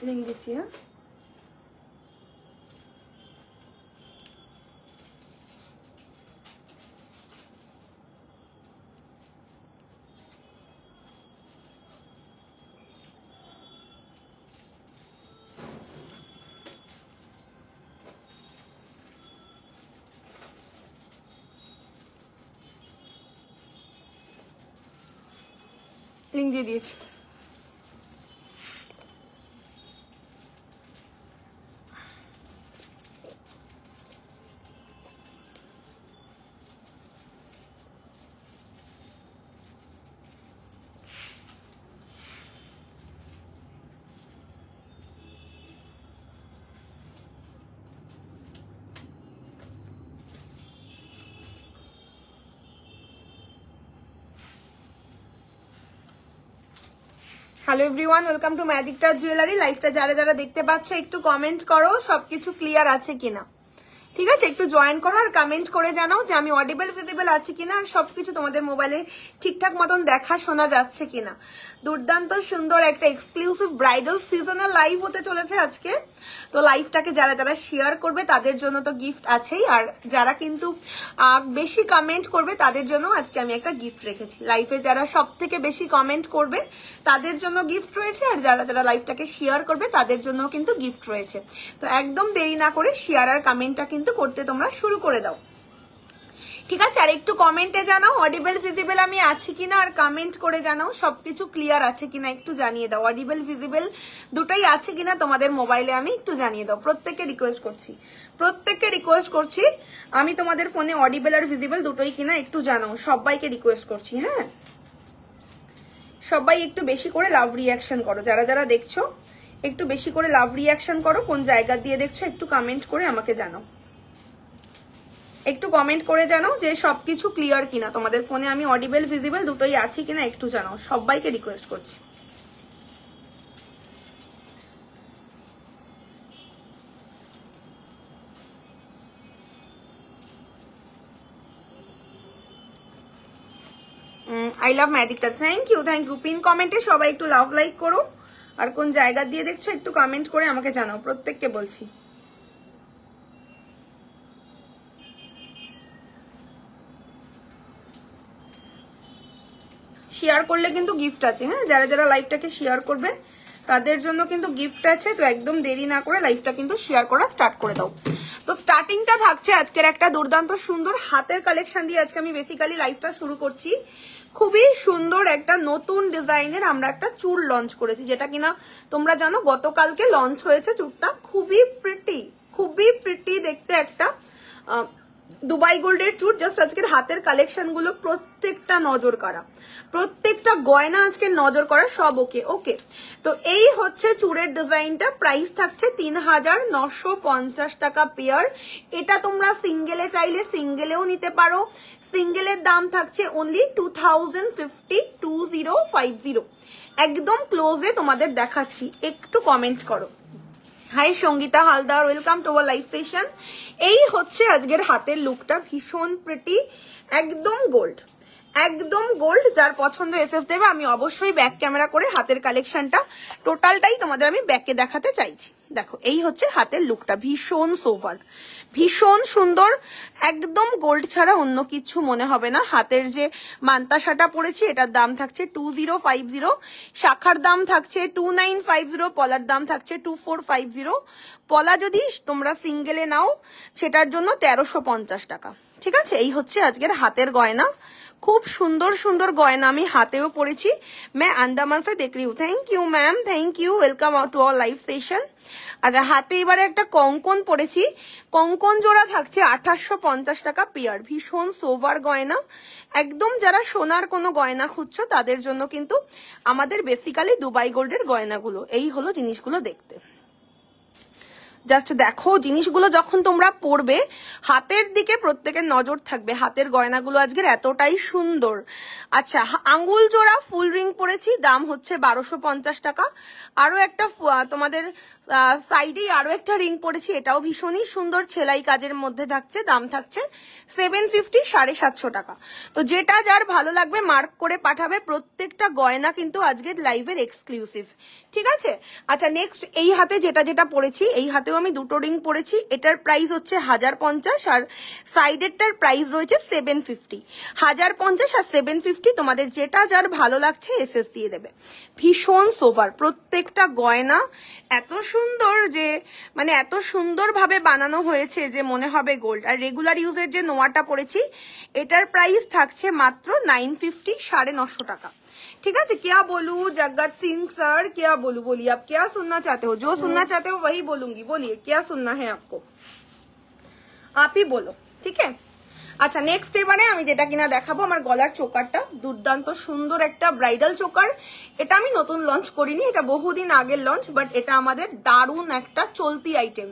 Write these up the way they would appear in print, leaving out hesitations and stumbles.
Link দিচ্ছি। হ্যাঁ, link দিয়ে দিয়েছি। Hello everyone, welcome to magic touch jewellery. লাইভটা যারা যারা দেখতে পাচ্ছ একটু কমেন্ট করো সবকিছু ক্লিয়ার আছে কিনা, ঠিক আছে? একটু জয়েন করো আর কমেন্ট করে জানাও যে আমি অডিবল ভিজিবল আছে কিনা আর সবকিছু তোমাদের মোবাইলে ঠিকঠাক মতন দেখা শোনা যাচ্ছে কিনা। দুর্দান্ত সুন্দর একটা এক্সক্লুসিভ ব্রাইডাল সিজনাল লাইভ হতে চলেছে আজকে। তো লাইভটাকে যারা যারা শেয়ার করবে তাদের জন্য তো গিফট আছেই, আর যারা কিন্তু বেশি কমেন্ট করবে তাদের জন্য আজকে আমি একটা গিফট রেখেছি। লাইভে যারা সব থেকে বেশি কমেন্ট করবে তাদের জন্য গিফট রয়েছে, আর যারা যারা লাইভটাকে শেয়ার করবে তাদের জন্য কিন্তু গিফট রয়েছে। তো একদম দেরি না করে শেয়ার আর কমেন্টটা কিন্তু করতে তোমরা শুরু করে দাও, ঠিক আছে? আর একটু কমেন্টে জানাও অডিবল ভিজিবল আমি আছি কিনা, আর কমেন্ট করে জানাও সবকিছু ক্লিয়ার আছে কিনা, একটু জানিয়ে দাও। অডিবল ভিজিবল দুটোই আছে কিনা তোমাদের মোবাইলে আমি একটু জানিয়ে দাও। প্রত্যেককে রিকোয়েস্ট করছি আমি তোমাদের ফোনে অডিবল আর ভিজিবল দুটোই কিনা একটু জানাও, সবাইকে রিকোয়েস্ট করছি। হ্যাঁ, সবাই একটু বেশি করে লাভ রিয়াকশন করো, যারা যারা দেখছো একটু বেশি করে লাভ রিয়াকশন করো। কোন জায়গা দিয়ে দেখছো একটু কমেন্ট করে আমাকে জানাও, একটু কমেন্ট করে জানাও যে সবকিছু ক্লিয়ার কিনা তোমাদের ফোনে আমি অডিবল ভিজিবল দুটোই আছি কিনা একটু জানাও, সবাইকে রিকোয়েস্ট করছি। I love magic touch, thank you. Pin কমেন্টে সবাই একটু লাভ লাইক করো, আর কোন জায়গা দিয়ে দেখছো একটু কমেন্ট করে আমাকে জানাও, প্রত্যেককে বলছি। শেয়ার করলে কিন্তু গিফট আছে। হ্যাঁ, যারা যারা লাইভটাকে শেয়ার করবে তাদের জন্য কিন্তু গিফট আছে। তো একদম দেরি না করে লাইভটা কিন্তু শেয়ার করা স্টার্ট করে দাও। তো স্টার্টিংটা থাকছে আজকের একটা দুর্দান্ত সুন্দর হাতের কালেকশন দিয়ে আজকে আমি বেসিক্যালি লাইভটা শুরু করছি। খুবই সুন্দর একটা নতুন ডিজাইনের আমরা একটা চুড় লঞ্চ করেছি, যেটা কিনা তোমরা জানো গতকালকে লঞ্চ হয়েছে চুড়টা। খুবই প্রিটি দেখতে একটা দুবাই গোল্ডের চুড়। জাস্ট আজকের হাতের কালেকশন গুলো প্রত্যেকটা নজর কাড়া, প্রত্যেকটা গয়না আজকে নজর করা, সব ওকে ওকে। তো এই হচ্ছে চুড়ের ডিজাইনটা। প্রাইস থাকছে 3950 টাকা পেয়ার। এটা তোমরা সিঙ্গেলে চাইলে সিঙ্গেলেও নিতে পারো। সিঙ্গেলের দাম থাকছে অনলি 2050। একদম ক্লোজে তোমাদের দেখাচ্ছি, একটু কমেন্ট করো। Hi Sangeeta Haldar, welcome to our live session. এই হচ্ছে আজকের হাতের লুকটা, ভীষণ প্রিটি, একদম গোল্ড, একদম গোল্ড। যার পছন্দ এসএস দেবে। আমি অবশ্যই ব্যাক ক্যামেরা করে হাতের কালেকশনটা টোটালটাই তোমাদের আমি ব্যাকে দেখাতে চাইছি। দেখো এই হচ্ছে হাতের লুকটা, ভীষণ সোভার, ভীষণ সুন্দর, একদম গোল্ড ছাড়া অন্য কিছু মনে হবে না। হাতের যে মান্তাসাটা পড়েছি এটার দাম থাকছে 2050, শাখার দাম থাকছে 2950, পলার দাম থাকছে 2450। পলা যদি তোমরা সিঙ্গেলে নাও সেটার জন্য 1350 টাকা, ঠিক আছে? এই হচ্ছে আজকের হাতের গয়না। খুব সুন্দর সুন্দর গয়না আমি হাতেও পরেছি। मैं अंडमान से देख रही हूँ। Thank you ma'am, thank you, welcome to our live session. আচ্ছা, হাতে এবারে একটা কঙ্কন পরেছি। কঙ্কন জোড়া থাকছে 2850 টাকা পেয়ার। ভীষণ সোভার গয়না, একদম যারা সোনার কোনো গয়না খুঁজছো তাদের জন্য কিন্তু আমাদের বেসিক্যালি দুবাই গোল্ডের গয়নাগুলো। এই হলো জিনিসগুলো দেখতে, জাস্ট দেখো জিনিসগুলো যখন তোমরা পরবে হাতের দিকে প্রত্যেকের নজর থাকবে, হাতের গয়নাগুলো আজকের এতটাই সুন্দর। আচ্ছা, আঙ্গুল জোড়া ফুল রিং পরেছি, দাম হচ্ছে 1250 টাকা। আরো একটা তোমাদের সাইডেই আরো একটা রিং পরেছি, এটাও ভীষণই সুন্দর সেলাই কাজের মধ্যে থাকছে, দাম থাকছে 750, 750 টাকা। তো যেটা যার ভালো লাগবে মার্ক করে পাঠাবে, প্রত্যেকটা গয়না কিন্তু আজকের লাইভের এক্সক্লুসিভ, ঠিক আছে। আচ্ছা নেক্সট, এই হাতে যেটা যেটা পরেছি, এই হাতেও আমি দুটো রিং পরেছি, এটার প্রাইস হচ্ছে 1050 আর সাইডেরটার প্রাইস রয়েছে 750। 1050 আর 750, তোমাদের যেটা যার ভালো লাগছে এসএস দিয়ে দেবে। ভীষণ সোভার, প্রত্যেকটা গয়না এত সুন্দর যে মানে এত সুন্দরভাবে বানানো হয়েছে যে মনে হবে গোল্ড। আর রেগুলার ইউজের যে নোয়াটা পরেছি এটার প্রাইস থাকছে মাত্র 950, 950 টাকা, ठीक है। क्या बोलूं जगत सिंह सर, क्या बोलूं, बोलिए आप क्या सुनना चाहते हो, जो सुनना चाहते हो वही बोलूंगी, बोलिए क्या सुनना है आपको, आप ही बोलो, ठीक है। আচ্ছা নেক্সট এবারে আমি যেটা কিনা দেখাবো, আমার গলার চোকারটা দুর্দান্ত সুন্দর একটা ব্রাইডাল চোকার। এটা আমি নতুন লঞ্চ করিনি, এটা বহুদিন আগের লঞ্চ, বাট এটা আমাদের দারুণ একটা চলতি আইটেম,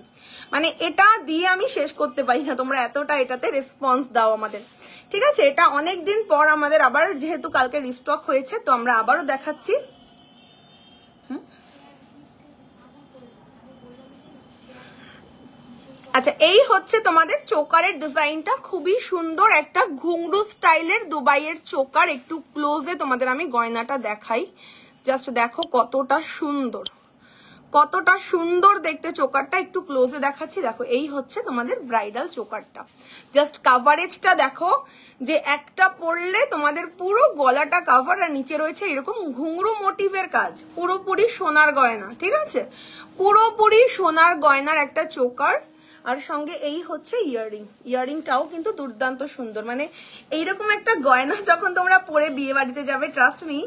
মানে এটা দিয়ে আমি শেষ করতে পারি না, তোমরা এতটা এটাতে রেসপন্স দাও আমাদের, ঠিক আছে। এটা অনেকদিন পর আমাদের আবার যেহেতু কালকে রিস্টক হয়েছে তো আমরা আবারও দেখাচ্ছি। আচ্ছা এই হচ্ছে তোমাদের চোকারের ডিজাইনটা, খুবই সুন্দর একটা ঘুংরু স্টাইলের দুবাইয়ের চোকার। একটু ক্লোজে তোমাদের আমি গয়নাটা দেখাই, জাস্ট দেখো কতটা সুন্দর, কতটা সুন্দর দেখতে চোকারটা, একটু ক্লোজে দেখাচ্ছি। দেখো এই হচ্ছে তোমাদের ব্রাইডাল চোকারটা, জাস্ট কাভারেজটা দেখো যে একটা পরলে তোমাদের পুরো গলাটা কাভার, আর নিচে রয়েছে এরকম ঘুংরু মোটিভের কাজ, পুরোপুরি সোনার গয়না, ঠিক আছে, পুরোপুরি সোনার গয়নার একটা চোকার। আর সঙ্গে এই হচ্ছে ইয়াররিং, ইয়াররিংটাও কিন্তু দুর্দান্ত সুন্দর, মানে এইরকম একটা গয়না যখন তোমরা পরে বিয়ে বাড়িতে যাবে, ট্রাস্ট মি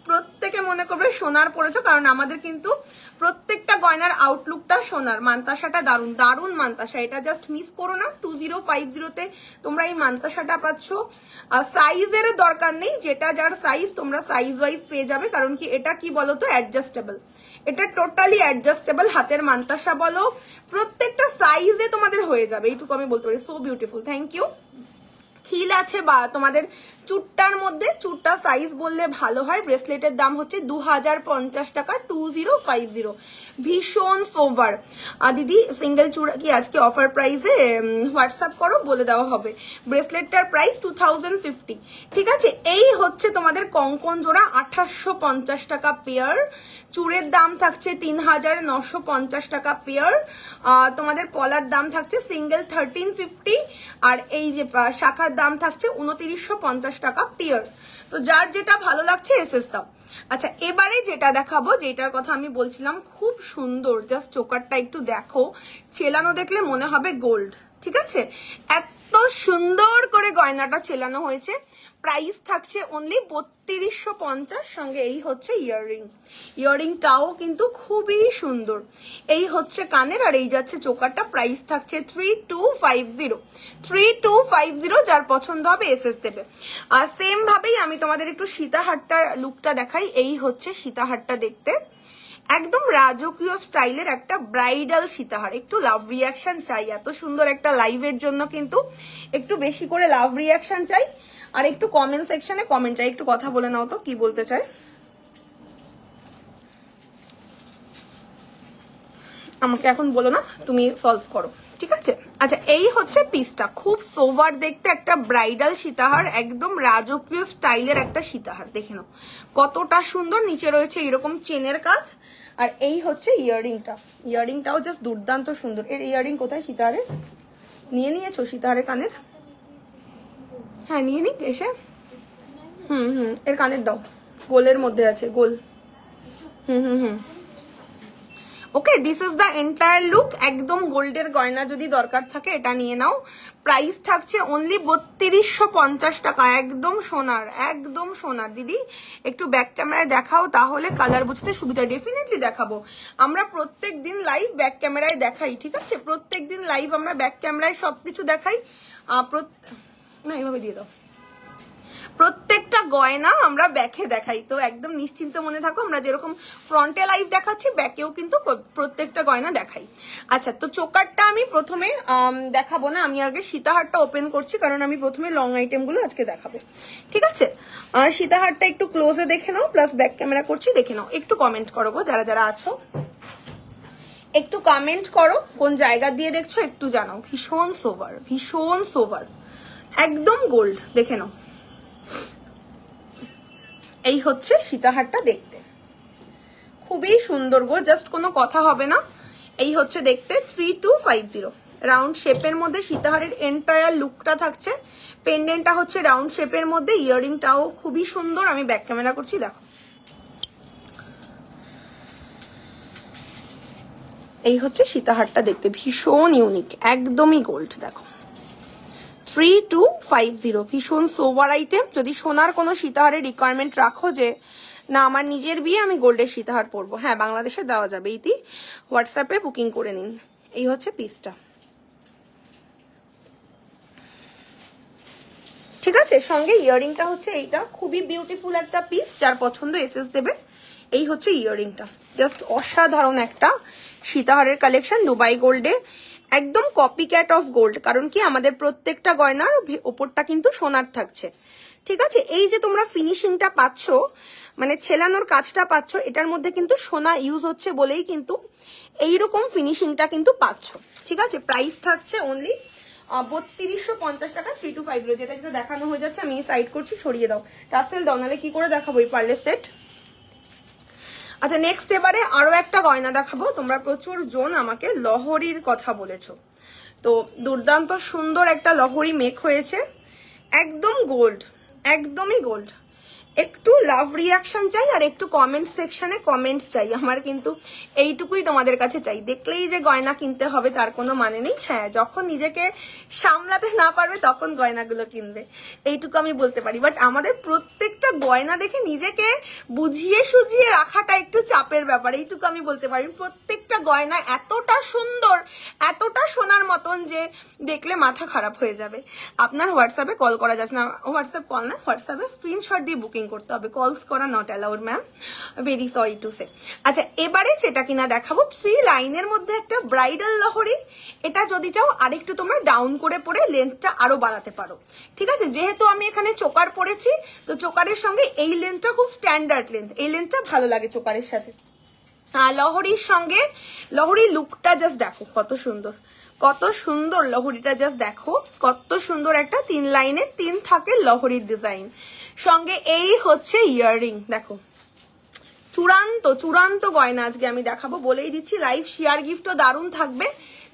প্রত্যেকে মনে করবে সোনার পরেছো, কারণ আমাদের কিন্তু প্রত্যেকটা গয়নার আউটলুকটা সোনার। মান্তাসাটা দারুন দারুন মান্তাসা, এটা জাস্ট মিস করো না। 2050-তে তোমরা এই মান্তাসাটা পাচ্ছ। আর সাইজের দরকার নেই, যেটা যার সাইজ তোমরা সাইজ ওয়াইজ পেয়ে যাবে, কারণ কি এটা কি বলতো অ্যাডজাস্টেবল, এটা টোটালি অ্যাডজাস্টেবল। হাতের মান্তাসা বলো প্রত্যেকটা সাইজে তোমাদের হয়ে যাবে, এইটুকু আমি বলতে পারি। So beautiful, thank you. খিল আছে বা তোমাদের চুটটার মধ্যে, চুটটা সাইজ বললে ভালো হয়। ব্রেসলেটের দাম হচ্ছে 2050 টাকা, 2050, ভীষণ সোভার। দিদি সিঙ্গেল চূড়া কি আজকে অফার প্রাইসে হোয়াটসঅ্যাপ করো, বলে দেওয়া হবে। ব্রেসলেটটার প্রাইস 2050, ঠিক আছে। এই হচ্ছে তোমাদের কঙ্কন জোড়া 2850 টাকা পেয়ার, চূড়ের দাম থাকছে 3950 টাকা পেয়ার, তোমাদের পলার দাম থাকছে সিঙ্গেল 1350, আর এই যে শাখার দাম থাকছে 2950 টাকা পেয়ার। তো যার যেটা ভালো লাগছে এসএস দাও। আচ্ছা এবারে যেটা দেখাবো, যেটার কথা আমি বলছিলাম, খুব সুন্দর, জাস্ট চোকারটা একটু দেখো, চেলানো দেখলে মনে হবে গোল্ড, ঠিক আছে। এত সুন্দর করে গয়নাটা চেলানো হয়েছে। প্রাইস থাকছে অনলি 3250, সঙ্গে এই হচ্ছে ইয়াররিং, ইয়াররিংটাও কিন্তু খুবই সুন্দর। এই হচ্ছে কানের, আর এই যাচ্ছে চোকারটা। প্রাইস থাকছে 3250, 3250। যার পছন্দ হবে এসএস দেবে। আর সেম ভাবেই আমি তোমাদের একটু সীতাহারটার লুকটা দেখাই। এই হচ্ছে সীতাহারটা দেখতে, একদম রাজকীয় স্টাইলের একটা ব্রাইডাল সীতাহার। একটু লাভ রিয়াকশন চাই, এত সুন্দর একটা লাইভের জন্য কিন্তু একটু বেশি করে লাভ রিয়াকশন চাই, আর একটু কমেন্ট সেকশনে কমেন্ট চাই। একটু কথা বলে নাও তো কি বলতে চাই, আমাকে এখন বলো না, তুমি সলভ করো, ঠিক আছে। আচ্ছা এই হচ্ছে পিসটা, খুব সোভার দেখতে একটা ব্রাইডাল সীতাহার, একদম রাজকীয় স্টাইলের একটা সীতাহার। দেখে নাও কতটা সুন্দর, নিচে রয়েছে এরকম চেনের কাজ। আর এই হচ্ছে ইয়াররিংটা, ইয়াররিংটাও জাস্ট দুর্দান্ত সুন্দর। এর ইয়াররিং কোথায় সীতাহারের, নিয়ে নিয়েছো সীতাহারের কানের? হ্যাঁ নিয়ে নিক এসে। এর কানের দাও, গোলের মধ্যে আছে গোল। Okay, this is the entire look. একদম গোল্ডের গয়না যদি দরকার থাকে এটা নিয়ে নাও। প্রাইস থাকছে অনলি 3250 টাকা, একদম সোনার, একদম সোনার। দিদি একটু ব্যাক ক্যামেরায় দেখাও, তাহলে কালার বুঝতে সুবিধা। ডেফিনেটলি দেখাবো, আমরা প্রত্যেক দিন লাইভ ব্যাক ক্যামেরায় দেখাই, ঠিক আছে। প্রত্যেক দিন লাইভ আমরা ব্যাক ক্যামেরায় সবকিছু দেখাই। না এভাবে দিয়ে দাও। প্রত্যেকটা গয়না আমরা ব্যাকে দেখাই, তো একদম নিশ্চিন্ত মনে থাকো, আমরা যেরকম ফ্রন্টে লাইভ দেখাচ্ছি ব্যাকেও কিন্তু প্রত্যেকটা গয়না দেখাই। আচ্ছা, তো চোকারটা আমি প্রথমে দেখাবো না, আমি আগে সীতাহারটা ওপেন করছি, কারণ আমি প্রথমে লং আইটেম গুলো আজকে দেখাবো। ঠিক আছে, সীতাহারটা একটু ক্লোজে দেখে নাও, প্লাস ব্যাক ক্যামেরা করছি, দেখে নাও। একটু কমেন্ট করো গো যারা যারা আছো, একটু কমেন্ট করো কোন জায়গা দিয়ে দেখছো, একটু জানাও। ভীষণ সোভার, ভীষণ সোভার, একদম গোল্ড, দেখে নাও। এই হচ্ছে সীতাহারটা দেখতে, খুবই সুন্দর গো, জাস্ট কোনো কথা হবে না। এই হচ্ছে দেখতে 3250 রাউন্ড শেপের মধ্যে সীতাহারের এন্টায়ার লুকটা থাকছে। পেন্ডেন্টটা হচ্ছে রাউন্ড শেপের মধ্যে, ইয়াররিংটাও খুবই সুন্দর। আমি ব্যাক ক্যামেরা করছি, দেখো। এই হচ্ছে সীতাহারটা দেখতে, ভীষণ ইউনিক, একদমই গোল্ড, দেখো 3250, ভীষণ সোভার আইটেম। যদি সোনার কোনো সীতাহারের রিকোয়ারমেন্ট রাখো যে না আমার নিজের বিয়ে আমি গোল্ডের সীতাহার পরবো, হ্যাঁ বাংলাদেশে দেওয়া যাবে, ইতি হোয়াটসঅ্যাপে বুকিং করে নিন। এই হচ্ছে পিসটা, ঠিক আছে। সঙ্গে ইয়াররিংটা হচ্ছে এইটা, খুবই বিউটিফুল একটা পিস, যার পছন্দ এসএস দেবে। এই হচ্ছে ইয়াররিংটা, জাস্ট অসাধারণ একটা সীতাহারের কালেকশন, দুবাই গোল্ডে, একদম কপি ক্যাট অফ গোল্ড। কারণ কি আমাদের প্রত্যেকটা গয়নার ওপরটা কিন্তু সোনার থাকছে, ঠিক আছে। এই যে তোমরা ফিনিশিংটা পাচ্ছ, মানে ছেলানোর কাজটা পাচ্ছ, এটার মধ্যে কিন্তু সোনা ইউজ হচ্ছে বলেই কিন্তু এইরকম ফিনিশিংটা কিন্তু পাচ্ছ, ঠিক আছে। প্রাইস থাকছে অনলি 3250 টাকা, 3250, যেটা যেটা দেখানো হয়ে যাচ্ছে আমি সাইড করছি, সরিয়ে দাও। টাসেল দাও, নাহলে কি করে দেখাবো এই পার্লে সেট। আচ্ছা, নেক্সট এবারে আরো একটা গয়না দেখাবো। তোমরা প্রচুর জন আমাকে লহরির কথা বলেছো, তো দুর্দান্ত সুন্দর একটা লহরি মেক হয়েছে, একদম গোল্ড, একদমই গোল্ড। একটু লাভ রিয়াকশন চাই আর একটু কমেন্ট সেকশনে কমেন্ট চাই, আমার কিন্তু এইটুকুই তোমাদের কাছে চাই। দেখলেই যে গয়না কিনতে হবে তার কোনো মানে নেই, হ্যাঁ যখন নিজেকে সামলাতে না পারবে তখন গয়নাগুলো কিনবে, এইটুকু আমি বলতে পারি। বাট আমাদের প্রত্যেকটা গয়না দেখে নিজেকে বুঝিয়ে সুঝিয়ে রাখাটা একটু চাপের ব্যাপার, এইটুকু আমি বলতে পারি। প্রত্যেকটা গয়না এতটা সুন্দর, এতটা সোনার মতন যে দেখলে মাথা খারাপ হয়ে যাবে। আপনার হোয়াটসঅ্যাপে কল করা যাচ্ছে না, হোয়াটসঅ্যাপ কল না, হোয়াটসঅ্যাপে স্ক্রিনশট দিয়ে বুকিং করতে হবে, কলস করা not allowed ma'am, very sorry to say. আচ্ছা, এবারে যেটা কিনা দেখাবো 3 লাইনের মধ্যে একটা ব্রাইডাল লহরি। এটা যদি চাও আরেকটু তোমরা ডাউন করে পরে লেন্থটা আরো বাড়াতে পারো, ঠিক আছে। যেহেতু আমি এখানে চোকার পরেছি, তো চোকারের সঙ্গে এই লেন্থটা খুব স্ট্যান্ডার্ড লেন্থ, এই লেন্থটা ভালো লাগে চোকারের সাথে। লহরির সঙ্গে লহরি লুকটা জাস্ট দেখো কত সুন্দর, কত সুন্দর লহরিটা, জাস্ট দেখো কত সুন্দর একটা 3 লাইনের 3 থাকে লহরির ডিজাইন। সঙ্গে এই হচ্ছে ইয়াররিং, দেখো চূড়ান্ত চূড়ান্ত গয়না আজকে আমি দেখাবো, বলেই দিচ্ছি। লাইভ শেয়ার গিফটও দারুণ থাকবে।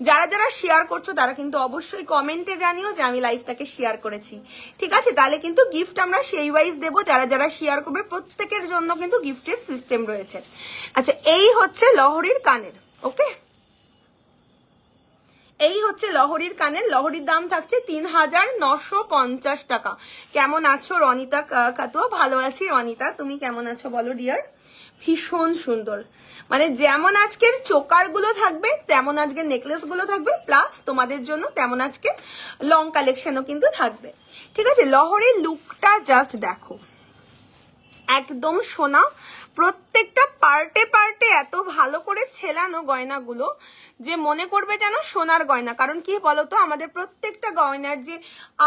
যারা যারা শেয়ার করছো তারা কিন্তু অবশ্যই কমেন্টে জানিও যে আমি লাইভটাকে শেয়ার করেছি, ঠিক আছে। তাহলে কিন্তু গিফট আমরা সেই ওয়াইজ দেবো, যারা যারা শেয়ার করবে প্রত্যেকের জন্য কিন্তু গিফটের সিস্টেম রয়েছে। আচ্ছা, এই হচ্ছে লহরির কানের, ওকে, এই হচ্ছে লহরির কানের। লহরির দাম থাকছে 3950 টাকা। কেমন আছো রনিতা কাতুয়া? ভালো আছি রনিতা, তুমি কেমন আছো বলো ডিয়ার? ভীষণ সুন্দর, মানে যেমন আজকের চোকার গুলো থাকবে তেমন আজকের নেকলেস গুলো থাকবে, প্লাস তোমাদের জন্য তেমন আজকে লং কালেকশনও কিন্তু থাকবে, ঠিক আছে। লহরির লুকটা জাস্ট দেখো, একদম সোনা, প্রত্যেকটা পার্টে পার্টে এত ভালো করে ছেলানো গয়নাগুলো যে মনে করবে যেন সোনার গয়না। কারণ কি বলতো, আমাদের প্রত্যেকটা গয়নার যে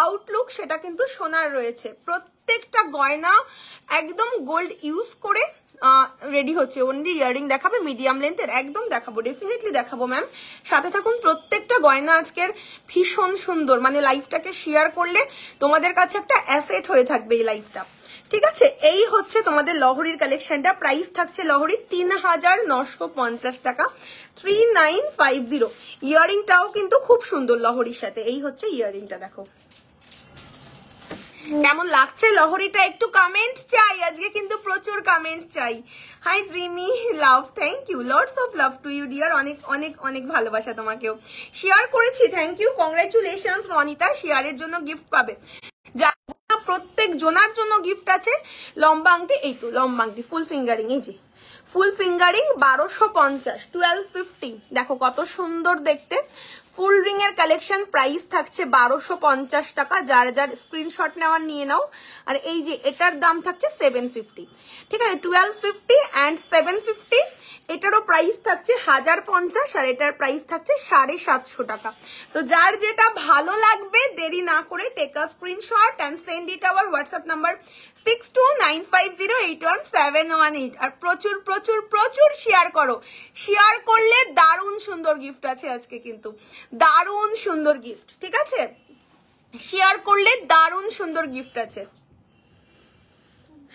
আউটলুক সেটা কিন্তু সোনার রয়েছে। প্রত্যেকটা গয়না একদম গোল্ড ইউজ করে রেডি হচ্ছে। অনলি ইয়াররিং দেখাবে মিডিয়াম লেন্থের, একদম দেখাবো, ডেফিনেটলি দেখাবো ম্যাম, সাথে থাকুন। প্রত্যেকটা গয়না আজকের ভীষণ সুন্দর, মানে লাইফটাকে শেয়ার করলে তোমাদের কাছে একটা অ্যাসেট হয়ে থাকবে এই লাইফটা, ঠিক আছে। এই হচ্ছে তোমাদের লহরির কালেকশনটা। প্রাইস থাকছে লহরির 3950 টাকা, 3950। ইয়াররিংটাও কিন্তু খুব সুন্দর লহরির সাথে। এই হচ্ছে ইয়াররিংটা, দেখো কেমন লাগছে লহরিটা, একটু কমেন্ট চাই আজকে, কিন্তু প্রচুর কমেন্ট চাই। Hi dreamy love, thank you, lots of love to you dear, অনেক অনেক অনেক ভালোবাসা তোমাকেও। শেয়ার করেছি, থ্যাংক ইউ, কংগ্রাচুলেশনস রনিতা, শেয়ারের জন্য গিফট পাবে। প্রত্যেক জনার জন্য গিফট আছে। লম্বা আংটি, এই তো লম্বা আংটি ফুল ফিঙ্গারিং, এই যে ফুল ফিঙ্গারিং 1250, 1250, দেখো কত সুন্দর দেখতে। ফুল রিং এর কালেকশন, প্রাইস থাকছে 1250 টাকা। যার যার স্ক্রিনশট নেওয়ার নিয়ে নাও। আর এই যে এটার দাম থাকছে 750, ঠিক আছে, 1250 অ্যান্ড 750। এটারও প্রাইস থাকছে 1050 আর এটার প্রাইস থাকছে 750 টাকা। তো যার যেটা ভালো লাগবে দেরি না করে take a screenshot and send it our WhatsApp number 6295081718। আর প্রচুর প্রচুর প্রচুর শেয়ার করো, শেয়ার করলে দারুণ সুন্দর গিফট আছে আজকে, কিন্তু দারুণ সুন্দর গিফট, ঠিক আছে, শেয়ার করলে দারুণ সুন্দর গিফট আছে।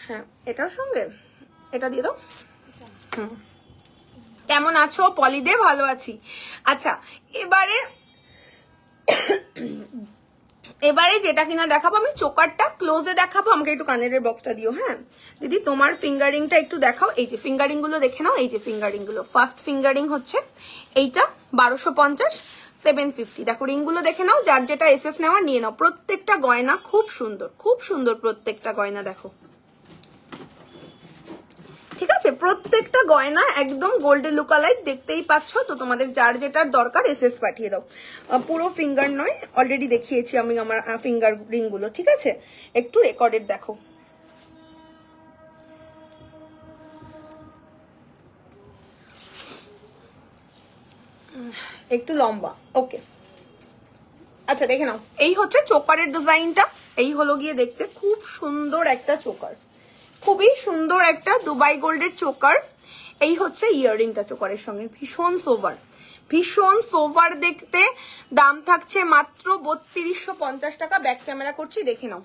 হ্যাঁ এটার সঙ্গে এটা দিয়ে দাও। কেমন আছো পলিদে? ভালো আছি। আচ্ছা এবারে যেটা কিনা দেখাবো, আমি চোকারটা ক্লোজে দেখাবো। আমাকে একটু কানের বক্সটা দিও। হ্যাঁ দিদি তোমার ফিঙ্গারিংটা একটু দেখাও। এই যে ফিঙ্গারিং গুলো দেখে নাও, এই যে ফিঙ্গারিং গুলো, ফার্স্ট ফিঙ্গারিং হচ্ছে এইটা 1250, 750। দেখো রিং গুলো দেখে নাও, যার যেটা এসএস নেওয়া নিয়ে নাও। প্রত্যেকটা গয়না খুব সুন্দর, খুব সুন্দর প্রত্যেকটা গয়না, দেখো ঠিক আছে, প্রত্যেকটা গয়না একদম গোল্ডেন লুকালাইক, দেখতেই পাচ্ছ। তো তোমাদের যার যেটার দরকার এসএস পাঠিয়ে দাও। পুরো ফিঙ্গার নয়, অলরেডি দেখিয়েছি আমি আমার ফিঙ্গার রিং গুলো, ঠিক আছে। একটু রেকর্ডেড দেখো, একটু লম্বা, ওকে। আচ্ছা দেখে নাও, এই হচ্ছে চোকারের ডিজাইনটা। এই হলো গিয়ে দেখতে খুব সুন্দর একটা চোকার, খুবই সুন্দর একটা দুবাই গোল্ডের চোকার। এই হচ্ছে ইয়াররিংটা চোকারের সঙ্গে, ভীষণ সোভার, ভীষণ সোভার দেখতে। দাম থাকছে মাত্র 3250 টাকা। ব্যাক ক্যামেরা করছি, দেখে নাও।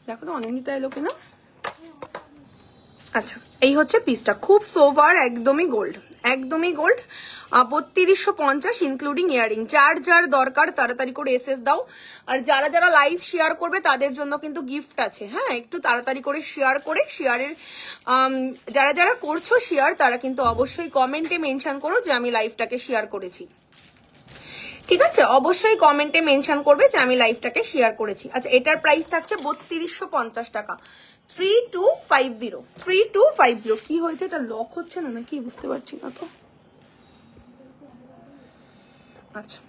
দেখো তো অনেকটা এলো কিনা। আচ্ছা এই হচ্ছে পিসটা, খুব সোভার, একদমই গোল্ড, একদমই গোল্ড। 3250 including earring. যার যার দরকার তাড়াতাড়ি করে এসএস দাও। আর যারা যারা লাইভ শেয়ার করবে তাদের জন্য কিন্তু গিফট আছে। হ্যাঁ একটু তাড়াতাড়ি করে শেয়ার করে, শেয়ারের যারা যারা করছো শেয়ার তারা কিন্তু অবশ্যই কমেন্টে মেনশন করো যে আমি লাইভটাকে শেয়ার করেছি, ঠিক আছে, অবশ্যই কমেন্টে মেনশন করবে যে আমি লাইভটাকে শেয়ার করেছি। আচ্ছা এটার প্রাইস থাকছে 3250 টাকা। 3250, 3250। কি হয়েছে, এটা লক হচ্ছে না নাকি বুঝতে পারছি না তো। আচ্ছা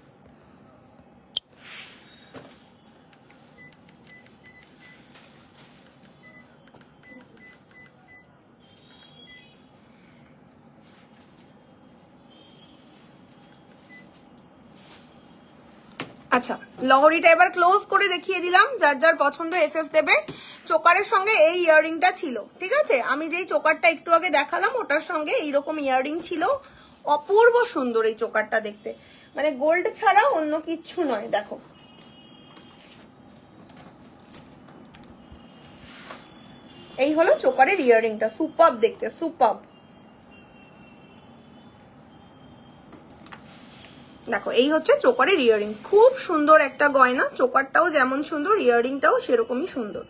আচ্ছা লহরিটা এবার ক্লোজ করে দেখিয়ে দিলাম। যার যার পছন্দ এসএস দেবে। চোকারের সঙ্গে এই ইয়াররিংটা ছিল, ঠিক আছে, আমি যেই চোকারটা একটু আগে দেখালাম ওটার সঙ্গে এইরকম ইয়াররিং ছিল। অপূর্ব সুন্দর এই চোকারটা দেখতে, মানে গোল্ড ছাড়া অন্য কিচ্ছু নয়। দেখো এই হলো চোকারের ইয়াররিংটা, সুপার দেখতে, সুপার। দেখো এই হচ্ছে চোকারের ইয়াররিং, খুব সুন্দর একটা গয়না। চোকারটাও যেমন সুন্দর, ইয়াররিংটাও সেরকমই সুন্দর।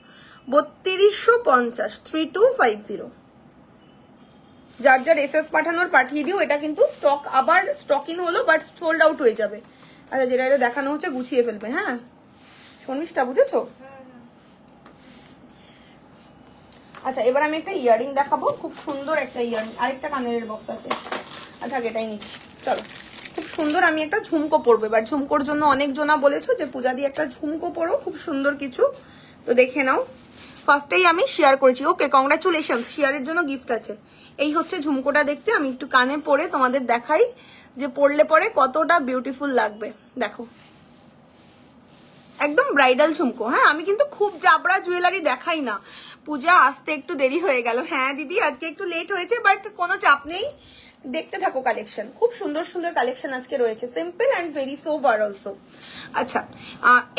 3250, 3250। যার যার এসএস পাঠানোর পাঠিয়ে দিও। এটা কিন্তু স্টক আবার স্টক ইন হলো, বাট সোল্ড আউট হয়ে যাবে। আচ্ছা যেটা এটা দেখানো হচ্ছে গুছিয়ে ফেলবে। হ্যাঁ শর্মিষ্ঠা বুঝেছো। আচ্ছা এবার আমি একটা ইয়াররিং দেখাবো, খুব সুন্দর একটা ইয়াররিং। আরেকটা কানের বক্স আছে, আচ্ছা এটাই নিচ্ছি। চলো খুব সুন্দর, আমি একটা ঝুমকো পরবো এবার। ঝুমকোর জন্য অনেক জনা বলেছো যে পূজা দিয়ে একটা ঝুমকো পরো, খুব সুন্দর কিছু। তো দেখে নাও, ফার্স্টেই আমি শেয়ার করেছি। ওকে কংগ্রাচুলেশন, শেয়ারের জন্য গিফট আছে। এই হচ্ছে ঝুমকোটা দেখতে, আমি একটু কানে পরে তোমাদের দেখাই যে পরলে পরে কতটা বিউটিফুল লাগবে। দেখো একদম ব্রাইডাল ঝুমকো। হ্যাঁ আমি কিন্তু খুব জাবড়া জুয়েলারি দেখাই না, পূজা আসতে একটু দেরি হয়ে গেল। হ্যাঁ দিদি আজকে একটু লেট হয়েছে, বাট কোনো চাপ নেই, দেখতে থাকো কালেকশন। খুব সুন্দর সুন্দর কালেকশন আজকে রয়েছে, simple and very sober also. আচ্ছা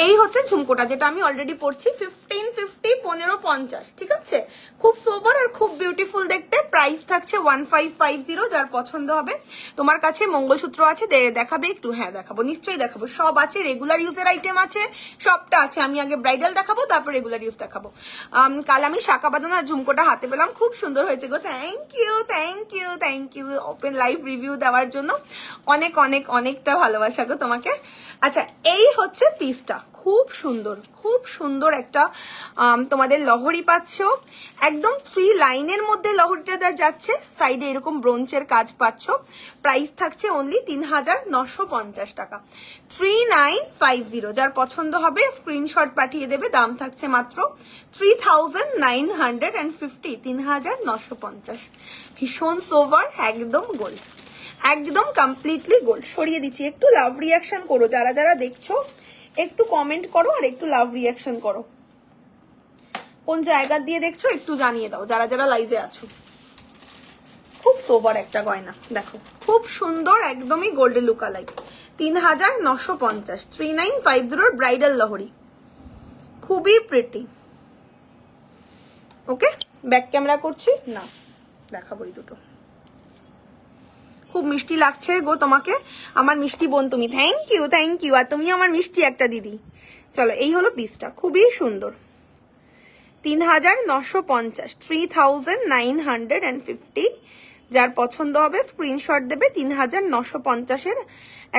এই হচ্ছে ঝুমকোটা যেটা আমি অলরেডি পরছি। 1550, 1550, ঠিক আছে, খুব সোভার আর খুব বিউটিফুল দেখতে। প্রাইস থাকছে 1550। যার পছন্দ হবে। তোমার কাছে মঙ্গলসূত্র আছে, দেখাবে একটু? হ্যাঁ দেখাবো, নিশ্চয়ই দেখাবো, সব আছে, রেগুলার ইউজের আইটেম আছে, সবটা আছে। আমি আগে ব্রাইডাল দেখাবো, তারপর রেগুলার ইউজ দেখাবো। কাল আমি শাখা বাঁধানো ঝুমকোটা হাতে পেলাম, খুব সুন্দর হয়েছে গো। Thank you, thank you, thank you open live review দেওয়ার জন্য। অনেক অনেক অনেকটা ভালোবাসা গো তোমাকে। আচ্ছা এই হচ্ছে পিসটা, খুব সুন্দর একটা তোমাদের লহরি পাচ্ছ। একদম 3 লাইনের মধ্যে লহরিটা যাচ্ছে, সাইডে এরকম ব্রোঞ্চের কাজ পাচ্ছ। প্রাইস থাকছে অনলি 3950 টাকা, 3950। যার পছন্দ হবে স্ক্রিনশট পাঠিয়ে দেবে। দাম থাকছে মাত্র 3950, 3950। ভীষণ সোভার, একদম গোল্ড, একদম কমপ্লিটলি গোল্ড। সরিয়ে দিচ্ছি, একটু লাভ রিয়াকশন করো যারা যারা দেখছো, একটু কমেন্ট করো আর একটু লাভ রিয়াকশন করো। কোন জায়গা দিয়ে দেখছো একটু জানিয়ে দাও যারা যারা লাইভে আছো। খুব সোবার একটা গয়না দেখো, খুব সুন্দর, একদমই গোল্ডেন লুক আলাই। 3950, 3950 ব্রাইডাল লহরি, খুবই প্রিটি। ওকে, ব্যাক ক্যামেরা করছি না, দেখাবো এই দুটো। খুব মিষ্টি লাগছে গো তোমাকে, আমার মিষ্টি বোন তুমি। Thank you, thank you. আর তুমি আমার মিষ্টি একটা দিদি। চলো, এই হলো পিসটা, খুবই সুন্দর। 3950, 3950। যার পছন্দ হবে স্ক্রিনশট দেবে। 3950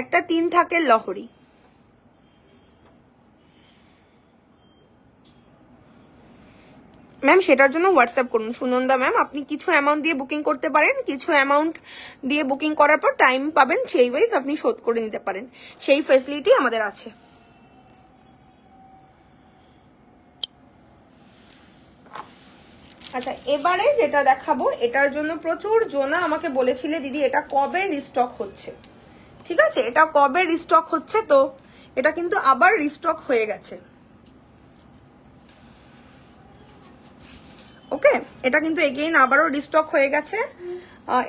একটা 3 থাকে লহরি। ম্যাম সেটার জন্য হোয়াটসঅ্যাপ করুন সুনন্দা ম্যাম। আপনি কিছু অ্যামাউন্ট দিয়ে বুকিং করতে পারেন, কিছু অ্যামাউন্ট দিয়ে বুকিং করার পর টাইম পাবেন, সেই ওয়াইজ আপনি শোধ করে নিতে পারেন, সেই ফেসিলিটি আমাদের আছে। আচ্ছা, এবারে যেটা দেখাবো এটার জন্য প্রচুর জনা আমাকে বলেছিলে দিদি এটা কবে রিস্টক হচ্ছে। ঠিক আছে, এটা কবে রিস্টক হচ্ছে, তো এটা কিন্তু আবার রিস্টক হয়ে গেছে। ওকে, এটা কিন্তু এগেইন আবারও রিস্টক হয়ে গেছে।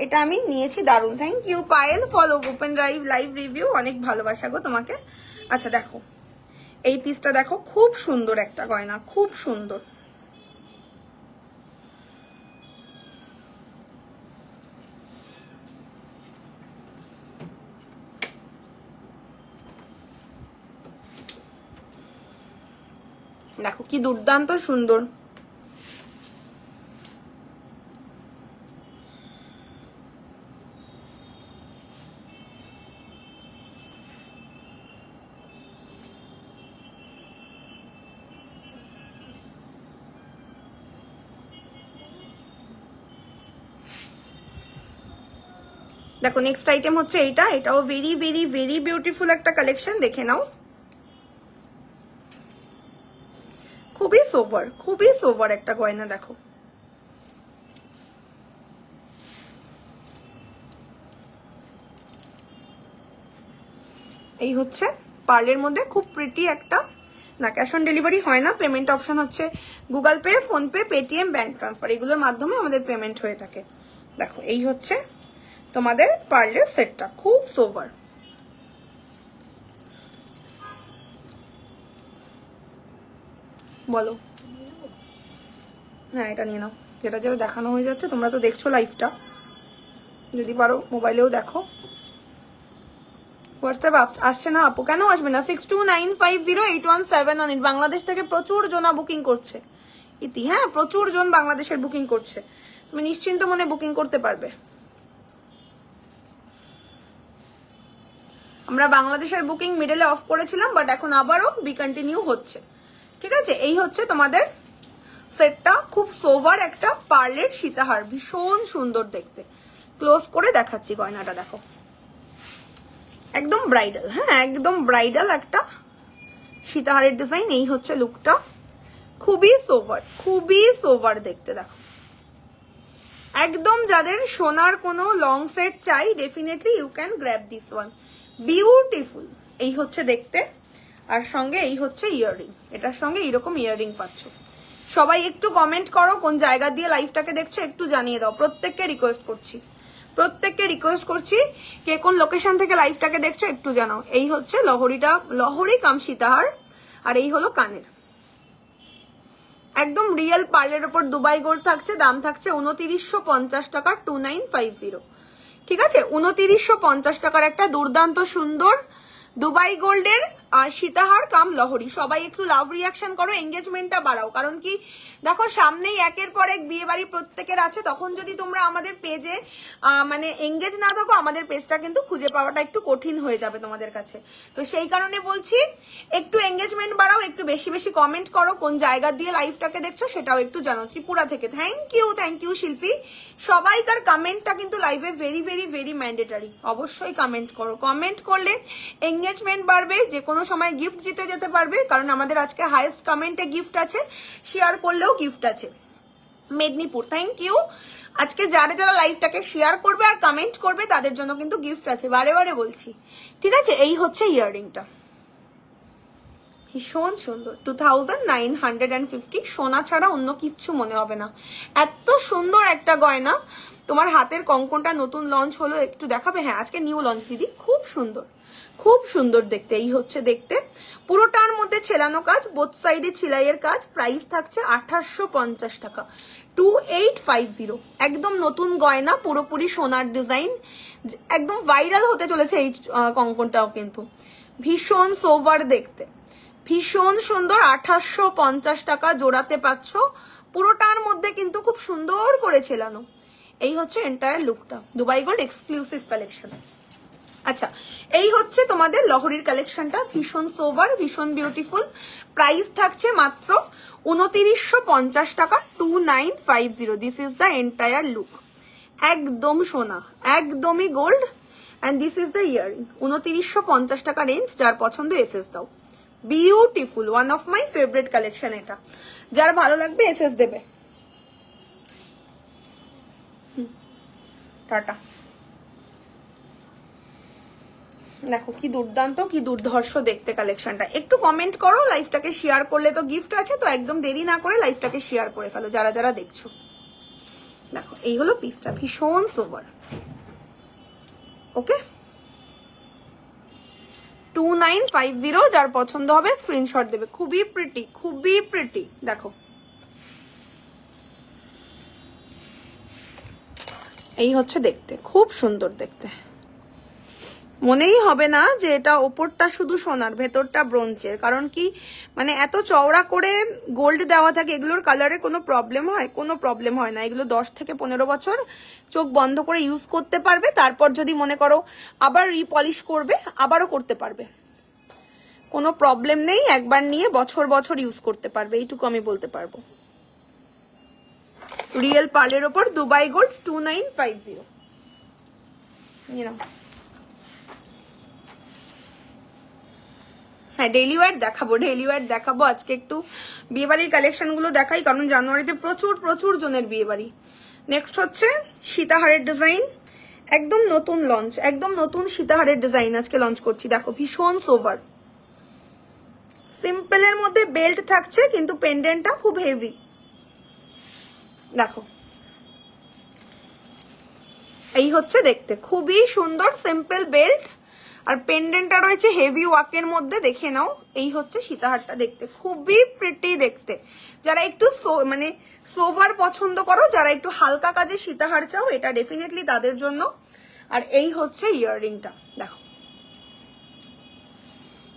এটা আমি নিয়েছি, দারুন। Thank you Payel, follow open live review, অনেক ভালোবাসা গো তোমাকে। আচ্ছা দেখো, এই পিসটা দেখো, খুব সুন্দর একটা গয়না, খুব সুন্দর। দেখো কি দুর্দান্ত সুন্দর। দেখো নেক্সট আইটেম হচ্ছে এইটা, এটাও ভেরি ভেরি ভেরি বিউটিফুল একটা কালেকশন, দেখে নাও। খুবই সোভার একটা গয়না দেখো। এই হচ্ছে পার্লের মধ্যে খুব প্রিটি একটা। না, ক্যাশ অন ডেলিভারি হয় না, পেমেন্ট অপশন হচ্ছে Google pay, PhonePe, Paytm, bank transfer, এগুলোর মাধ্যমে আমাদের পেমেন্ট হয়ে থাকে। দেখো এই হচ্ছে তোমাদের পার্লের সেটটা, খুব সোভার। বলো, হ্যাঁ এটা নিয়ে নাও, যেটা যেটা দেখানো হয়ে যাচ্ছে। তোমরা তো দেখছো লাইভটা, যদি পারো মোবাইলেও দেখো। হোয়াটসঅ্যাপ আসছে না আপু, কেন আসবে না? 62950817 বাংলাদেশ থেকে প্রচুর জনা বুকিং করছে ইতি। হ্যাঁ, প্রচুর জন বাংলাদেশের বুকিং করছে, তুমি নিশ্চিন্ত মনে বুকিং করতে পারবে। আমরা বাংলাদেশের বুকিং মিডলে অফ করেছিলাম, বাট এখন আবারও বিকন্টিনিউ হচ্ছে। ঠিক আছে, এই হচ্ছে তোমাদের সেটটা, খুব সোভার একটা পার্লের সীতাহার, ভীষণ সুন্দর দেখতে। ক্লোজ করে দেখাচ্ছি গয়নাটা, দেখো একদম ব্রাইডাল। হ্যাঁ, একদম ব্রাইডাল একটা সীতাহারের ডিজাইন। এই হচ্ছে লুকটা, খুবই সোভার দেখতে। দেখো একদম যাদের সোনার কোনো লং সেট চাই, definitely you can grab this one, beautiful. এই হচ্ছে দেখতে, আর সঙ্গে এই হচ্ছে ইয়াররিং, এটার সঙ্গে এইরকম ইয়াররিং পাচ্ছ। সবাই একটু কমেন্ট করো কোন জায়গা দিয়ে লাইভটাকে দেখছো, একটু জানিয়ে দাও। প্রত্যেককে রিকোয়েস্ট করছি কে কোন লোকেশন থেকে লাইভটাকে দেখছো একটু জানাও। এই হচ্ছে লহরি কাম সীতাহার, আর এই হলো কানের। একদম রিয়েল পার্লের ওপর দুবাই গোল্ড থাকছে, দাম থাকছে 2950 টাকা, 2950। ঠিক আছে, 2950 টাকার একটা দুর্দান্ত সুন্দর দুবাই গোল্ডের সীতাহার কাম লহরি। সবাই একটু লাভ রিয়াকশন করো, এঙ্গেজমেন্টটা বাড়াও, কারণ কি দেখো সামনেই একের পর এক বিয়ে বাড়ি প্রত্যেকের আছে, তখন যদি তোমরা আমাদের পেজে মানে এঙ্গেজ না থাকো আমাদের পেজটা কিন্তু খুঁজে পাওয়াটা একটু কঠিন হয়ে যাবে তোমাদের কাছে। তো সেই কারণে বলছি একটু এঙ্গেজমেন্ট বাড়াও, একটু বেশি বেশি কমেন্ট করো, কোন জায়গা দিয়ে লাইভটাকে দেখছো সেটাও একটু জানো। ত্রিপুরা থেকে থ্যাংক ইউ শিল্পী। সবাইকার কমেন্টটা কিন্তু লাইভে ভেরি ভেরি ভেরি ম্যান্ডেটারি, অবশ্যই কমেন্ট করো। কমেন্ট করলে এঙ্গেজমেন্ট বাড়বে, যে কোনো সময় গিফট জিতে যেতে পারবে, কারণ আমাদের আজকে হাইয়েস্ট কমেন্টে গিফট আছে, শেয়ার করলেও গিফট আছে। Medinipur thank you. আজকে যারা যারা লাইভটাকে শেয়ার করবে আর কমেন্ট করবে তাদের জন্য কিন্তু গিফট আছে, বারে বারে বলছি, ঠিক আছে। এই হচ্ছে ইয়াররিংটা, ভীষণ সুন্দর, 2950। সোনা ছাড়া অন্য কিচ্ছু মনে হবে না, এত সুন্দর একটা গয়না। তোমার হাতের কঙ্কনটা নতুন লঞ্চ হলো, একটু দেখাবে? হ্যাঁ আজকে নিউ লঞ্চ দিদি, খুব সুন্দর, খুব সুন্দর দেখতে। এই হচ্ছে দেখতে, পুরোটার মধ্যে ছেলানো কাজ, বোথ সাইডে ছিলাইয়ের কাজ। প্রাইস থাকছে 2850 টাকা, 2850। একদম নতুন গয়না, পুরোপুরি সোনার ডিজাইন, একদম ভাইরাল হতে চলেছে এই কঙ্কনটাও কিন্তু। ভীষণ সোভার দেখতে, ভীষণ সুন্দর। 2850 টাকা জোড়াতে পাচ্ছ, পুরোটার মধ্যে কিন্তু খুব সুন্দর করে ছেলানো। এই হচ্ছে এন্টায়ার লুকটা, দুবাই গোল্ড এক্সক্লুসিভ কালেকশন। আচ্ছা, এই হচ্ছে তোমাদের লহরির কালেকশনটা, ভীষণ সোভার, ভীষণ বিউটিফুল। প্রাইস থাকছে মাত্র 2950 টাকা, 2950। This is the entire look, একদম সোনা, একদমই gold, and this is the earring. 2950 টাকা রেঞ্জ, যার পছন্দ এসএস দাও। Beautiful, one of my favourite collection এটা, যার ভালো লাগবে এসএস দেবে। টাটা। দেখো কি দুর্দান্ত, কি দুর্ধর্ষ দেখতে কালেকশনটা। একটু কমেন্ট করো, লাইভটাকে শেয়ার করলে তো গিফট আছে, তো একদম দেরি না করে লাইভটাকে শেয়ার করে ফেলো যারা যারা দেখছো। দেখো এই হলো পিসটা, ভীষণ সোবার। ওকে, 2950, যার পছন্দ হবে স্ক্রিনশট দেবে। খুবই প্রিটি, খুবই প্রিটি। দেখো এই হচ্ছে দেখতে, খুব সুন্দর দেখতে, মনেই হবে না যে এটা ওপরটা শুধু সোনার ভেতরটা ব্রোঞ্জের। কারণ কি মানে এত চওড়া করে গোল্ড দেওয়া থাকে, এগুলোর কালারে কোনো প্রবলেম হয়? কোনো প্রবলেম হয় না। এগুলো 10 থেকে 15 বছর চোখ বন্ধ করে ইউজ করতে পারবে, তারপর যদি মনে করো আবার রিপলিশ করবে আবারও করতে পারবে, কোনো প্রবলেম নেই। একবার নিয়ে বছর বছর ইউজ করতে পারবে, এইটুকু আমি বলতে পারবো। রিয়েল পার্লের ওপর দুবাই গোল্ড 2950। হ্যাঁ ডেইলি ওয়্যার দেখাবো, ডেইলি ওয়্যার দেখাবো। আজকে একটু বিয়েবাড়ির কালেকশন গুলো দেখাই, কারণ জানুয়ারিতে প্রচুর প্রচুর জনের বিয়েবাড়ি। নেক্সট হচ্ছে সীতাহারের ডিজাইন, একদম নতুন লঞ্চ, একদম নতুন সীতাহারের ডিজাইন আজকে লঞ্চ করছি। দেখো ভীষণ সোভার, সিম্পলের মধ্যে বেল্ট থাকছে কিন্তু পেন্ডেন্টটা খুব হেভি। দেখো এই হচ্ছে দেখতে, খুবই সুন্দর সিম্পল বেল্ট, আর পেন্ডেন্টটা রয়েছে হেভি ওয়ার্কের মধ্যে। দেখে নাও, এই হচ্ছে সীতাহারটা দেখতে, খুবই প্রিটি দেখতে। যারা একটু মানে সোভার পছন্দ করো, যারা একটু হালকা কাজে সীতাহার চাও, এটা ডেফিনেটলি তাদের জন্য। আর এই হচ্ছে ইয়াররিংটা, দেখো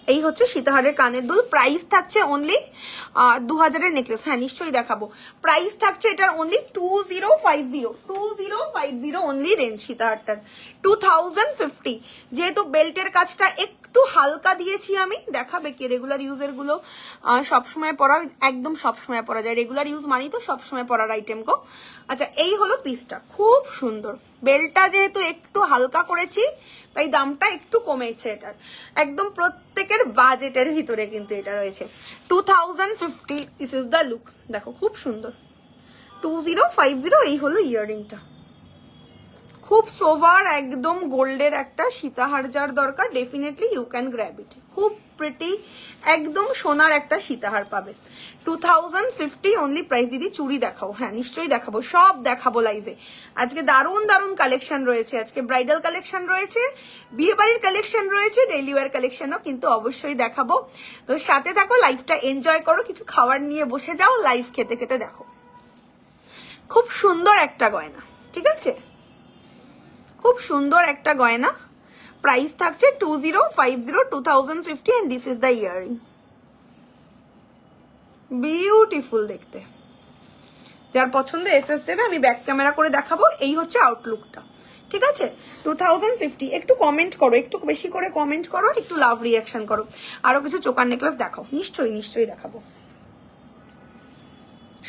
এই হচ্ছে সীতাহারের কানের দুল। প্রাইস থাকছে অনলি 2000-এর নেকলেস। হ্যাঁ নিশ্চয়ই দেখাবো। প্রাইস থাকছে এটার অনলি 2050 অনলি রেঞ্জ সীতাহারটার, 2050। যেহেতু বেল্টের কাজটা একটু হালকা দিয়েছি আমি, দেখাবে কি রেগুলার ইউজের গুলো সবসময় পরা, একদম সবসময় পরা যায়। রেগুলার ইউজ মানি তো সবসময় পরার আইটেম গো। আচ্ছা এই হলো পিসটা, খুব সুন্দর। বেল্টটা যেহেতু একটু হালকা করেছি তাই দামটা একটু কমেছে এটার, একদম প্রত্যেকের বাজেটের ভিতরে কিন্তু এটা রয়েছে। 2050, দিস ইজ দ্য লুক। দেখো খুব সুন্দর, 2050। এই হলো ইয়াররিংটা, খুব সোভার, একদম গোল্ডের একটা সীতাহার যার দরকার definitely you can grab it. খুব প্রিটি, একদম সোনার একটা সীতাহার পাবে, 2050 অনলি প্রাইস। দিদি চুড়ি দেখাও? হ্যাঁ নিশ্চয়ই দেখাবো, সব দেখাবো লাইভে। আজকে দারুণ দারুণ কালেকশন রয়েছে, আজকে ব্রাইডাল কালেকশন রয়েছে, বিয়ে বাড়ির কালেকশন রয়েছে, ডেইলি ওয়্যার কালেকশনও কিন্তু অবশ্যই দেখাবো। তো সাথে থাকো, লাইভটা এনজয় করো, কিছু খাবার নিয়ে বসে যাও, লাইভ খেতে খেতে দেখো। খুব সুন্দর একটা গয়না, ঠিক আছে, খুব সুন্দর একটা গয়না। প্রাইস থাকছে 2050 2050 and this is the earring. Beautiful দেখতে, যার পছন্দ এসএস দেবে, আমি ব্যাক ক্যামেরা করে দেখাবো। এই হচ্ছে আউটলুকটা, ঠিক আছে? 2050। একটু কমেন্ট করো, একটু বেশি করে কমেন্ট করো, একটু লাভ রিয়াকশন করো। আরো কিছু চোকার নেকলেস দেখাও, নিশ্চয়ই নিশ্চয়ই দেখাবো,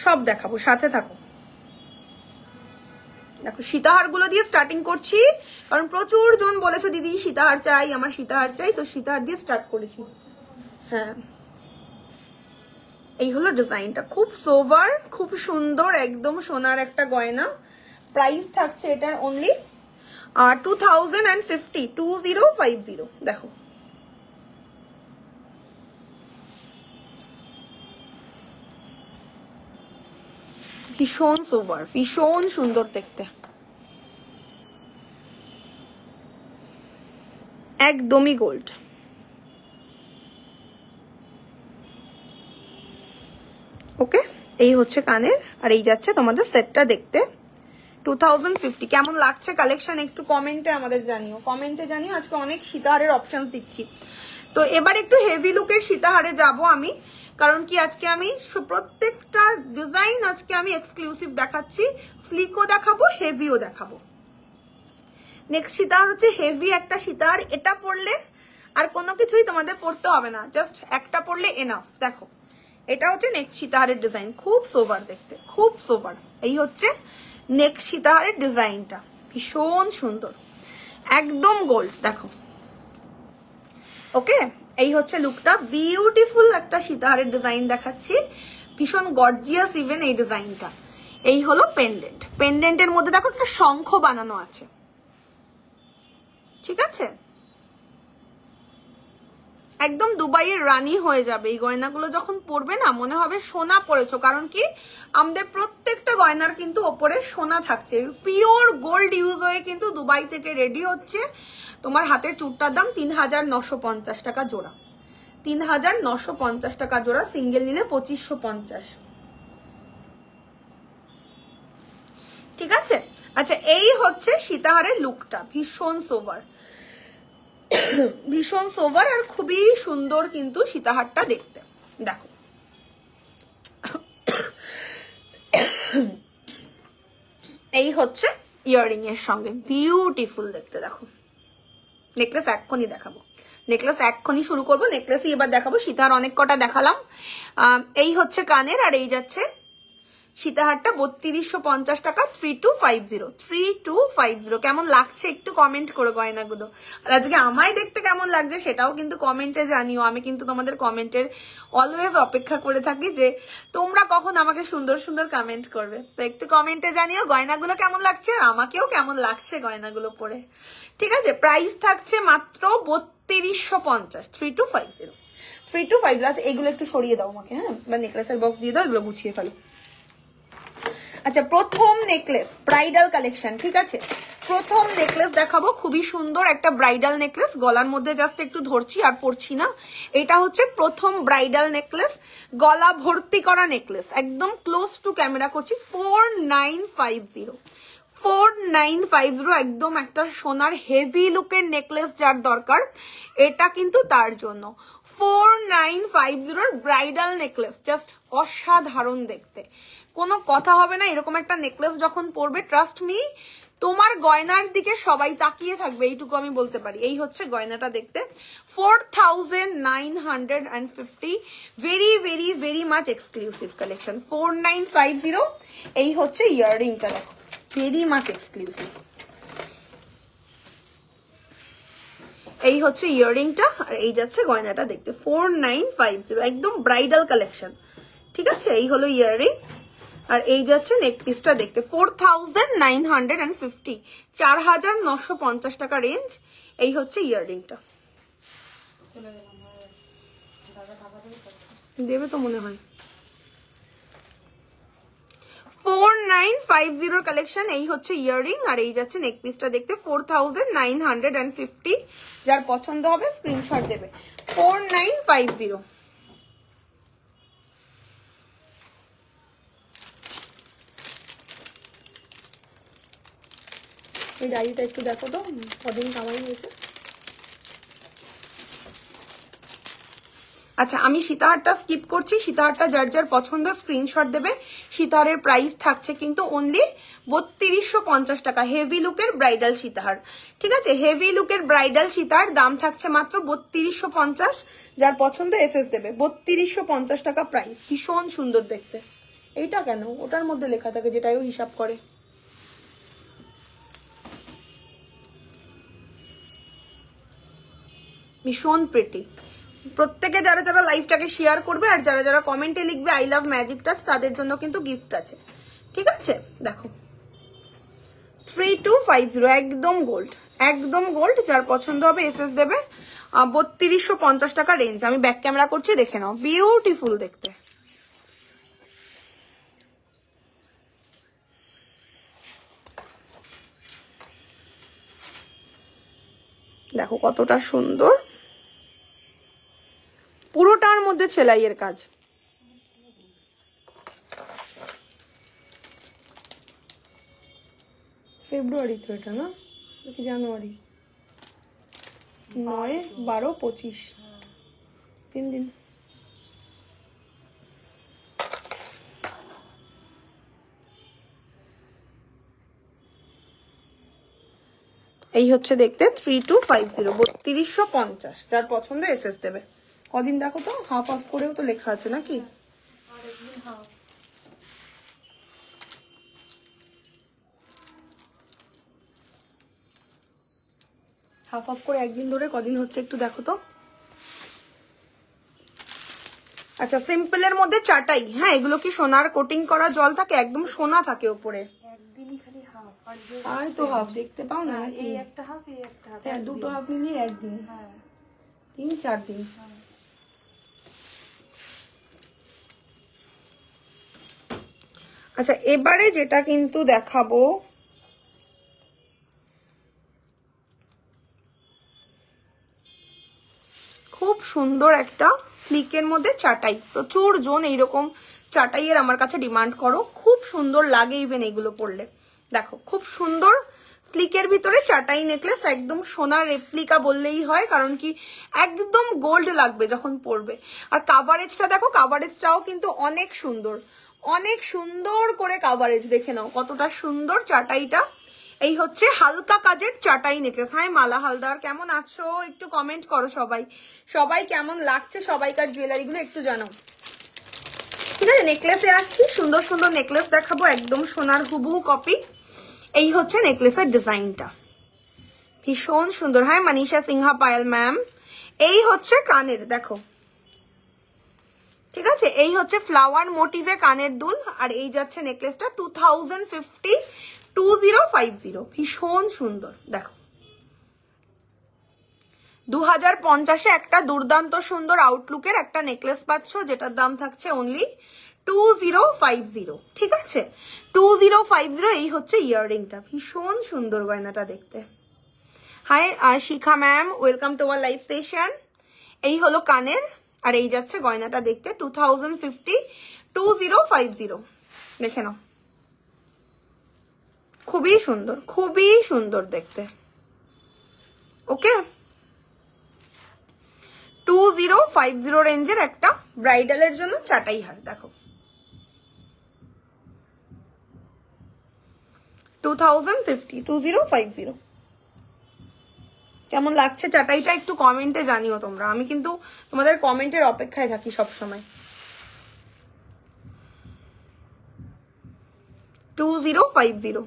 সব দেখাবো, সাথে থাকো। দেখো সীতাহার গুলো দিয়ে স্টার্টিং করছি, কারণ প্রচুর জন বলেছো দিদি সীতাহার চাই, আমার সীতাহার চাই, তো সীতাহার দিয়ে স্টার্ট করেছি। হ্যাঁ, এই হলো ডিজাইনটা, খুব সোভার, খুব সুন্দর, একদম সোনার একটা গয়না। প্রাইস থাকছে এটার অনলি 2050 2050। দেখো ভীষণ সোভার, ভীষণ সুন্দর দেখতে, একদমই গোল্ড। ওকে, এই হচ্ছে কানের, আর এই যাচ্ছে তোমাদের সেটটা দেখতে 2050। কেমন লাগছে কালেকশন একটু কমেন্টে আমাদের জানিও, কমেন্টে জানিও। আজকে অনেক সীতাহারের অপশন দিচ্ছি, তো এবার একটু হেভি লুকের সীতাহারে যাব আমি, কারণ কি আজকে আমি প্রত্যেকটা ডিজাইন আজকে আমি এক্সক্লুসিভ দেখাচ্ছি, স্লিকও দেখাবো, হেভিও দেখাবো। নেক্সট সীতাহার হচ্ছে হেভি একটা সীতাহার, এটা পরলে আর কোনো কিছুই তোমাদের পড়তে হবে না, জাস্ট একটা পরলে এনাফ। দেখো এটা হচ্ছে নেক্সট সীতাহারের ডিজাইন, খুব সোভার দেখতে, খুব সোভার। এই হচ্ছে নেক্সট সীতাহারের ডিজাইনটা, ভীষণ সুন্দর, একদম গোল্ড। দেখো ওকে, এই হচ্ছে লুকটা, বিউটিফুল একটা সীতাহারের ডিজাইন দেখাচ্ছি, ভীষণ গর্জিয়াস ইভেন এই ডিজাইনটা। এই হলো পেন্ডেন্ট, পেন্ডেন্টের মধ্যে দেখো একটা শঙ্খ বানানো আছে, ঠিক আছে? একদম দুবাইয়ের রানী হয়ে যাবে এই গয়নাগুলো যখন পরবে না, মনে হবে সোনা পরেছো, কারণ কি আমাদের প্রত্যেকটা গয়নার কিন্তু ওপরে সোনা থাকছে, পিওর গোল্ড ইউজ হয়ে কিন্তু দুবাই থেকে রেডি হচ্ছে। তোমার হাতের চুড়টার দাম 3950 টাকা জোড়া, 3950 টাকা জোড়া, সিঙ্গেল নিলে 2550, ঠিক আছে? আচ্ছা, এই হচ্ছে সীতাহারের লুকটা, ভীষণ সোভার, ভীষণ সোভার, আর খুবই সুন্দর কিন্তু সীতাহারটা দেখতে। দেখো এই হচ্ছে ইয়াররিং এর সঙ্গে, বিউটিফুল দেখতে। দেখো নেকলেস এক্ষুনি দেখাবো, নেকলেস এক্ষুনি শুরু করবো, নেকলেসই এবার দেখাবো, সীতাহার অনেক কটা দেখালাম। এই হচ্ছে কানের, আর এই যাচ্ছে সীতাহারটা 3250 টাকা, 3250। কেমন লাগছে একটু কমেন্ট করো গয়নাগুলো, আর আজকে আমায় দেখতে কেমন লাগছে সেটাও কিন্তু কমেন্টে জানিও। আমি কিন্তু তোমাদের কমেন্টের অলওয়েজ অপেক্ষা করে থাকি, যে তোমরা কখন আমাকে সুন্দর সুন্দর কমেন্ট করবে, তো একটু কমেন্টে জানিও গয়নাগুলো কেমন লাগছে, আর আমাকেও কেমন লাগছে গয়নাগুলো পরে, ঠিক আছে? প্রাইস থাকছে মাত্র 3250, 3250। আচ্ছা এগুলো একটু সরিয়ে দাও আমাকে, হ্যাঁ, বা নেকলেসের বক্স দিয়ে দাও, এগুলো গুছিয়ে ফেলো। আচ্ছা, প্রথম নেকলেস ব্রাইডাল কালেকশন, ঠিক আছে? প্রথম নেকলেস দেখাবো, খুবই সুন্দর একটা ব্রাইডাল নেকলেস, গলার মধ্যে জাস্ট একটু ধরছি আর পরছি না। এটা হচ্ছে প্রথম ব্রাইডাল নেকলেস, গলা ভর্তি করা নেকলেস, একদম ক্লোজ টু ক্যামেরা করছি, 4950, 4950। একদম একটা সোনার হেভি লুকের নেকলেস যার দরকার, এটা কিন্তু তার জন্য 4950 ব্রাইডাল নেকলেস, জাস্ট অসাধারণ দেখতে, কোনো কথা হবে না। এরকম একটা নেকলেস যখন পরবে, ট্রাস্ট মি, তোমার গয়নার দিকে সবাই তাকিয়ে থাকবে, এইটুকু আমি বলতে পারি। এই হচ্ছে গয়নাটা দেখতে, 4950, very very very much exclusive collection, 4950। এই হচ্ছে ইয়াররিংটা, দেখো ভেরি মাচ এক্সক্লুসিভ। এই হচ্ছে ইয়াররিংটা, আর এই যাচ্ছে গয়নাটা দেখতে, 4950, একদম ব্রাইডাল কালেকশন, ঠিক আছে? এই হলো ইয়াররিং, আর এই যাচ্ছে নেক পিসটা দেখতে, 4950, 4950 টাকা রেঞ্জ। এই হচ্ছে ইয়াররিংটা, দেবে তো মনে হয়। 4950 কালেকশন, এই হচ্ছে ইয়াররিং, আর এই যাচ্ছে নেক পিসটা দেখতে, 4950। যার পছন্দ হবে স্ক্রিনশট দেবে, 4950। এই ডায়েরিটা একটু দেখো তো, কদিন কামাই হয়েছে। আচ্ছা আমি সীতাহারটা স্কিপ করছি, সীতাহারটা যার যার পছন্দ স্ক্রিনশট দেবে। সীতাহারের প্রাইস থাকছে কিন্তু অনলি 3250 টাকা, হেভি লুকের ব্রাইডাল সীতাহার। ঠিক আছে, হেভি লুকের ব্রাইডাল সীতাহার দাম থাকছে মাত্র 3250, যার পছন্দ এসএস দেবে। 3250 টাকা প্রাইস, ভীষণ সুন্দর দেখতে। এইটা কেন, ওটার মধ্যে লেখা থাকে যেটাও হিসাব করে। ভীষণ প্রিটি। প্রত্যেকে যারা যারা লাইভটাকে শেয়ার করবে আর যারা যারা কমেন্টে লিখবে আই লাভ ম্যাজিক টাচ, তাদের জন্য কিন্তু গিফট আছে। ঠিক আছে, দেখো 3250, একদম গোল্ড, একদম গোল্ড। যার পছন্দ হবে এসএস দেবে। 3250 টাকা রেঞ্জ। আমি ব্যাক ক্যামেরা করছি, দেখে নাও, বিউটিফুল দেখতে। দেখো কতটা সুন্দর, পুরোটার মধ্যে সেলাইয়ের কাজ। ফেব্রুয়ারি তো এটা না, নাকি জানুয়ারি? 9, 12, 25, 3 দিন। এই হচ্ছে দেখতে 3250, 3250। যার পছন্দ এসএস দেবে। কদিন দেখো তো, হাফ অফ করেও তো লেখা আছে নাকি? হাফ অফ করে একদিন ধরে কদিন হচ্ছে একটু দেখো তো। আচ্ছা সিম্পলের মধ্যে চাটাই, হ্যাঁ এগুলো কি সোনার কোটিং করা জল থাকে? একদম সোনা থাকে উপরে। একদিনই খালি হাফ, আর তো হাফ দেখতে পাও না, এই একটা হাফ, এই একটা হাফ, হ্যাঁ দুটো হাফ মিলিয়ে একদিন। হ্যাঁ 3-4 দিন। আচ্ছা এবারে যেটা কিন্তু দেখাবো, খুব সুন্দর একটা স্লিকের মধ্যে চাটাই। প্রচুর জন এইরকম চাটাইয়ের আমার কাছে ডিমান্ড করো, খুব সুন্দর লাগে ইভেন এগুলো পরলে। দেখো খুব সুন্দর স্লিকের ভিতরে চাটাই নেকলেস, একদম সোনার রেপ্লিকা বললেই হয়, কারণ কি একদম গোল্ড লাগবে যখন পরবে। আর কাভারেজটা দেখো, কাভারেজটাও কিন্তু অনেক সুন্দর, অনেক সুন্দর করে কাভারেজ। দেখে নাও কতটা সুন্দর চাটাইটা। এই হচ্ছে হালকা কাজের চাটাই নেকলেস। হ্যাঁ মালা হালদার কেমন আছো, একটু কমেন্ট করো সবাই, সবাই কেমন লাগছে সবাইকার জুয়েলারি গুলো একটু জানাও। ঠিক আছে, নেকলেসে আসছি, সুন্দর সুন্দর নেকলেস দেখাবো, একদম সোনার হুবহু কপি। এই হচ্ছে নেকলেসের ডিজাইনটা, ভীষণ সুন্দর। হ্যাঁ মনীষা সিনহা পায়েল ম্যাম। এই হচ্ছে কানের, দেখো ঠিক আছে, এই হচ্ছে ফ্লাওয়ার মোটিভে কানের দুল। আর এই যাচ্ছে নেকলেসটা 2050, 2050, ভীষণ সুন্দর। দেখো 2050-এ একটা দুর্দান্ত সুন্দর আউটলুকের একটা নেকলেস পাচ্ছ, যেটার দাম থাকছে অনলি 2050। ঠিক আছে 2050। এই হচ্ছে ইয়াররিংটা, ভীষণ সুন্দর গয়নাটা দেখতে। Hi Shikha ma'am, welcome to our live session. এই হলো কানের, আর এই যাচ্ছে গয়নাটা দেখতে 2050, 2050। দেখে নাও, খুবই সুন্দর, খুবই সুন্দর দেখতে। ওকে 2050 রেঞ্জের একটা ব্রাইডালের জন্য চাটাই হার। দেখো 2050, 2050। কেমন লাগছে চাটাইটা একটু কমেন্টে জানিও তোমরা, আমি কিন্তু তোমাদের কমেন্টের অপেক্ষায় থাকি সব সময়। 2050,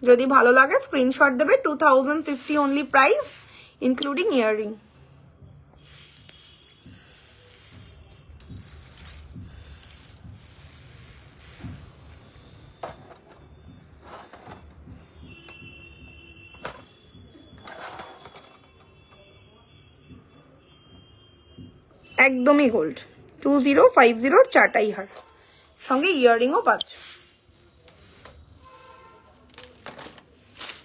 যদি ভালো লাগে স্ক্রিনশট দেবে। 2050 অনলি প্রাইস, ইনক্লুডিং ইয়াররিং। একদমই গোল্ড, 2050 চাটাই হার, সঙ্গে ইয়াররিংও পাচ্ছ।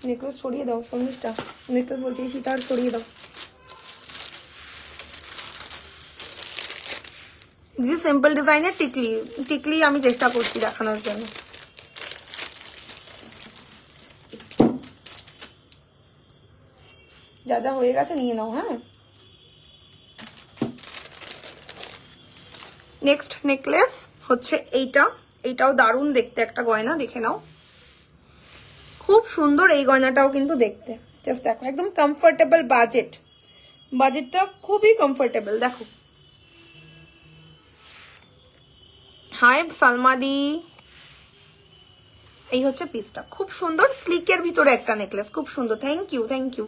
নেকলেস সরিয়ে দাও, সন্দেশটা নেকলেস বলছি, সীতার সরিয়ে দাও। দিদি সিম্পল ডিজাইনের টিকলি, টিকলি আমি চেষ্টা করছি দেখানোর জন্য। যা যা হয়ে গেছে নিয়ে নাও। হ্যাঁ নেক্সট নেকলেস হচ্ছে এইটাও দারুণ দেখতে একটা গয়না, দেখে নাও। খুব সুন্দর এই গয়নাটাও কিন্তু দেখতে, জাস্ট দেখো একদম কমফোর্টেবল বাজেটটা খুবই কমফোর্টেবল। দেখো, হাই সালমাদি, এই হচ্ছে পিসটা, খুব সুন্দর স্লিকের ভিতরে একটা নেকলেস, খুব সুন্দর। Thank you.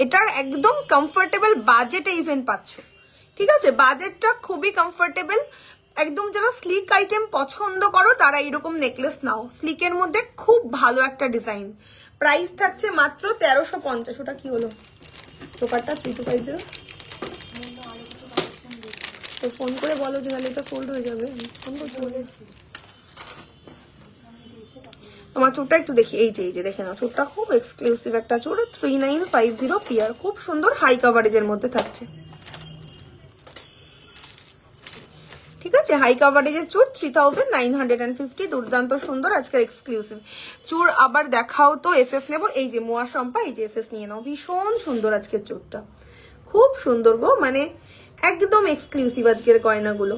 এটার একদম কমফোর্টেবল বাজেটে ইভেন পাচ্ছ, ঠিক আছে? বাজেটটা খুবই কমফোর্টেবল, একদম যারা স্লিক আইটেম পছন্দ করো তারা এরকম নেকলেস নাও। স্লিকের মধ্যে খুব ভালো একটা ডিজাইন। প্রাইস থাকছে মাত্র 1350। ওটা কি হলো দোকানটা? 3250। তো ফোন করে বলো যে তাহলে এটা সোল্ড হয়ে যাবে। ফোন করতে বলেছি। তোমার চুরটা একটু দেখি, এই যে দেখে নাও, চুরটা খুব এক্সক্লুসিভ একটা চুর, 3950 পিয়ার, খুব সুন্দর হাই কাভারেজের মধ্যে থাকছে, ঠিক আছে? হাই কাভারেজের চুর 3950, দুর্দান্ত সুন্দর আজকের এক্সক্লুসিভ চুর। আবার দেখাও তো, এসএস নেবো, এই যে মোয়া সম্পা, এই যে এসএস নিয়ে নাও, ভীষণ সুন্দর আজকের চুরটা, খুব সুন্দর গো, মানে একদম এক্সক্লুসিভ আজকের গয়নাগুলো,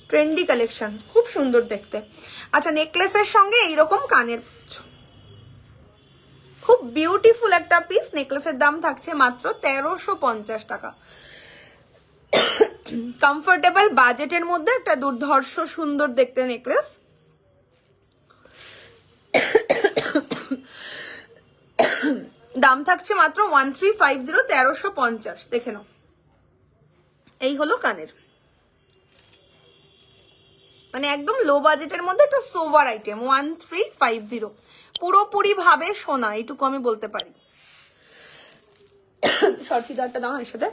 ট্রেন্ডি কালেকশন, খুব সুন্দর দেখতে। আচ্ছা, নেকলেসের সঙ্গে এইরকম কানের, খুব বিউটিফুল একটা পিস। নেকলেসের দাম থাকছে মাত্র 1350 টাকা। কমফোর্টেবল বাজেটের মধ্যে একটা দুর্ধর্ষ সুন্দর দেখতে নেকলেস। দাম থাকছে মাত্র 1350, 1350। দেখে নাও, এই হলো কানের, মানে একদম লো বাজেটের মধ্যে একটা সোভার আইটেম, 1350, পুরোপুরি ভাবে সোনা, এইটুকু আমি বলতে পারি। সরচিদারটা দাও এর সাথে।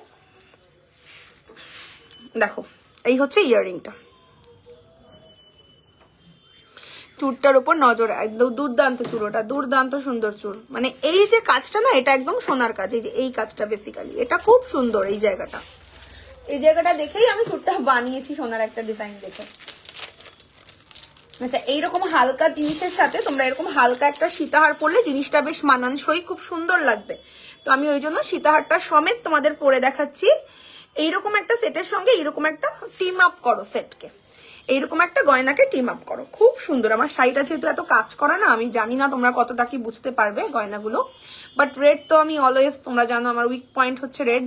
দেখো, এই হচ্ছে ইয়াররিংটা, চুরটার উপর নজর, একদম দুর্দান্ত চুর, ওটা দুর্দান্ত সুন্দর চুর, মানে এই যে কাজটা না, এটা একদম সোনার কাজ, এই যে এই কাজটা বেসিক্যালি এটা খুব সুন্দর। এই জায়গাটা দেখেই আমি চুরটা বানিয়েছি, সোনার একটা ডিজাইন দেখে। আচ্ছা, এইরকম হালকা জিনিসের সাথে তোমরা এরকম হালকা একটা সীতাহার পরলে জিনিসটা বেশ মানানসই, খুব সুন্দর লাগবে। তো আমি ওই জন্য সীতাহারটা সমেত তোমাদের পরে দেখাচ্ছি। এইরকম একটা সেটের সঙ্গে এইরকম একটা টিম আপ করো, সেটকে এইরকম একটা গয়নাকে টিম আপ করো, খুব সুন্দর। আমার শাড়িটা যেহেতু এত কাজ করা না, আমি জানি না তোমরা কতটা কি বুঝতে পারবে গয়নাগুলো, বাট রেড তো আমি অলওয়েজ, তোমরা জানো আমার উইক পয়েন্ট হচ্ছে রেড,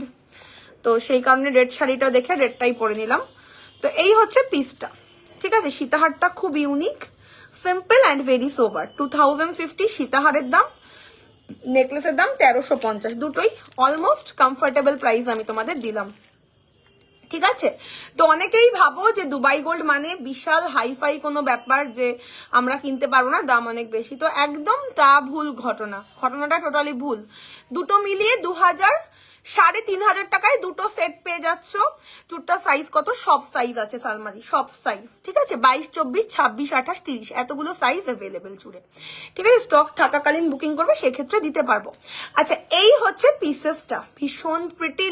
তো সেই কারণে রেড শাড়িটা দেখে রেডটাই পরে নিলাম। তো এই হচ্ছে পিসটা, ঠিক আছে? সীতাহারটা খুব ইউনিক, সিম্পল অ্যান্ড ভেরি সোবার। 2050 সীতাহারের দাম, নেকলেসের দাম 1350, দুটোই অলমোস্ট কমফোর্টেবল প্রাইস আমি তোমাদের দিলাম, ঠিক আছে? তো অনেকেই ভাবো যে দুবাই গোল্ড মানে বিশাল হাইফাই কোনো ব্যাপার, যে আমরা কিনতে পারবো না, দাম অনেক বেশি, তো একদম তা ভুল ঘটনাটা টোটালি ভুল। দুটো মিলিয়ে 2500-3500 টাকায় দুটো সেট পেয়ে যাচ্ছ। চুরটার সাইজ কত? সব সাইজ আছে সালমাদি, সব সাইজ, ঠিক আছে? 22, 24, 26, 28, 30 এতগুলো সাইজ অ্যাভেলেবেল চুরে, ঠিক আছে? স্টক থাকাকালীন বুকিং করবে, সেক্ষেত্রে দিতে পারবো। আচ্ছা, এই হচ্ছে পিসেসটা, ভীষণ প্রিটি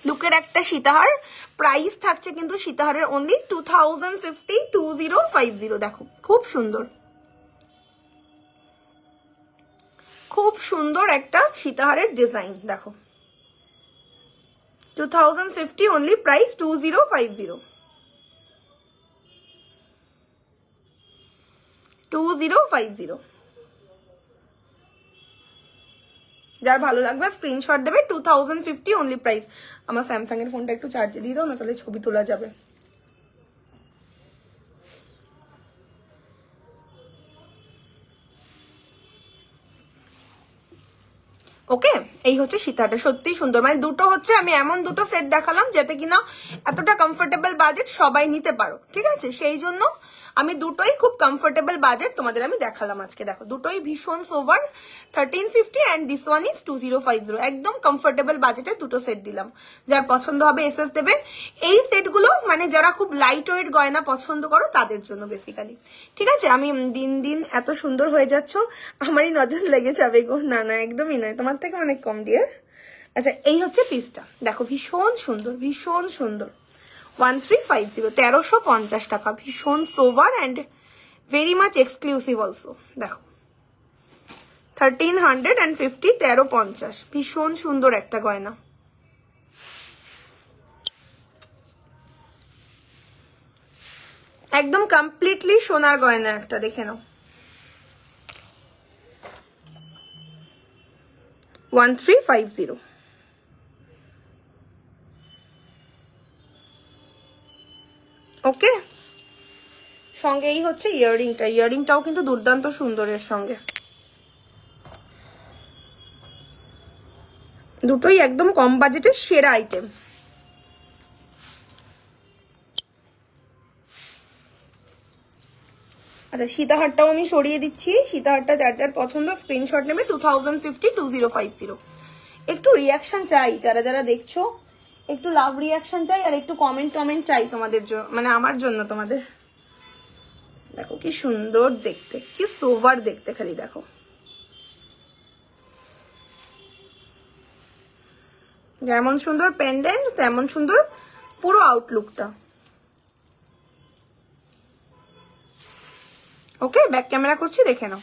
লুকের একটা সীতাহার। প্রাইস থাকছে কিন্তু সীতাহারের অনলি 2050, 2050। দেখো, খুব সুন্দর একটা সীতাহারের ডিজাইন, দেখো 2050 only, price 2050, 2050। যার ভালো লাগবে স্ক্রিনশট দেবে, 2050 only প্রাইস। আমার স্যামসাং এর ফোনটা একটু চার্জে দিয়ে দাও না, তাহলে ছবি তোলা যাবে। ওকে, এই হচ্ছে সীতাহারটা, সত্যি সুন্দর, মানে দুটো হচ্ছে, আমি এমন দুটো সেট দেখালাম যাতে কিনা এতটা কমফোর্টেবল বাজেট সবাই নিতে পারো, ঠিক আছে? সেই জন্য আমি দুটোই খুব কমফোর্টেবল বাজেট তোমাদের আমি দেখালাম আজকে। দেখো, দুটোই ভীষণ sober, 1350 and this one is 2050, একদম কমফোর্টেবল বাজেটে দুটো সেট দিলাম। যার পছন্দ হবে এসএস দেবে। এই সেটগুলো মানে যারা খুব লাইট ওয়েট গয়না পছন্দ করো তাদের জন্য বেসিক্যালি, ঠিক আছে? আমি দিন এত সুন্দর হয়ে যাচ্ছ, আমারই নজর লেগে যাবে গো। না একদমই নয়, তোমার থেকে অনেক কম ডিয়ার। আচ্ছা, এই হচ্ছে পিসটা, দেখো ভীষণ সুন্দর, 1350, 1350 টাকা, ভীষণ sober and very much exclusive also. দেখো 1350, 1350, ভীষণ সুন্দর একটা গয়না। একদম কমপ্লিটলি সোনার গয়না একটা, দেখে নাও। 1350। ওকে, সঙ্গে এই হচ্ছে ইয়াররিংটা। ইয়াররিংটাও কিন্তু দুর্দান্ত সুন্দরের সঙ্গে, দুটোই একদম কম বাজেটের সেরা আইটেম। আচ্ছা, সীতাহারটাও আমি সরিয়ে দিচ্ছি। সীতাহারটা যার যার পছন্দ স্ক্রিনশট নেবে। 2050 2050। একটু রিয়াকশন চাই যারা যারা দেখছো, একটু লাভ রিয়াকশন চাই, আর একটু কমেন্ট চাই তোমাদের জন্য, মানে আমার জন্য তোমাদের। দেখো কি সুন্দর দেখতে, কি সোভার দেখতে, খালি দেখো। যেমন সুন্দর পেন্ডেন্ট তেমন সুন্দর পুরো আউটলুকটা। ওকে, ব্যাক ক্যামেরা করছি, দেখে নাও।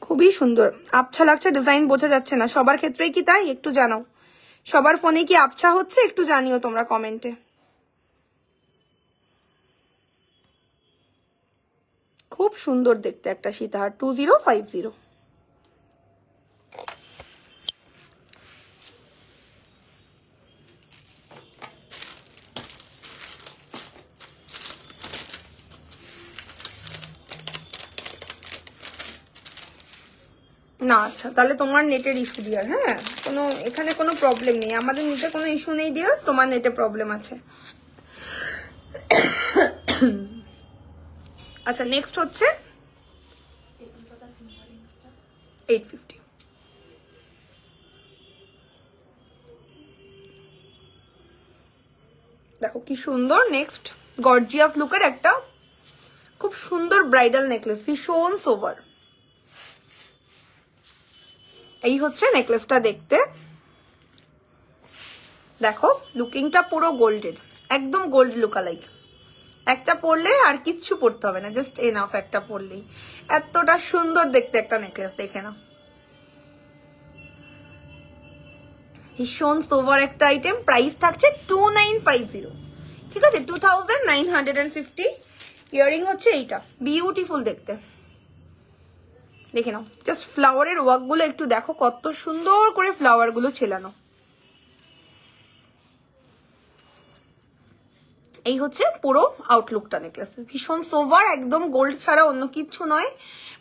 খুবই সুন্দর, আবছা লাগছে, ডিজাইন বোঝা যাচ্ছে না। সবার ক্ষেত্রেই কি তাই? একটু জানাও। সবার ফোনে কি আবছা হচ্ছে? একটু জানিও তোমরা কমেন্টে। খুব সুন্দর দেখতে একটা সীতাহার, 2050। না, আচ্ছা, তাহলে তোমার নেটের ইস্যু ডিয়ার। হ্যাঁ, কোনো এখানে কোনো প্রবলেম নেই, আমাদের নেটে কোনো ইস্যু নেই ডিয়ার, তোমার নেটে প্রবলেম আছে। আচ্ছা, নেক্সট হচ্ছে 850। দেখো কি সুন্দর। নেক্সট গর্জিয়াস লুকের একটা খুব সুন্দর ব্রাইডাল নেকলেস, ভীষণ সোভার। এই হচ্ছে নেকলেসটা দেখতে। দেখো লুকিংটা পুরো গোল্ডের, একদম গোল্ড লুকালাইক। একটা পরলে আর কিচ্ছু পরতে হবে না, জাস্ট এনাফ একটা পরলেই। এতটা সুন্দর দেখতে একটা নেকলেস, দেখে নাও। ভীষণ সোভার একটা আইটেম। প্রাইস থাকছে 2950। ঠিক আছে, 2950। ইয়ারিং হচ্ছে এইটা, বিউটিফুল দেখতে, দেখে নাও। জাস্ট ফ্লাওয়ারের ওয়ার্ক গুলো একটু দেখো, কত সুন্দর করে ফ্লাওয়ার গুলো ছেলানো। এই হচ্ছে পুরো আউটলুকটা নেকলেস, ভীষণ সোভার, একদম গোল্ড ছাড়া অন্য কিচ্ছু নয়।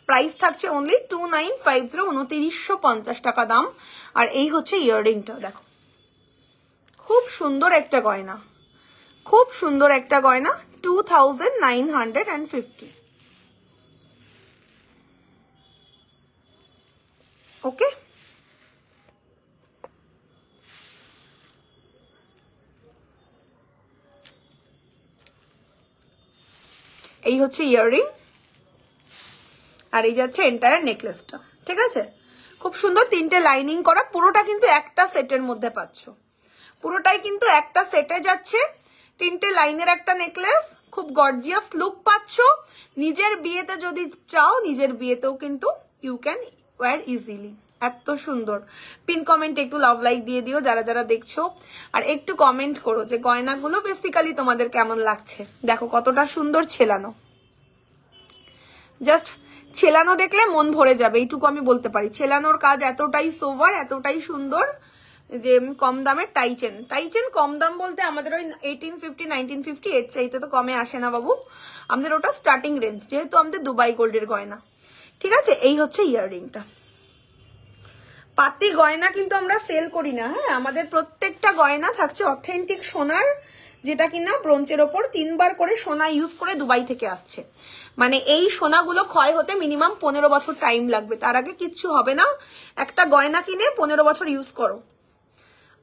প্রাইস থাকছে অনলি 2950, 2950 টাকা দাম। আর এই হচ্ছে ইয়াররিংটা, দেখো খুব সুন্দর একটা গয়না, খুব সুন্দর একটা গয়না, 2950। ওকে, এই হচ্ছে ইয়াররিং, আর এই যাচ্ছে এন্টায়ার নেকলেসটা। ঠিক আছে, খুব সুন্দর, তিনটে লাইনিং করা, পুরোটা কিন্তু একটা সেটের মধ্যে পাচ্ছ, পুরোটাই কিন্তু একটা সেটে যাচ্ছে। তিনটে লাইনের একটা নেকলেস, খুব গর্জিয়াস লুক পাচ্ছ। নিজের বিয়েতে যদি চাও, নিজের বিয়েতেও কিন্তু ইউ ক্যান ওয়্যার ইজিলি। এত সুন্দর। পিন কমেন্ট একটু লাভ লাইক দিয়ে দিও যারা যারা দেখছো, আর একটু কমেন্ট করো যে গয়নাগুলো বেসিক্যালি তোমাদের কেমন লাগছে। দেখো কতটা সুন্দর ছেলানো, জাস্ট ছেলানো দেখলে মন ভরে যাবে, এইটুকু আমি বলতে পারি। ছেলানোর কাজ এতটাই সোভার, এতটাই সুন্দর যে কম দামের টাইচেন কম দাম বলতে আমাদের ওই 1850 1950 এর চাইতে তো কমে আসে না বাবু, আমাদের ওটা স্টার্টিং রেঞ্জ, যেহেতু আমাদের দুবাই গোল্ডের গয়না। ঠিক আছে, এই হচ্ছে ইয়াররিংটা। পাতি গয়না কিন্তু আমরা সেল করি না। হ্যাঁ, আমাদের প্রত্যেকটা গয়না থাকছে অথেন্টিক সোনার, যেটা কিনা ব্রোঞ্জের ওপর 3 বার করে সোনা ইউজ করে দুবাই থেকে আসছে। মানে এই সোনাগুলো ক্ষয় হতে মিনিমাম 15 বছর টাইম লাগবে, তার আগে কিচ্ছু হবে না। একটা গয়না কিনে 15 বছর ইউজ করো,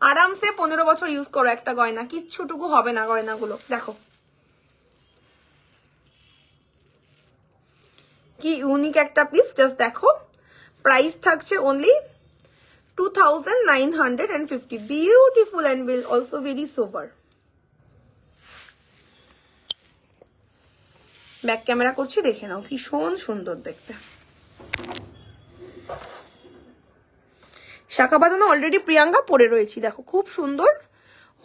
আরামসে 15 বছর ইউজ করো একটা গয়না, কিচ্ছুটুকু হবে না গয়নাগুলো। দেখো কি ইউনিক একটা পিস, জাস্ট দেখো। প্রাইস থাকছে only 2950। Beautiful and will also very sober. Back camera করছি, দেখে নাও, ভীষণ সুন্দর দেখতে। শাখা বাঁধানো অলরেডি প্রিয়াঙ্কা পরে রয়েছি, দেখো খুব সুন্দর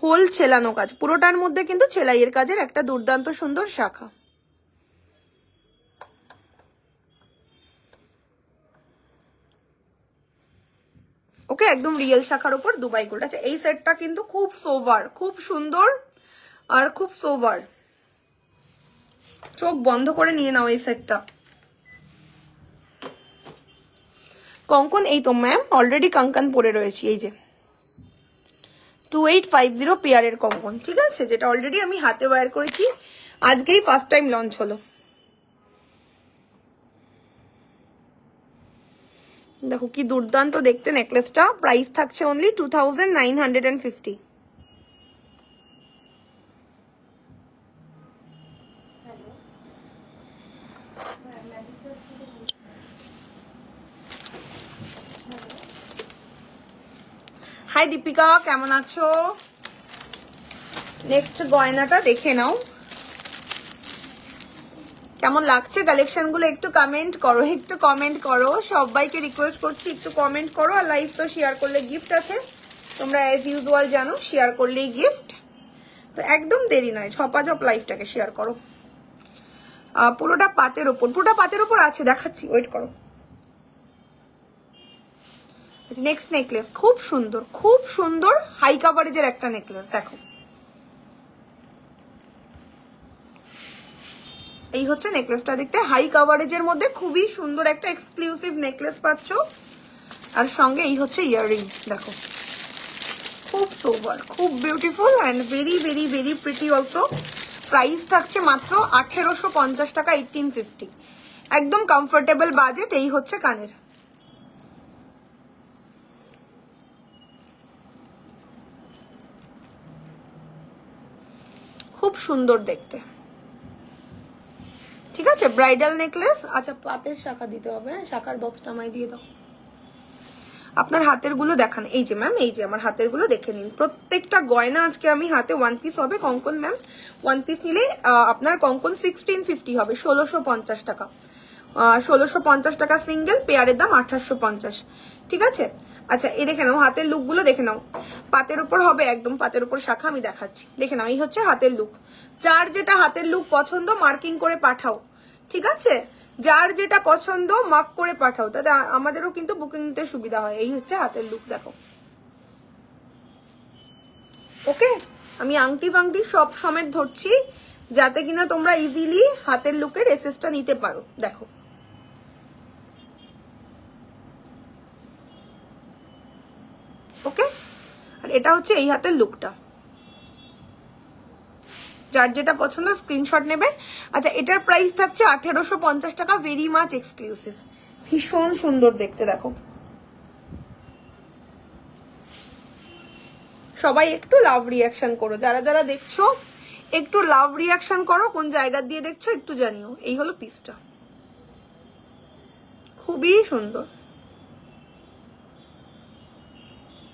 হোল ছেলানো কাজ, পুরোটার মধ্যে কিন্তু সেলাইয়ের কাজের একটা দুর্দান্ত সুন্দর শাখা। ওকে, একদম রিয়েল শাখার উপর দুবাই গোল্ড। আচ্ছা, এই সেটটা কিন্তু খুব সোভার, খুব সুন্দর আর খুব সোভার। চোখ বন্ধ করে নিয়ে নাও এই সেটটা। কঙ্কন এই তো ম্যাম অলরেডি কাঙ্কান পরে রয়েছি, এই যে 2850 পেয়ারের কঙ্কন, ঠিক আছে, যেটা অলরেডি আমি হাতে ওয়্যার করেছি, আজকেই ফার্স্ট টাইম লঞ্চ হলো। দেখো কি দুর্দান্ত দেখতে নেকলেসটা। প্রাইস থাকছে অনলি 2950। হাই দীপিকা, কেমন আছো? নেক্সট গয়নাটা দেখে নাও, কেমন লাগছে কালেকশন গুলো একটু কমেন্ট করো, একটু কমেন্ট করো, সবাইকে রিকোয়েস্ট করছি একটু কমেন্ট করো। আর লাইভ তো শেয়ার করলে গিফট আছে, তোমরা এজ ইউজুয়াল জানো শেয়ার করলেই গিফট, তো একদম দেরি নয়, ঝপাঝপ লাইভটাকে শেয়ার করো। পুরোটা পাতের ওপর, পুরোটা পাতের ওপর আছে, দেখাচ্ছি, ওয়েট করো। নেক্সট নেকলেস খুব সুন্দর, খুব সুন্দর হাই কাভারেজের একটা নেকলেস। দেখো এই হচ্ছে নেকলেসটা, দেখতে হাই কাভারেজের মধ্যে খুবই সুন্দর একটা এক্সক্লুসিভ নেকলেস পাচ্ছ। আর সঙ্গে এই হচ্ছে ইয়াররিং, দেখো খুব সোবার, খুব beautiful and very very very pretty also. Price থাকছে মাত্র 1850 টাকা, 1850, একদম কমফোর্টেবল বাজেট। এই হচ্ছে কানের, খুব সুন্দর দেখতে, ঠিক আছে, ব্রাইডাল নেকলেস। আচ্ছা, পাতের শাখা দিতে হবে, শাখার বক্সটা আমায় দিয়ে দাও। আপনার হাতের গুলো দেখান, এই যে ম্যাম, এই যে আমার হাতের গুলো দেখে নিন। প্রত্যেকটা গয়না আজকে আমি হাতে ওয়ান পিস হবে কঙ্কন ম্যাম। ওয়ান পিস নিলে আপনার কঙ্কন 1650 হবে, 1650 টাকা, 1650 টাকা সিঙ্গেল, পেয়ারের দাম 2850, ঠিক আছে। আচ্ছা, এই দেখে নাও হাতের লুক গুলো দেখে নাও, পাতের উপর হবে, একদম পাতের উপর শাখা, আমি দেখাচ্ছি, দেখে নাও। এই হচ্ছে হাতের লুক, যার যেটা হাতের লুক পছন্দ মার্কিং করে পাঠাও, ঠিক আছে, যার যেটা পছন্দ মার্ক করে পাঠাও, তাতে আমাদেরও কিন্তু বুকিং নিতে সুবিধা হয়। এই হচ্ছে হাতের লুক, দেখো। ওকে, আমি আংটি ফাংটি সব সমেত ধরছি, যাতে কিনা তোমরা ইজিলি হাতের লুকের এসেসটা নিতে পারো। দেখো ওকে, আর এটা হচ্ছে এই হাতের লুকটা, যার যেটা পছন্দ স্ক্রিনশট নেবে। আচ্ছা, এটার প্রাইস থাকছে 1850 টাকা, ভেরি মাচ এক্সক্লুসিভ, ভীষণ সুন্দর দেখতে। দেখো সবাই একটু লাভ রিয়াকশন করো, যারা যারা দেখছো একটু লাভ রিয়াকশন করো, কোন জায়গা দিয়ে দেখছো একটু জানিও। এই হলো পিসটা, খুবই সুন্দর,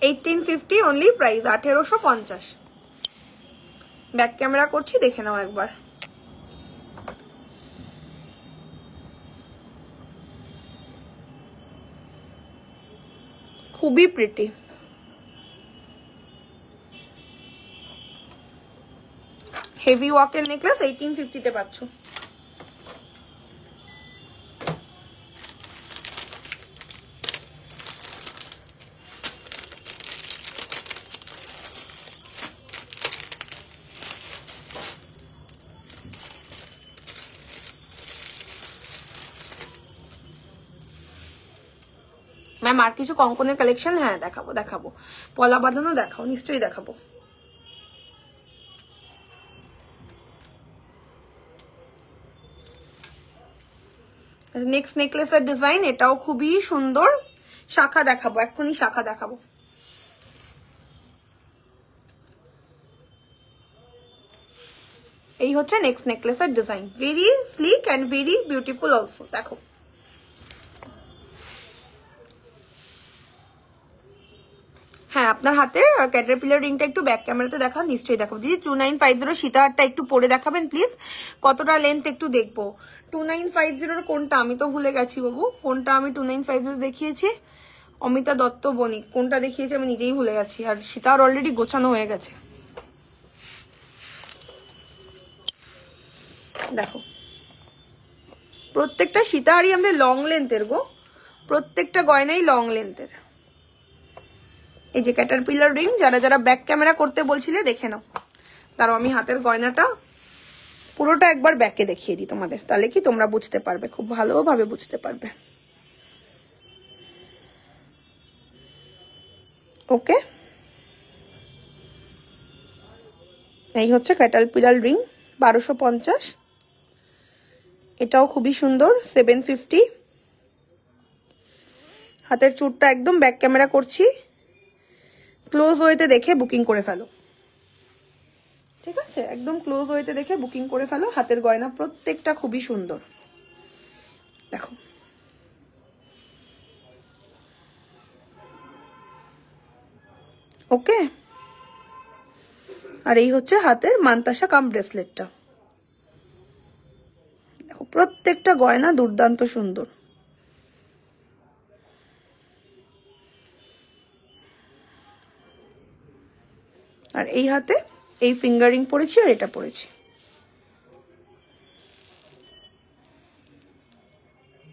1850 অনলি প্রাইস, 1850। ব্যাক ক্যামেরা করছি, দেখে নাও একবার। খুবই প্রিটি, হেভি ওয়াকের নেকলেস 1850 তে পাচ্ছ। ম্যাম আর কিছু কঙ্কনের কালেকশন? হ্যাঁ দেখাবো, দেখাবো, পলা বাঁধানো দেখাও, নিশ্চয়ই দেখাবো। নেক্সট নেকলেসের ডিজাইন, এটাও খুবই সুন্দর, শাখা দেখাবো, এক্ষুনি শাখা দেখাবো। এই হচ্ছে নেক্সট নেকলেসের design, very sleek and very beautiful also. দেখো হ্যাঁ, আপনার হাতে ক্যাটারপিলার রিংটা একটু ব্যাক ক্যামেরাতে দেখা, নিশ্চয়ই দেখাবো। দিদি 2950 সীতাহারটা একটু পরে দেখাবেন প্লিজ, কতটা লেন্থ একটু দেখবো। 2950 কোনটা আমি তো ভুলে গেছি বাবু, কোনটা আমি 2950 দেখিয়েছি, অমিতা দত্ত বণিক কোনটা দেখিয়েছি আমি নিজেই ভুলে গেছি, আর সীতাহার অলরেডি গোছানো হয়ে গেছে। দেখো প্রত্যেকটা সীতাহারি আমাদের লং লেন্থের গো, প্রত্যেকটা গয়নাই লং লেন্থের। এই যে ক্যাটারপিলার রিং, যারা যারা ব্যাক ক্যামেরা করতে বলছিলে দেখে নাও। তারও আমি হাতের গয়নাটা পুরোটা একবার ব্যাকে দেখিয়ে দিই তোমাদের, তাহলে কি তোমরা বুঝতে পারবে, খুব ভালোভাবে বুঝতে পারবে। ওকে, এই হচ্ছে ক্যাটারপিলার রিং 1250। এটাও খুবই সুন্দর 750। হাতের চুটটা একদম ব্যাক ক্যামেরা করছি, ক্লোজ ওয়েতে দেখে বুকিং করে ফেলো, ঠিক আছে? একদম ক্লোজ ওয়েতে দেখে বুকিং করে ফেলো। হাতের গয়না প্রত্যেকটা খুবই সুন্দর, দেখো। ওকে, আর এই হচ্ছে হাতের মান্তাসা কাম ব্রেসলেটটা, দেখো প্রত্যেকটা গয়না দুর্দান্ত সুন্দর। আর এই হাতে এই ফিঙ্গারিং পরেছি আর এটা পরেছি,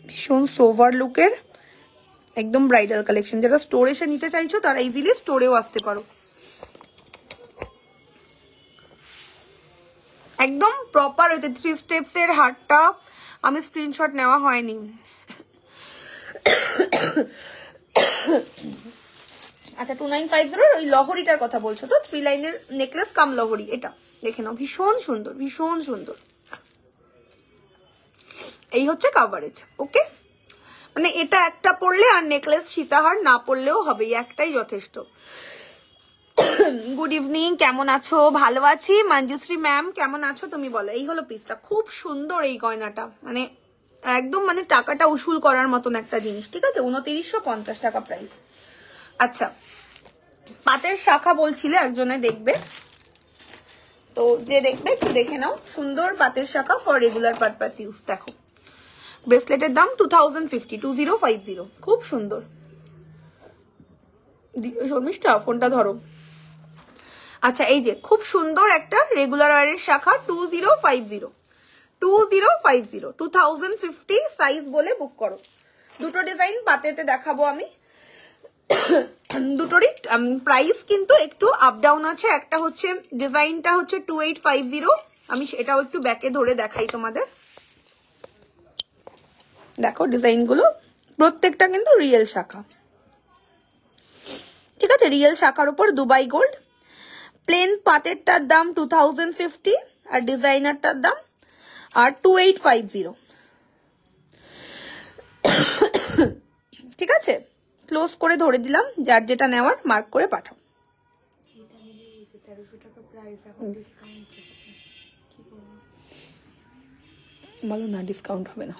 ভীষণ সোভার লুকের একদম ব্রাইডাল কালেকশন। যারা স্টোরে এসে নিতে চাইছো তারা ইজিলি স্টোরেও আসতে পারো। একদম প্রপার হইতে 3 স্টেপস এর হারটা আমি স্ক্রিনশট নেওয়া হয়নি। আচ্ছা 2950 ওই লহরিটার কথা বলছো তো, 3 লাইনের নেকলেস কাম লহরি, এটা দেখে নাও, ভীষণ সুন্দর, ভীষণ সুন্দর। এই হচ্ছে কাভারেজ। ওকে, মানে এটা একটা পরলে আর নেকলেস সীতাহার না পরলেও হবে, একটাই যথেষ্ট। গুড ইভিনিং, কেমন আছো? ভালো আছি। মঞ্জুশ্রী ম্যাম কেমন আছো তুমি বলো? এই হলো পিসটা, খুব সুন্দর এই গয়নাটা, মানে একদম মানে টাকাটা উসুল করার মতন একটা জিনিস, ঠিক আছে? 2950 টাকা প্রাইস। আচ্ছা, পাতের শাখা বলছিলে একজনে দেখবে, তো যে দেখবে একটু দেখে নাও। সুন্দর পাতের শাখা ফর রেগুলার পারপাস ইউজ। দেখো ব্রেসলেটের দাম 2050, 2050, খুব সুন্দর। শর্মিষ্ঠা ফোনটা ধরো। আচ্ছা, এই যে খুব সুন্দর একটা রেগুলার ওয়ারের শাখা 2050, 2050 সাইজ বলে বুক করো। দুটো ডিজাইন পাতেতে দেখাবো আমি, দুটোরই প্রাইস কিন্তু একটু আপ ডাউন আছে। একটা হচ্ছে ডিজাইনটা হচ্ছে 2850, আমি সেটাও একটু ব্যাকে ধরে দেখাই তোমাদের। দেখো ডিজাইনগুলো প্রত্যেকটা কিন্তু রিয়েল শাখা, ঠিক আছে? রিয়েল শাখার উপর দুবাই গোল্ড। প্লেন পাতেরটার দাম 2050 আর ডিজাইনারটার দাম আর 2850, ঠিক আছে? ক্লোজ করে ধরে দিলাম, যার যেটা নেওয়ার মার্ক করে পাঠাও। বলো না, ডিসকাউন্ট হবে না,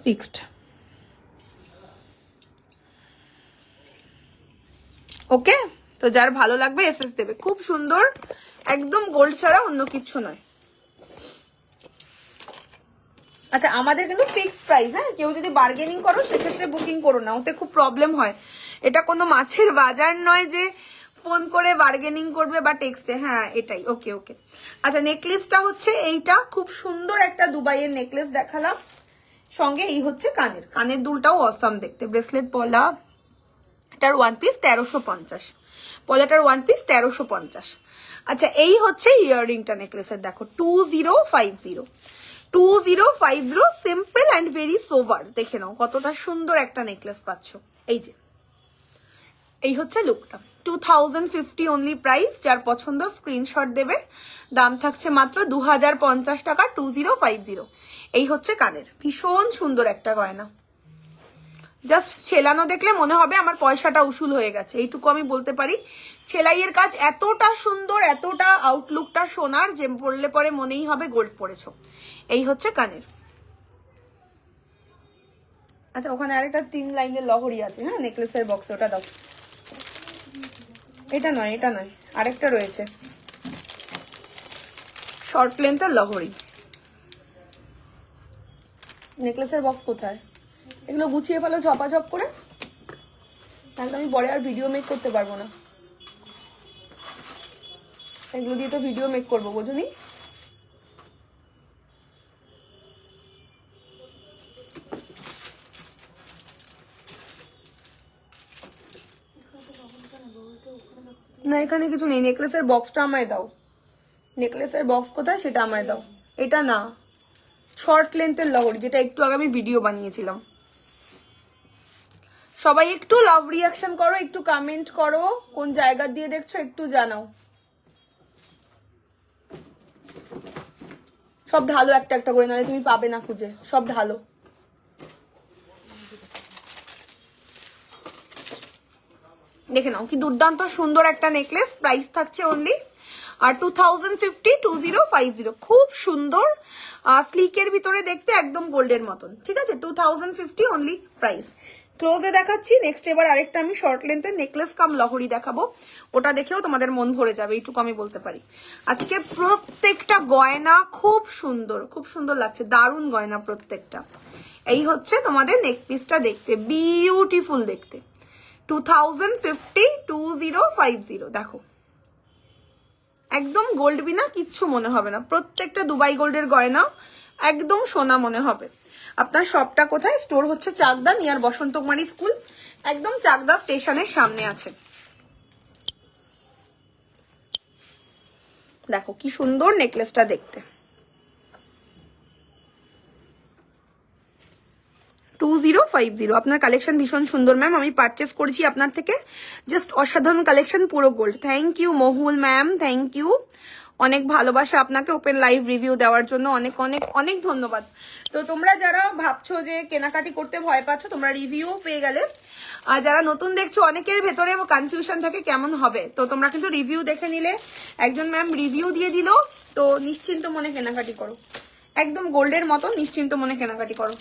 ফিক্সড। ওকে, তো যার ভালো লাগবে এসএস দেবে। খুব সুন্দর, একদম গোল্ড ছাড়া অন্য কিছু নয়। আচ্ছা, আমাদের কিন্তু ফিক্সড প্রাইস, হ্যাঁ? কেউ যদি বার্গেনিং করো সেক্ষেত্রে বুকিং করো না, ওতে খুব প্রবলেম হয়। এটা কোনো মাছের বাজার নয় যে ফোন করে বার্গেনিং করবে বা টেক্সটে। হ্যাঁ এটাই। ওকে ওকে। আচ্ছা, নেকলেসটা হচ্ছে এইটা, খুব সুন্দর একটা দুবাইয়ের নেকলেস দেখালাম, সঙ্গে এই হচ্ছে কানের, কানের দুলটাও অসাম দেখতে। ব্রেসলেট পলা, এটার ওয়ান পিস 1350, পলাটার ওয়ান পিস 1350। আচ্ছা, এই হচ্ছে ইয়াররিংটা নেকলেসের, দেখো 2050, 2050, সিম্পল অ্যান্ড ভেরি সোভার। দেখে নাও কতটা সুন্দর একটা নেকলেস পাচ্ছ। এই যে এই হচ্ছে লুকটা, 2050 অনলি প্রাইস। যার পছন্দ স্ক্রিনশট দেবে, দাম থাকছে মাত্র 2050 টাকা, 2050। এই হচ্ছে কানের, ভীষণ সুন্দর একটা গয়না। জাস্ট ছেলানো দেখলে মনে হবে আমার পয়সাটা উসুল হয়ে গেছে, এইটুকু আমি বলতে পারি। সেলাইয়ের কাজ এতটা সুন্দর, এতটা আউটলুকটা সোনার, যে পরলে পরে মনেই হবে গোল্ড পরেছো। এই হচ্ছে কানের। আচ্ছা, ওখানে আরেকটা 3 লাইনের লহরি আছে, হ্যাঁ নেকলেসের বক্সে, ওটা দাও। এটা নয়, এটা নয়, আরেকটা রয়েছে শর্ট লেন্থের লহরি। নেকলেসের বক্স কোথায়? এগুলো গুছিয়ে ফেলো ঝপাঝপ করে, তাহলে আমি পরে আর ভিডিও মেক করতে পারবো না। এগুলো দিয়ে তো ভিডিও মেক করবো, বোঝনি? এখানে কিছু নেই। নেকলেসের বক্সটা আমায় দাও, নেকলেসের বক্স কোথায় সেটা আমায় দাও। এটা না, শর্ট লেন্থের লহরি, যেটা একটু আগে আমি ভিডিও বানিয়েছিলাম। সবাই একটু লাভ রিয়াকশন করো, একটু কমেন্ট করো, কোন জায়গা দিয়ে দেখছো একটু জানাও। সব ঢালো একটা একটা করে, নাহলে তুমি পাবে না খুঁজে। সব ঢালো। দেখে নাও কি দুর্দান্ত সুন্দর একটা নেকলেস। প্রাইস থাকছে অনলি আর 2050 খুব সুন্দর স্লিকের ভিতরে দেখতে, একদম গোল্ডের মতন। ঠিক আছে, 2050 অনলি প্রাইস। ক্লোজে দেখাচ্ছি। নেক্সট এবার আরেকটা আমি শর্ট লেন্থের নেকলেস কাম লহরি দেখাবো, ওটা দেখেও তোমাদের মন ভরে যাবে, এইটুকু আমি বলতে পারি। আজকে প্রত্যেকটা গয়না খুব সুন্দর, খুব সুন্দর লাগছে, দারুণ গয়না প্রত্যেকটা। এই হচ্ছে তোমাদের নেক পিসটা দেখতে, বিউটিফুল দেখতে। 2050 দেখো, একদম গোল্ড বিনা কিচ্ছু মনে হবে না। প্রত্যেকটা দুবাই গোল্ডের গয়না, একদম সোনা মনে হবে। আপনার শপটা কোথায়? স্টোর হচ্ছে চাকদা, নিয়ার বসন্ত কুমারী স্কুল, একদম চাকদা স্টেশনের সামনে আছে। দেখো কি সুন্দর নেকলেসটা দেখতে। 2050 আপনার কালেকশন ভীষণ সুন্দর ম্যাম, আমি পারচেস করেছি আপনার থেকে, জাস্ট অসাধারণ কালেকশন, পুরো gold. Thank you Mahul ma'am, thank you, অনেক ভালোবাসা আপনাকে ওপেন লাইভ রিভিউ দেওয়ার জন্য, অনেক অনেক অনেক ধন্যবাদ। তো তোমরা যারা ভাবছো যে কেনাকাটি করতে ভয় পাচ্ছ, তোমরা রিভিউ পেয়ে গেলে। আর যারা নতুন দেখছো, অনেকের ভেতরে কনফিউশন থাকে কেমন হবে, তো তোমরা কিন্তু রিভিউ দেখে নিলে, একজন ম্যাম রিভিউ দিয়ে দিল, তো নিশ্চিন্ত মনে কেনাকাটি করো, একদম গোল্ডের মতো নিশ্চিন্ত মনে কেনাকাটি করো।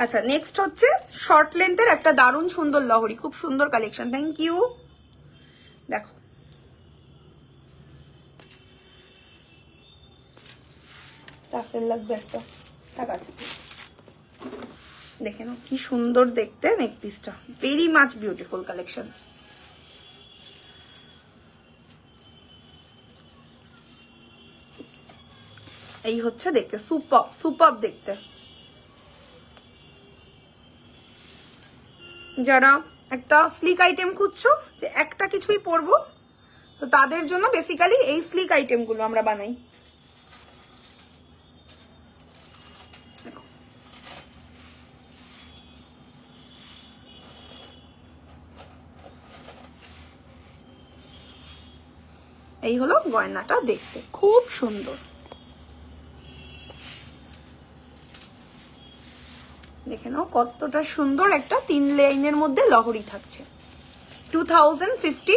আচ্ছা, নেক্সট হচ্ছে শর্ট লেন্থের একটা দারুণ সুন্দর লহরি, খুব সুন্দর কালেকশন। Thank you. দেখো টাফেল লাগবে একটা, ঠিক আছে, দেখে নাও কি সুন্দর দেখতে নেক পিসটা, ভেরি মাচ বিউটিফুল কালেকশন। এই হচ্ছে দেখতে, সুপার সুপার দেখতে। যারা একটা স্লিক আইটেম খুঁজছো, যে একটা কিছুই পরবো, তো তাদের জন্য বেসিক্যালি এই স্লিক আইটেম গুলো আমরা বানাই। এই হলো গয়নাটা দেখতে, খুব সুন্দর। দেখে নাও কতটা সুন্দর, একটা 3 লাইনের মধ্যে লহরি থাকছে। 2050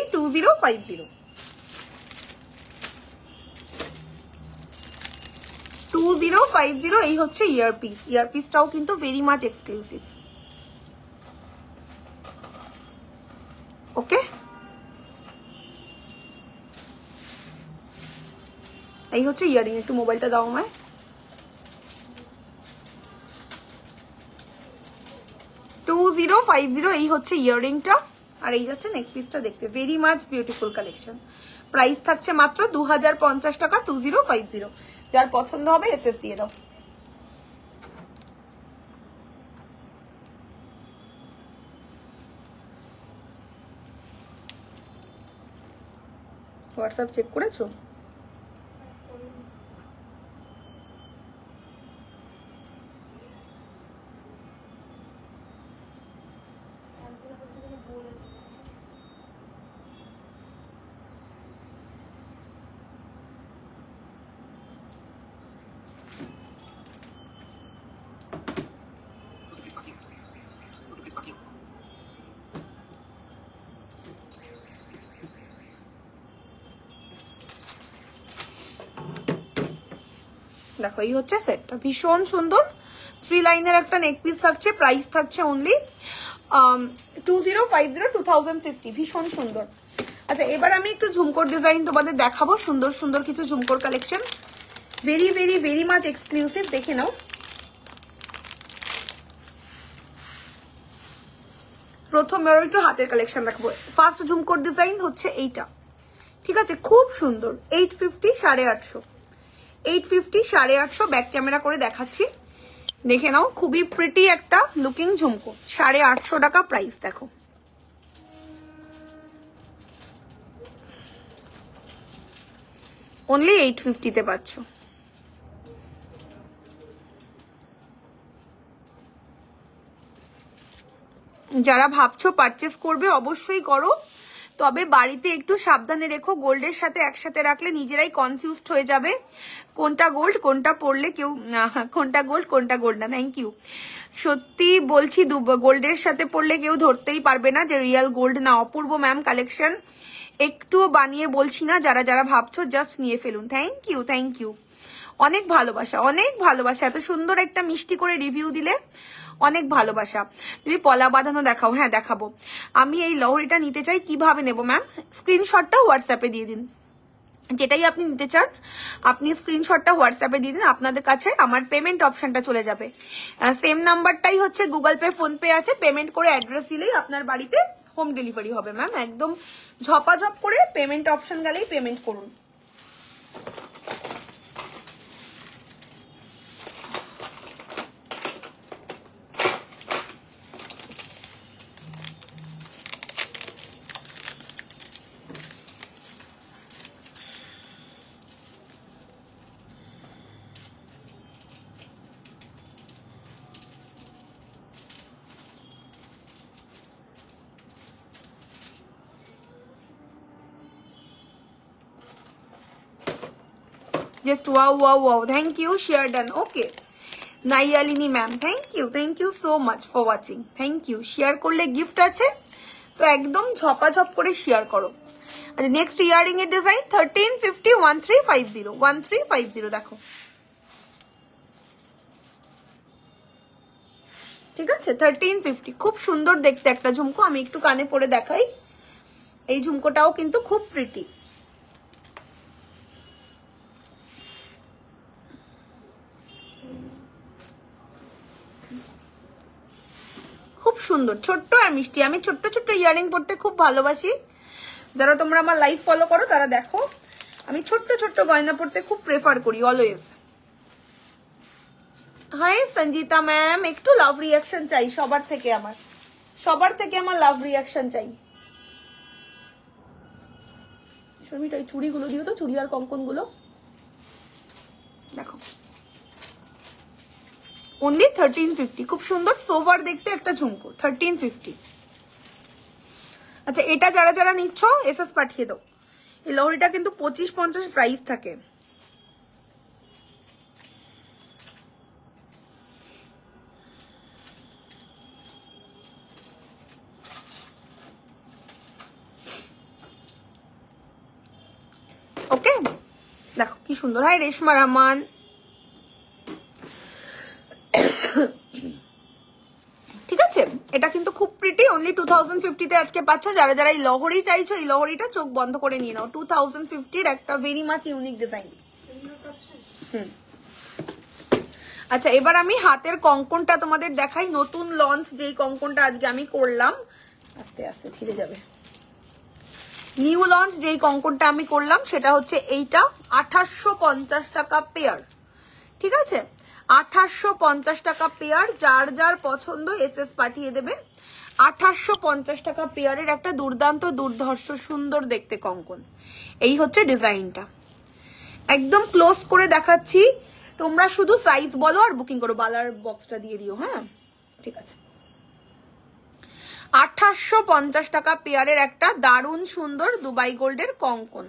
এই হচ্ছে ইয়ারপিস। ইয়ারপিসটাও কিন্তু ভেরি মাচ এক্সক্লুসিভ। ওকে, এই হচ্ছে ইয়ারিং। একটু মোবাইলটা দাও আমায়। এই হচ্ছে ইয়াররিংটা, আর এই যাচ্ছে নেক পিসটা দেখতে, very much beautiful collection. Price থাকছে মাত্র 2050 টাকা। 2050, যার পছন্দ হবে এসএস দিয়ে দাও। হোয়াটসঅ্যাপ চেক করেছো? দেখো এই হচ্ছে সেটটা, ভীষণ সুন্দর 3 লাইনের একটা নেক পিস থাকছে। প্রাইস থাকছে অনলি 2050 ভীষণ সুন্দর। আচ্ছা, এবার আমি একটু ঝুমকোর ডিজাইন তোমাদের দেখাবো, সুন্দর সুন্দর কিছু ঝুমকোর collection, very very very much exclusive. দেখে নাও, প্রথমে একটু হাতের কালেকশন দেখাবো। ফার্স্ট ঝুমকোর ডিজাইন হচ্ছে এইটা, ঠিক আছে, খুব সুন্দর। 850 850 850 850 ব্যাক ক্যামেরা করে দেখাচ্ছি। দেখে নাও, খুবই প্রিটি একটা লুকিং ঝুমকো, 850 টাকা প্রাইস। দেখো অনলি 850 তে পাচ্ছ। যারা ভাবছো পারচেস করবে অবশ্যই করো, তবে বাড়িতে একটু সাবধানে রেখো, গোল্ডের সাথে একসাথে রাখলে নিজেরাই কনফিউজড হয়ে যাবে কোনটা গোল্ড কোনটা পরলে কেউ কোনটা গোল্ড কোনটা গোল্ড না। Thank you. সত্যি বলছি গোল্ডের সাথে পরলে কেউ ধরতেই পারবে না যে রিয়েল গোল্ড না। অপূর্ব ম্যাম কালেকশন একটুও বানিয়ে বলছি না, যারা যারা ভাবছো জাস্ট নিয়ে ফেলুন। থ্যাংক ইউ, থ্যাংক ইউ, অনেক ভালোবাসা, অনেক ভালোবাসা। এত সুন্দর একটা মিষ্টি করে রিভিউ দিলে, অনেক ভালোবাসা। যদি পলা বাঁধানো দেখাও, হ্যাঁ দেখাবো। আমি এই লহরিটা নিতে চাই, কিভাবে নেব ম্যাম? স্ক্রিনশটটা হোয়াটসঅ্যাপে দিয়ে দিন, যেটাই আপনি নিতে চান আপনি স্ক্রিনশটটা হোয়াটসঅ্যাপে দিয়ে দিন, আপনাদের কাছে আমার পেমেন্ট অপশনটা চলে যাবে। সেম নাম্বারটাই হচ্ছে গুগল পে ফোন পে আছে, পেমেন্ট করে অ্যাড্রেস দিলেই আপনার বাড়িতে হোম ডেলিভারি হবে ম্যাম। একদম ঝপাঝপ করে পেমেন্ট অপশন গেলেই পেমেন্ট করুন। Just wow, wow, wow. Thank you. Share done. Okay. Nayalini ma'am, thank you so much for watching. Thank you. Share করলে গিফট আছে, তো একদম ঝপাঝপ করে শেয়ার করো। আচ্ছা, নেক্সট ইয়ারিং এর ডিজাইন 1350 1350 1350। দেখো ঠিক আছে, 1350। খুব সুন্দর দেখতে একটা ঝুমকো। আমি একটু কানে পরে দেখাই, এই ঝুমকোটাও কিন্তু খুব প্রিটি। খুব সুন্দর, ছোট্ট আর মিষ্টি। আমি ছোট্ট ছোট্ট ইয়ারিং পরতে খুব ভালোবাসি। যারা তোমরা আমার লাইভ ফলো করো তারা দেখো, আমি ছোট্ট ছোট্ট গয়না পরতে খুব প্রেফার করি অলওয়েজ। হাই সঞ্জিতা ম্যাম, একটু লাভ রিয়াকশন চাই সবার থেকে, আমার লাভ রিয়াকশন চাই। শর্মিটা ওই চুড়িগুলো দিও তো, চুড়ি আর কঙ্কন গুলো দেখো। অনলি 1350। খুব সুন্দর সোভার দেখতে একটা ঝুমকো, 1350। আচ্ছা, এটা যারা যারা নিচ্ছ এসএস পাঠিয়ে দাও। এই লহরিটা কিন্তু 25-50 প্রাইস থাকে। ওকে, দেখো কি সুন্দর। হাই রেশমা রহমান, ঠিক আছে, এটা কিন্তু খুব প্রিটি। অনলি 2050 তে আজকে পাচ্ছ। যারা যারা এই লহরি চাইছো, এই লহরিটা চোখ বন্ধ করে নিয়ে নাও। 2050 একটা ভেরি মাচ ইউনিক ডিজাইন। আচ্ছা, এবার আমি হাতের কঙ্কনটা তোমাদের দেখাই। নতুন লঞ্চ যেই কঙ্কনটা আজকে আমি করলাম, আস্তে আস্তে ছিঁড়ে যাবে। নিউ লঞ্চ যেই কঙ্কনটা আমি করলাম সেটা হচ্ছে এইটা, 2850 টাকা পেয়ার। ঠিক আছে, 2850 টাকা পেয়ার। যার যার পছন্দ এসএস পাঠিয়ে দেবে। 2850 টাকা পেয়ারের একটা দুর্দান্ত দুর্ধর্ষ সুন্দর দেখতে কঙ্কন। এই হচ্ছে ডিজাইনটা, একদম ক্লোজ করে দেখাচ্ছি। তোমরা শুধু সাইজ বলো আর বুকিং করো। বালার বক্সটা দিয়ে দিও, হ্যাঁ ঠিক আছে। 2850 টাকা পেয়ারের একটা দারুণ সুন্দর দুবাই গোল্ডের কঙ্কন,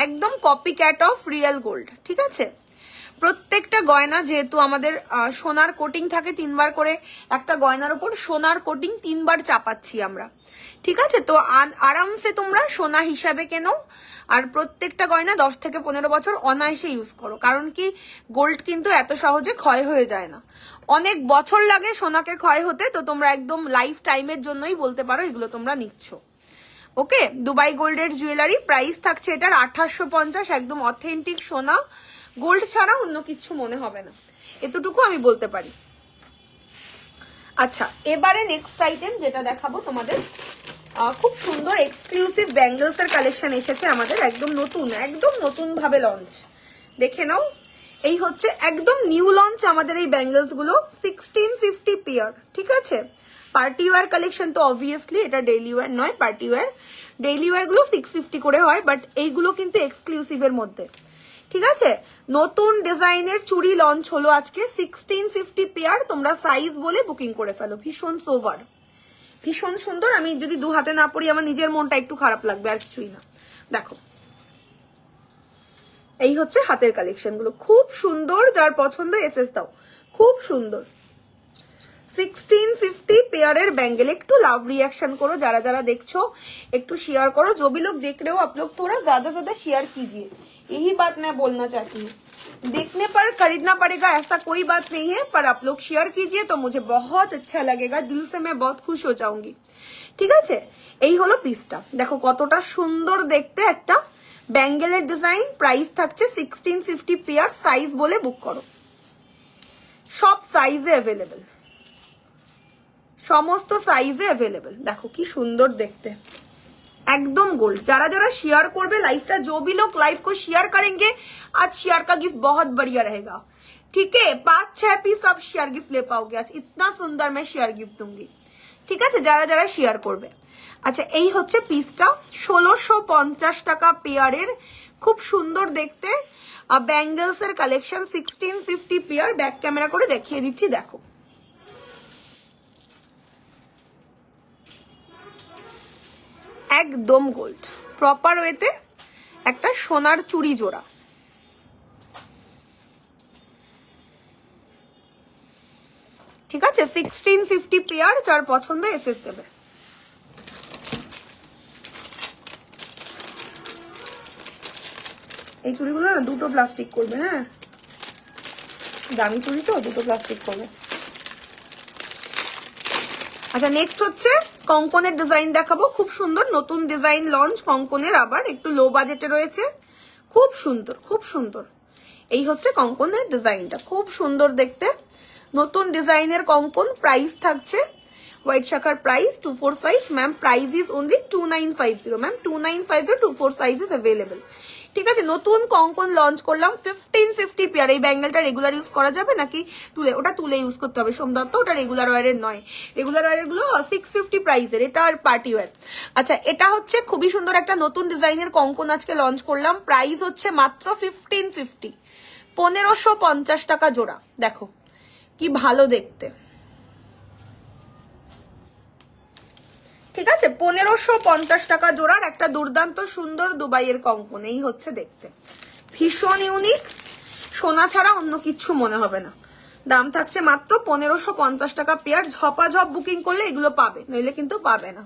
একদম copy cat of real gold. ঠিক আছে, প্রত্যেকটা গয়না যেহেতু আমাদের সোনার কোটিং থাকে 3 বার করে, একটা গয়নার উপর সোনার কোটিং 3 বার চাপাচ্ছি আমরা। ঠিক আছে, তো আরামসে তোমরা সোনা হিসাবে কেনো, আর প্রত্যেকটা গয়না 10 থেকে 15 বছর অনায়াসে ইউজ করো। কারণ কি, গোল্ড কিন্তু এত সহজে ক্ষয় হয়ে যায় না, অনেক বছর লাগে সোনাকে ক্ষয় হতে। তো তোমরা একদম লাইফ টাইমের জন্যই বলতে পারো এগুলো তোমরা নিচ্ছ। ওকে, দুবাই গোল্ডের জুয়েলারি প্রাইস থাকছে এটার 2850। একদম অথেন্টিক সোনা, গোল্ড ছাড়া অন্য কিছু মনে হবে না, এতটুকু আমি বলতে পারি। আচ্ছা, এবারে নেক্সট আইটেম যেটা দেখাবো তোমাদের, খুব সুন্দর এক্সক্লুসিভ ব্যাঙ্গলস এর কালেকশন এসেছে আমাদের, একদম নতুন ভাবে লঞ্চ। দেখে নাও, এই হচ্ছে একদম নিউ লঞ্চ আমাদের এই ব্যাঙ্গলস গুলো 1650 পেয়ার, ঠিক আছে। পার্টি ওয়্যার কালেকশন তো অবভিয়াসলি, এটা ডেইলি ওয়্যার নয়, পার্টি ওয়্যার। ডেইলি ওয়্যার গুলো 650 করে হয়, বাট এইগুলো কিন্তু এক্সক্লুসিভের মধ্যে, ঠিক আছে। নতুন ডিজাইনের চুড়ি লঞ্চ হলো আজকে 1650 পেয়ার। তোমরা সাইজ বলে বুকিং করে ফেলো। ভীষণ সোভার, ভীষণ সুন্দর। আমি যদি দু হাতে না পরি আমার নিজের মনটা একটু খারাপ লাগবে, আর কিছুই না। দেখো এই হচ্ছে হাতের কালেকশন গুলো, খুব সুন্দর। যার পছন্দ এসএস দাও, খুব সুন্দর। 1650 पेयरेर बैंगल। একটু লাভ रिएक्शन करो, যারা যারা দেখছো একটু शेयर करो। जो भी लोग देख रहे हो आप लोग थोड़ा ज्यादा से ज्यादा शेयर कीजिए, यही बात मैं बोलना चाहती हूँ। देखने पर खरीदना पड़ेगा ऐसा कोई बात नहीं है, पर आप लोग शेयर कीजिए तो मुझे बहुत अच्छा लगेगा, दिल से मैं बहुत खुश हो जाऊंगी, ঠিক আছে। এই হলো পিসটা, দেখো কতটা সুন্দর দেখতে একটা ব্যাঙ্গেলের ডিজাইন। প্রাইস থাকছে 1650 পেয়ার। সাইজ বলে বুক করো, সব সাইজে अवेलेबल, সমস্ত সাইজে अवेलेबल। দেখো কি সুন্দর দেখতে, एकदम गोल्ड। जरा जरा शेयर करबे लाइवटा, जो भी लोग लाइव को शेयर करेंगे आज शेयर का गिफ्ट बहुत बढ़िया रहेगा, ठीक है। 5-6 पीस आप शेयर गिफ्ट ले पाओगे आज, इतना सुंदर मैं शेयर गिफ्ट दूंगी, ठीक है। जरा जरा शेयर करबे। अच्छा এই হচ্ছে পিসটা 1650 টাকা পেয়ারের, খুব সুন্দর দেখতে ব্যাঙ্গলস এর কালেকশন 1650 পেয়ার। ব্যাক ক্যামেরা করে দেখিয়ে দিচ্ছি, দেখো একদম গোল্ড প্রপার ওয়েতে একটা সোনার চুড়ি জোড়া, ঠিক আছে। 1650 পেয়ার। যার পছন্দ এসএস দেবে। এই চুড়িগুলো না দুটো প্লাস্টিক করবে, হ্যাঁ দামি চুড়ি তো দুটো প্লাস্টিক করবে। আচ্ছা নেক্সট হচ্ছে কঙ্কনের ডিজাইন দেখাবো, খুব সুন্দর নতুন ডিজাইন লঞ্চ কঙ্কনের, আবার একটু লো বাজেটে রয়েছে, খুব সুন্দর খুব সুন্দর। এই হচ্ছে কঙ্কনের ডিজাইনটা, খুব সুন্দর দেখতে নতুন ডিজাইনের কঙ্কন। প্রাইস থাকছে হোয়াইট শাখার price 24 size. Ma'am price is only 2950। Ma'am 2950 24 size is available, ঠিক আছে। নতুন কঙ্কন লঞ্চ করলাম 1550 পেয়ার। এই ব্যাঙ্গেলটা রেগুলার ইউজ করা যাবে নাকি তুলে? ওটা তুলে ইউজ করতে হবে সোমদত্ত, ওটা রেগুলার ওয়্যারের নয়। রেগুলার ওয়্যারের গুলো 650 প্রাইসের, এটা আর পার্টি ওয়্যার। আচ্ছা এটা হচ্ছে খুবই সুন্দর একটা নতুন ডিজাইনের কঙ্কন আজকে লঞ্চ করলাম। প্রাইস হচ্ছে মাত্র 1550, 1550 টাকা জোড়া। দেখো কি ভালো দেখতে, ঠিক আছে। 1550 টাকা জোড়ার একটা দুর্দান্ত সুন্দর দুবাইয়ের কঙ্কন। এই হচ্ছে দেখতে, ভীষণ ইউনিক, সোনা ছাড়া অন্য কিছু মনে হবে না। দাম থাকছে মাত্র 1550 টাকা পেয়ার। ঝপাঝপ বুকিং করলে এগুলো পাবে, নইলে কিন্তু পাবে না,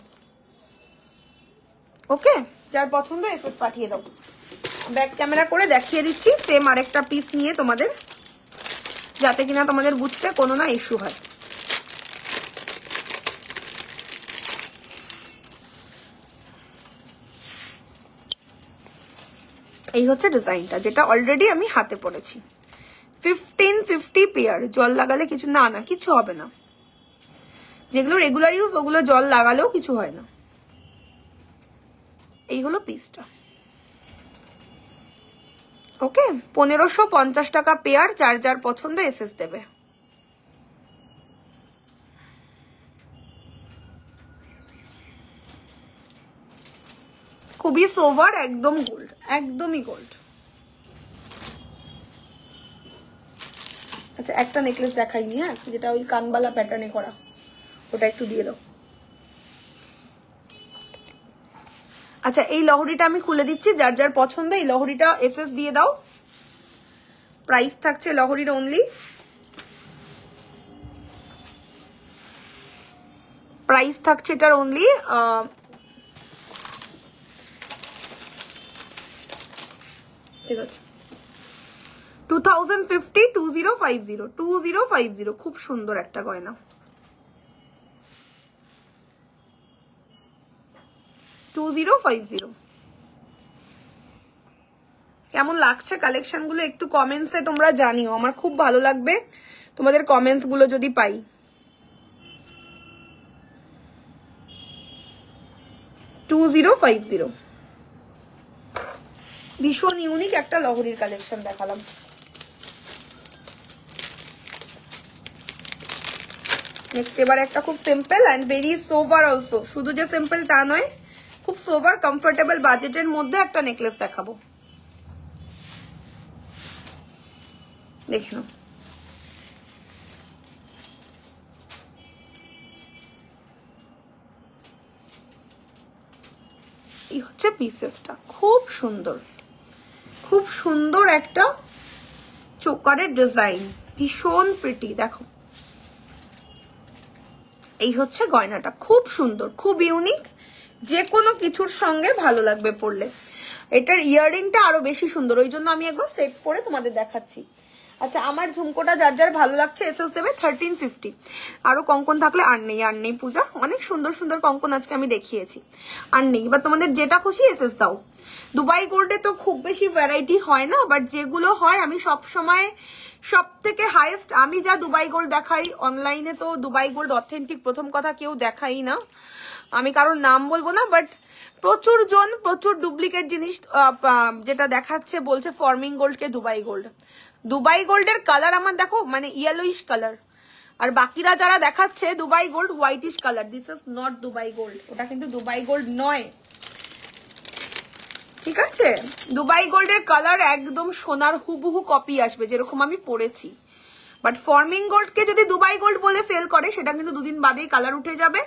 ওকে। যার পছন্দ এসে পাঠিয়ে দাও। ব্যাক ক্যামেরা করে দেখিয়ে দিচ্ছি সেম আরেকটা পিস নিয়ে তোমাদের, যাতে কিনা তোমাদের বুঝতে কোনো না ইস্যু হয়। এই হচ্ছে ডিজাইনটা, যেটা অলরেডি আমি হাতে পড়েছি। 1550 পেয়ার। জল লাগালে কিছু না, না কিছু হবে না। যেগুলো রেগুলার ইউজ ওগুলো জল লাগালেও কিছু হয় না। এই হলো পিসটা, ওকে। 1550 টাকা পেয়ার। যার যার পছন্দ এসএস দেবে। খুবই সোভার, একদম গোল্ড, একদমই গোল্ড। আচ্ছা একটা নেকলেস দেখাইনি, হ্যাঁ যেটা ওই কানবালা প্যাটার্নে করা, ওটা একটু দিয়ে দাও। আচ্ছা এই লহরিটা আমি খুলে দিচ্ছি, যার যার পছন্দ এই লহরিটা এসএস দিয়ে দাও। প্রাইস থাকছে লহরির অনলি, প্রাইস থাকছে এটার অনলি ঠিক আছে 2050 2050 2050। খুব সুন্দর একটা গয়না, 2050। কেমন লাগছে কালেকশন গুলো একটু কমেন্টসে তোমরা জানিও, আমার খুব ভালো লাগবে তোমাদের কমেন্টস গুলো যদি পাই। ভীষণ ইউনিক একটা লহরির কালেকশন দেখালাম। নেক্সট এবার একটা খুব simple and very sober also, শুধু যে সিম্পল তা নয়, খুব সোভার কমফোর্টেবল বাজেটের মধ্যে একটা নেকলেস দেখাবো। দেখে নাও, এই হচ্ছে পিসেসটা, খুব সুন্দর, খুব সুন্দর একটা চোকারের ডিজাইন, ভীষণ প্রিটি। দেখো এই হচ্ছে গয়নাটা, খুব সুন্দর, খুব ইউনিক, যে কোনো কিছুর সঙ্গে ভালো লাগবে পরলে। এটার ইয়াররিংটা আরো বেশি সুন্দর, ওই জন্য আমি একবার সেট করে তোমাদের দেখাচ্ছি। আচ্ছা, আমার ঝুমকোটা যার যার ভালো লাগছে এসএস দেবে 1350। আরো কঙ্কন থাকলে আর নেই পূজা, অনেক সুন্দর সুন্দর কঙ্কন আজকে আমি দেখিয়েছি, আর নেই। এবার তোমাদের যেটা খুশি এসএস দাও। দুবাই গোল্ডে তো খুব বেশি ভ্যারাইটি হয় না, বাট যেগুলো হয় আমি সব সময় সব থেকে হাইয়েস্ট, আমি যা দুবাই গোল্ড দেখাই অনলাইনে, তো দুবাই গোল্ড অথেন্টিক প্রথম কথা কেউ দেখাই না, আমি কারোর নাম বলবো না, বাট প্রচুর জন প্রচুর ডুপ্লিকেট জিনিস যেটা দেখাচ্ছে, বলছে ফর্মিং গোল্ডকে দুবাই গোল্ড। দুবাই গোল্ডের কালার আমার দেখো মানে ইয়েলোইশ কালার, আর বাকিরা যারা দেখাচ্ছে Dubai gold whitish colour, this is not Dubai gold, ওটা কিন্তু দুবাই গোল্ড নয়, ঠিক আছে? দুবাই গোল্ডের কালার একদম সোনার হুবহু কপি আসবে, যেরকম আমি পরেছি। বাট ফর্মিং গোল্ডকে যদি দুবাই গোল্ড বলে সেল করে, সেটা কিন্তু দুদিন বাদেই কালার উঠে যাবে।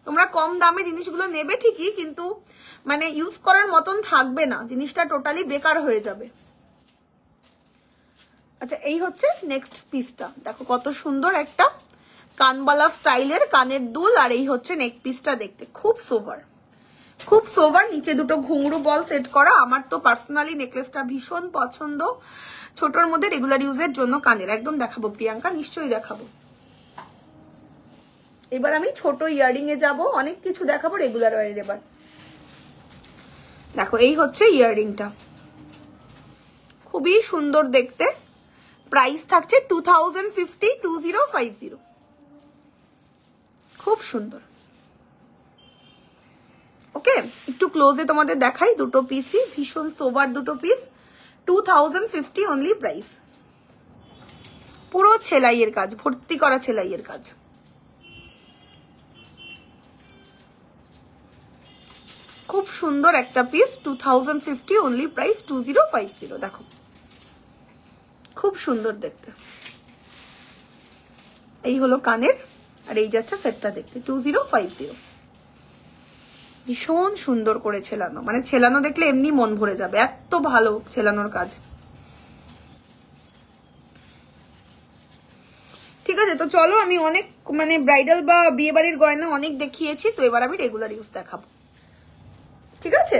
তোমরা কম দামে জিনিসগুলো নেবে ঠিকই, কিন্তু মানে ইউজ করার মতন থাকবে না, জিনিসটা টোটালি বেকার হয়ে যাবে। আচ্ছা, এই হচ্ছে নেক্সট পিসটা, দেখো কত সুন্দর একটা কানবালা স্টাইলের কানের দুল, আর এই হচ্ছে নেক পিসটা, দেখতে খুব সোভার, খুব সোভার, নিচে দুটো ঘুঙরু বল সেট করা। আমার তো পার্সোনালি নেকলেসটা ভীষণ পছন্দ, ছোটর মধ্যে রেগুলার ইউজের জন্য কানের, একদম দেখাবো প্রিয়াঙ্কা, নিশ্চয়ই দেখাবো। এবার আমি ছোট ইয়ারিং এ যাবো, অনেক কিছু দেখাবো রেগুলার ওয়ারের। এবার দেখো এই হচ্ছে ইয়াররিংটা, খুবই সুন্দর দেখতে, প্রাইস থাকছে 2050, 2050, খুব সুন্দর। ওকে, একটু ক্লোজে তোমাদের দেখাই, দুটো পিসই ভীষণ সোভার, দুটো পিস 2050 অনলি প্রাইস, পুরো সেলাইয়ের কাজ, ভর্তি করা সেলাইয়ের কাজ, খুব সুন্দর একটা পিস, 2050 অনলি প্রাইস, 2050। দেখো খুব সুন্দর দেখতে, এই হলো কানের, আর এই যাচ্ছে সেটটা দেখতে 2050, ভীষণ সুন্দর করে ছেলানো, মানে ছেলানো দেখলে এমনি মন ভরে যাবে, এত ভালো ছেলানোর কাজ। ঠিক আছে, তো চলো, আমি অনেক মানে ব্রাইডাল বা বিয়ে বাড়ির গয়না অনেক দেখিয়েছি, তো এবার আমি রেগুলার ইউজ দেখাবো, ঠিক আছে?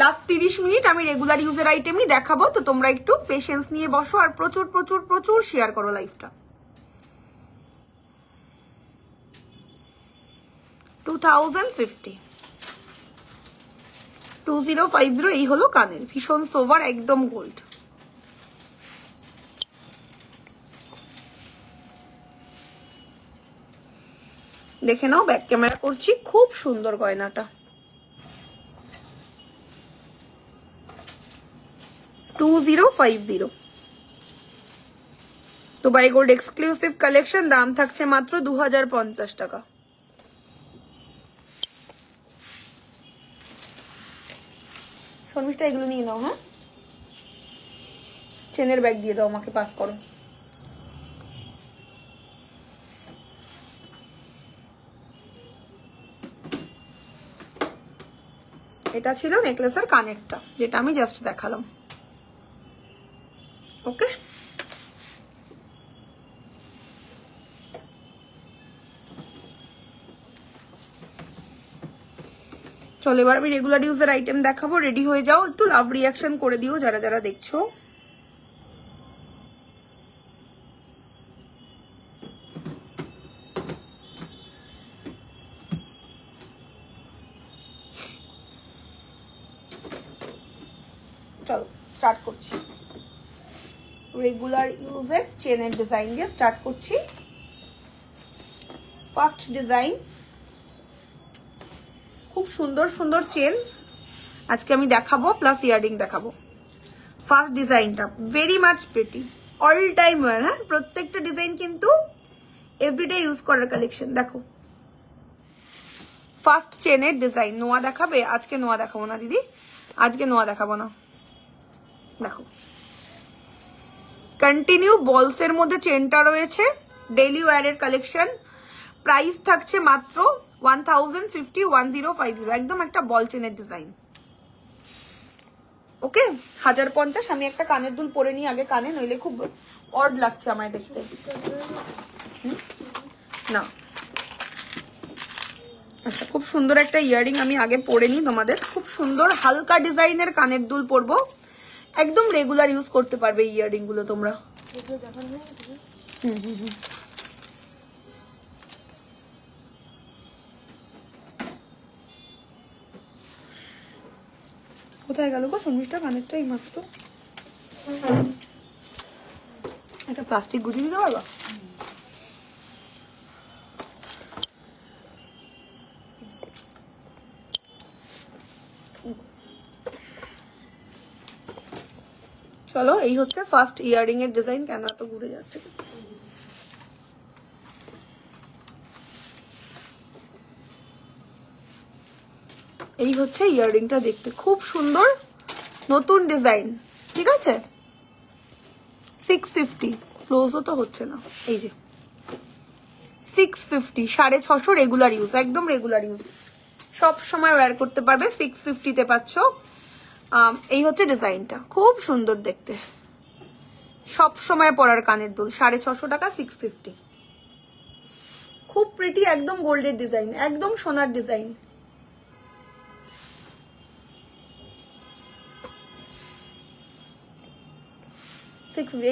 লাস্ট 30 মিনিট আমি রেগুলার ইউজের আইটেমই দেখাবো, তো তোমরা একটু পেশেন্স নিয়ে বসো, আর প্রচুর প্রচুর প্রচুর শেয়ার করো লাইভটা। 2050, 2050, এই হলো কানের, ভীষণ সোভার, একদম গোল্ড। দেখে নাও, ব্যাক ক্যামেরা করছি, খুব সুন্দর গয়নাটা, 2050, দুবাই গোল্ড এক্সক্লুসিভ কালেকশন, দাম থাকছে মাত্র 2050 টাকা। শর্মিষ্ঠা এগুলো নিয়ে নাও, হ্যাঁ, চেনের ব্যাগ দিয়ে দাও আমাকে, পাস করো। এটা ছিল নেকলেসের কানেরটা, যেটা আমি জাস্ট দেখালাম। ওকে, চলো এবার আমি রেগুলার ইউজের আইটেম দেখাবো, রেডি হয়ে যাও, একটু লাভ রিয়াকশন করে দিও যারা যারা দেখছো। চলো স্টার্ট করছি, রেগুলার ইউজের চেনের ডিজাইন দিয়ে স্টার্ট করছি। ফার্স্ট ডিজাইন, খুব সুন্দর সুন্দর চেন আজকে আমি দেখাবো, প্লাস ইয়াররিং দেখাবো। ফার্স্ট ডিজাইনটা very much pretty, all time wear, হ্যাঁ, প্রত্যেকটা ডিজাইন কিন্তু এভরিডে ইউজ করার কালেকশন। দেখো ফার্স্ট চেনের ডিজাইন। নোয়া দেখাবে? আজকে নোয়া দেখাবো না দিদি, আজকে নোয়া দেখাবো না। দেখো কন্টিনিউ বলস এর মধ্যে চেনটা রয়েছে, ডেইলি ওয়্যারের কালেকশন। প্রাইস থাকছে মাত্র 1050, 1050, একদম একটা বল চেনের ডিজাইন। ওকে 1050। আমি একটা কানের দুল পরে নিই আগে কানে, নইলে খুব অড লাগছে আমায় দেখতে। না আচ্ছা, খুব সুন্দর একটা ইয়ারিং আমি আগে পরে নিই তোমাদের। খুব সুন্দর হালকা ডিজাইনের কানের দুল পরবো, একদম রেগুলার ইউজ করতে পারবে এই ইয়ারিং গুলো তোমরা। কোথায় গেল গো শর্মিষ্ঠা কানেরটা? এই মাত্র একটা প্লাস্টিক গুছিয়ে দিতে পারবা? চলো এই হচ্ছে ফার্স্ট ইয়ারিং এর ডিজাইন। কেন এত ঘুরে যাচ্ছে? এই হচ্ছে ইয়ারিংটা, দেখতে খুব সুন্দর, নতুন ডিজাইন। ঠিক আছে 650, ক্লোজও তো হচ্ছে না। এই যে 650, 650 রেগুলার ইউজ, একদম রেগুলার ইউজ, সব সময় ওয়্যার করতে পারবে। 650 তে পাচ্ছ। এই হচ্ছে ডিজাইনটা, খুব সুন্দর দেখতে, সব সময় পরার কানের দুল। 650 টাকা, 650। খুব প্রিটি, একদম গোল্ডের ডিজাইন, একদম সোনার ডিজাইন।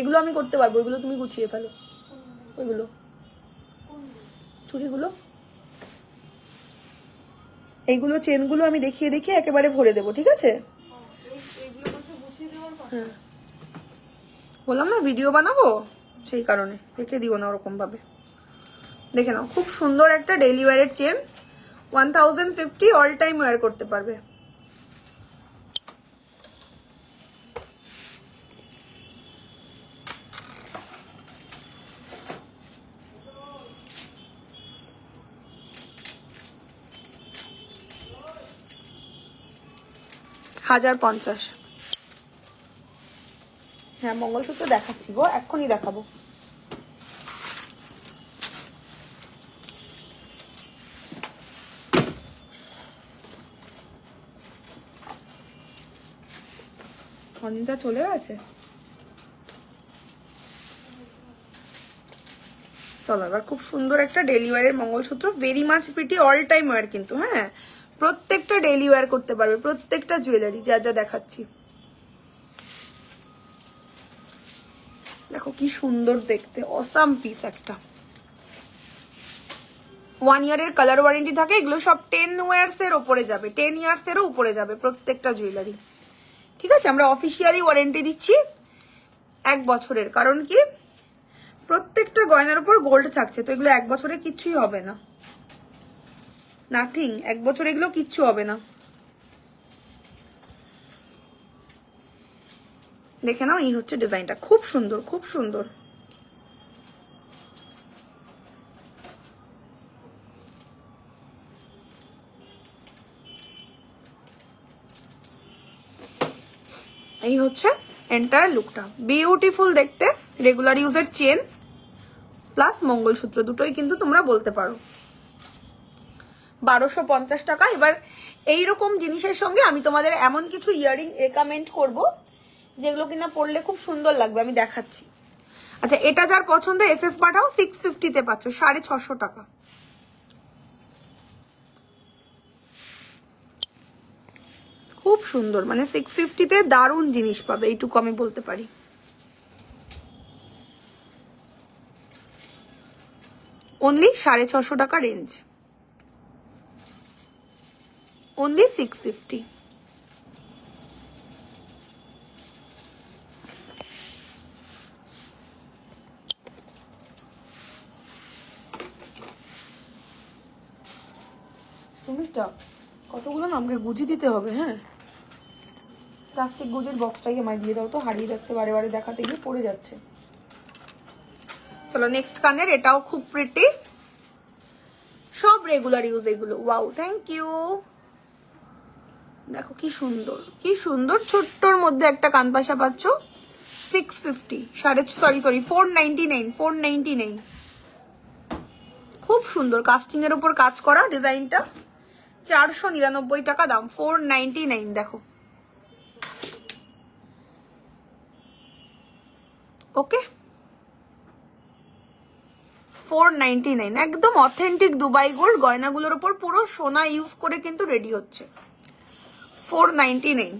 এগুলো আমি করতে পারবো, এগুলো তুমি গুছিয়ে ফেলো। ওইগুলো চুড়িগুলো, এইগুলো চেনগুলো আমি দেখিয়ে দেখিয়ে একেবারে ভরে দেবো। ঠিক আছে হ্যাঁ, বললাম না ভিডিও বানাবো, সেই কারণে রেখে দিও না ওরকম ভাবে। দেখে নাও খুব সুন্দর একটা ডেইলি ওয়্যারের চেন, 1050, অল টাইম ওয়্যার করতে পারবে। $1050। হ্যাঁ মঙ্গলসূত্র দেখাচ্ছি গো, এক্ষুনি দেখাবো। অনিতা চলে গেছে। চলো এবার খুব সুন্দর একটা ডেইলি ওয়্যারের mangalsutra, very much pretty, all time wear কিন্তু। হ্যাঁ প্রত্যেকটা ডেইলি ওয়্যার করতে পারবে, প্রত্যেকটা জুয়েলারি যা যা দেখাচ্ছি। দেখো কি সুন্দর দেখতে, অসাম পিস একটা। 1 ইয়ারের কালার ওয়ারেন্টি থাকে। এগুলো সব 10 ইয়ার্স এর উপরে যাবে, 10 ইয়ার্স এরও উপরে যাবে প্রত্যেকটা জুয়েলারি। ঠিক আছে, আমরা অফিসিয়ালি ওয়ারেন্টি দিচ্ছি 1 বছরের। কারণ কি প্রত্যেকটা গয়নার উপর গোল্ড থাকছে, তো এগুলো 1 বছরে কিচ্ছুই হবে না, নাথিং। 1 বছর এগুলো কিচ্ছু হবে না। দেখে নাও, এই হচ্ছে ডিজাইনটা, খুব সুন্দর, খুব সুন্দর। এই হচ্ছে এন্টায়ার লুকটা, বিউটিফুল দেখতে। রেগুলার ইউজের চেন প্লাস মঙ্গলসূত্র দুটোই কিন্তু তোমরা বলতে পারো। 1250 টাকা। এবার এইরকম জিনিসের সঙ্গে আমি তোমাদের এমন কিছু ইয়ারিং রেকমেন্ড করব যেগুলো কিনা পরলে খুব সুন্দর লাগবে, আমি দেখাচ্ছি। আচ্ছা এটা যার পছন্দ এসএস পাঠাও, 650 তে পাচ্ছ, 650 টাকা। খুব সুন্দর, মানে 650 তে দারুণ জিনিস পাবে, এইটুকু আমি বলতে পারি। অনলি 650 টাকা রেঞ্জ, অনলি 650। সুমিতা কতগুলো না আমাকে গুজি দিতে হবে। হ্যাঁ প্লাস্টিক গুজির বক্সটাই আমায় দিয়ে দাও তো, হারিয়ে যাচ্ছে বারে বারে দেখাতে গিয়ে, পড়ে যাচ্ছে। চলো নেক্সট কানের, এটাও খুব প্রিটি, সব রেগুলার ইউজ এগুলো। Wow, thank you. দেখো কি সুন্দর, কি সুন্দর, ছোট্টর মধ্যে একটা কানপাশা পাচ্ছ। 650, 499, 499। খুব সুন্দর কাস্টিং এর উপর কাজ করা ডিজাইনটা, 499 টাকা দাম, 499। দেখো ওকে, 499, একদম অথেন্টিক দুবাই গোল্ড গয়নাগুলোর উপর পুরো সোনা ইউজ করে কিন্তু রেডি হচ্ছে। 499।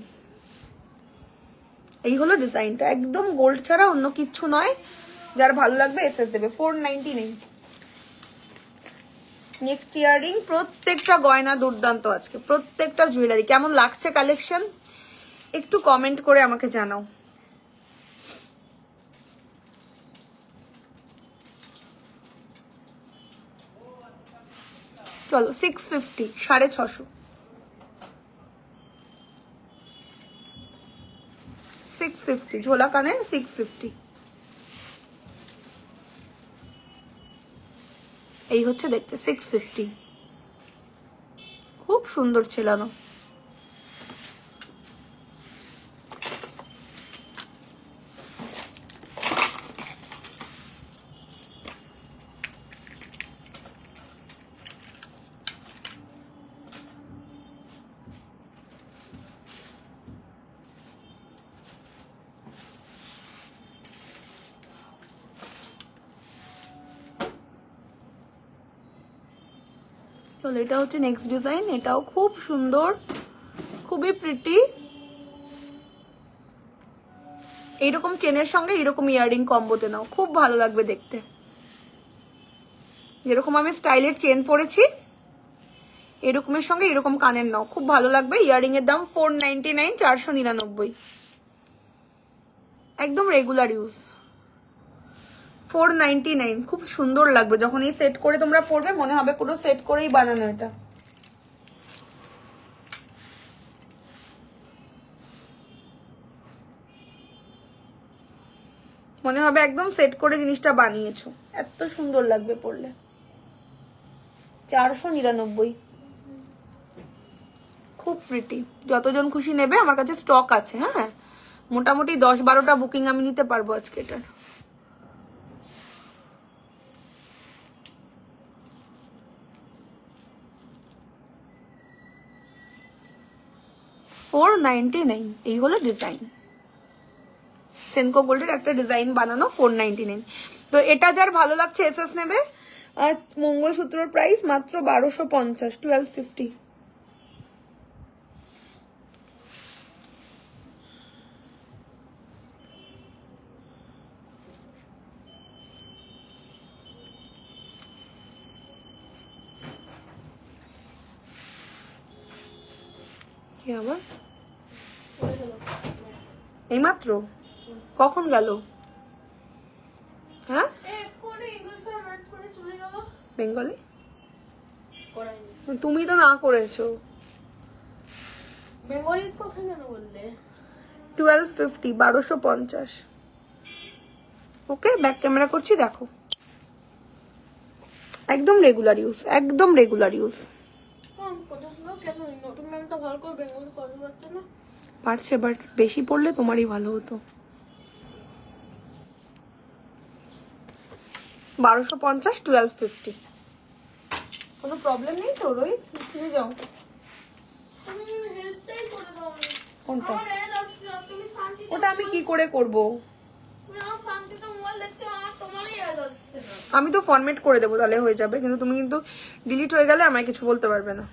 এই হলো ডিজাইনটা, একদম গোল্ড ছাড়া অন্য কিচ্ছু নয়। যার ভালো লাগবে এসএস দেবে। 499। নেক্সট ইয়ারিং, প্রত্যেকটা গয়না দুর্দান্ত আজকে, প্রত্যেকটা জুয়েলারি। কেমন লাগছে কালেকশন একটু কমেন্ট করে আমাকে জানাও। চলো 650, 650, 650 ঝোলা কানের, 650। এই হচ্ছে দেখতে 650, খুব সুন্দর ছেলানো। চলো এটা হচ্ছে নেক্সট ডিজাইন, এটাও খুব সুন্দর, খুবই প্রিটি। এইরকম চেনের সঙ্গে এরকম ইয়াররিং কম্বোতে নাও, খুব ভালো লাগবে দেখতে। যেরকম আমি স্টাইলের চেন পরেছি, এরকমের সঙ্গে এরকম কানের নাও, খুব ভালো লাগবে। ইয়াররিং এর দাম 499, 499, একদম রেগুলার ইউজ। 499, খুব সুন্দর লাগবে যখন এই সেট করে তোমরা পরবে, মনে হবে পুরো সেট করেই বানানো এটা। মনে হবে একদম সেট করে জিনিসটা বানিয়েছো, এত সুন্দর লাগবে পরলে। 499, খুব প্রিটি। যতজন খুশি নেবে, আমার কাছে স্টক আছে। হ্যাঁ, মোটামুটি 10-12টা বুকিং আমি নিতে পারবো আজকে এটার। $499, এই হলো ডিজাইন। সেনকো গোল্ডের একটা ডিজাইন বানানো, 499। তো এটা যার ভালো লাগছে এসএস নেবে। আর মঙ্গলসূত্রের প্রাইস মাত্র 1250, 1250। কি আবার এইমাত্র কখন গেল? হ্যাঁ, বেঙ্গলি তুমি তো না করেছো। বেঙ্গলির কথা কেন বললে? 1250, 1250। ওকে, ব্যাক ক্যামেরা করছি, দেখো একদম রেগুলার ইউজ, একদম রেগুলার ইউজ। পারছে, বাট বেশি পড়লে তোমারই ভালো হতো। 1250, 1250। কোনো প্রবলেম নেই তো রোহিত? শুনে যাও। কোনটা? ওটা আমি কি করে করব? আমি তো ফরম্যাট করে দেবো, তাহলে হয়ে যাবে। কিন্তু তুমি কিন্তু ডিলিট হয়ে গেলে আমায় কিছু বলতে পারবে না।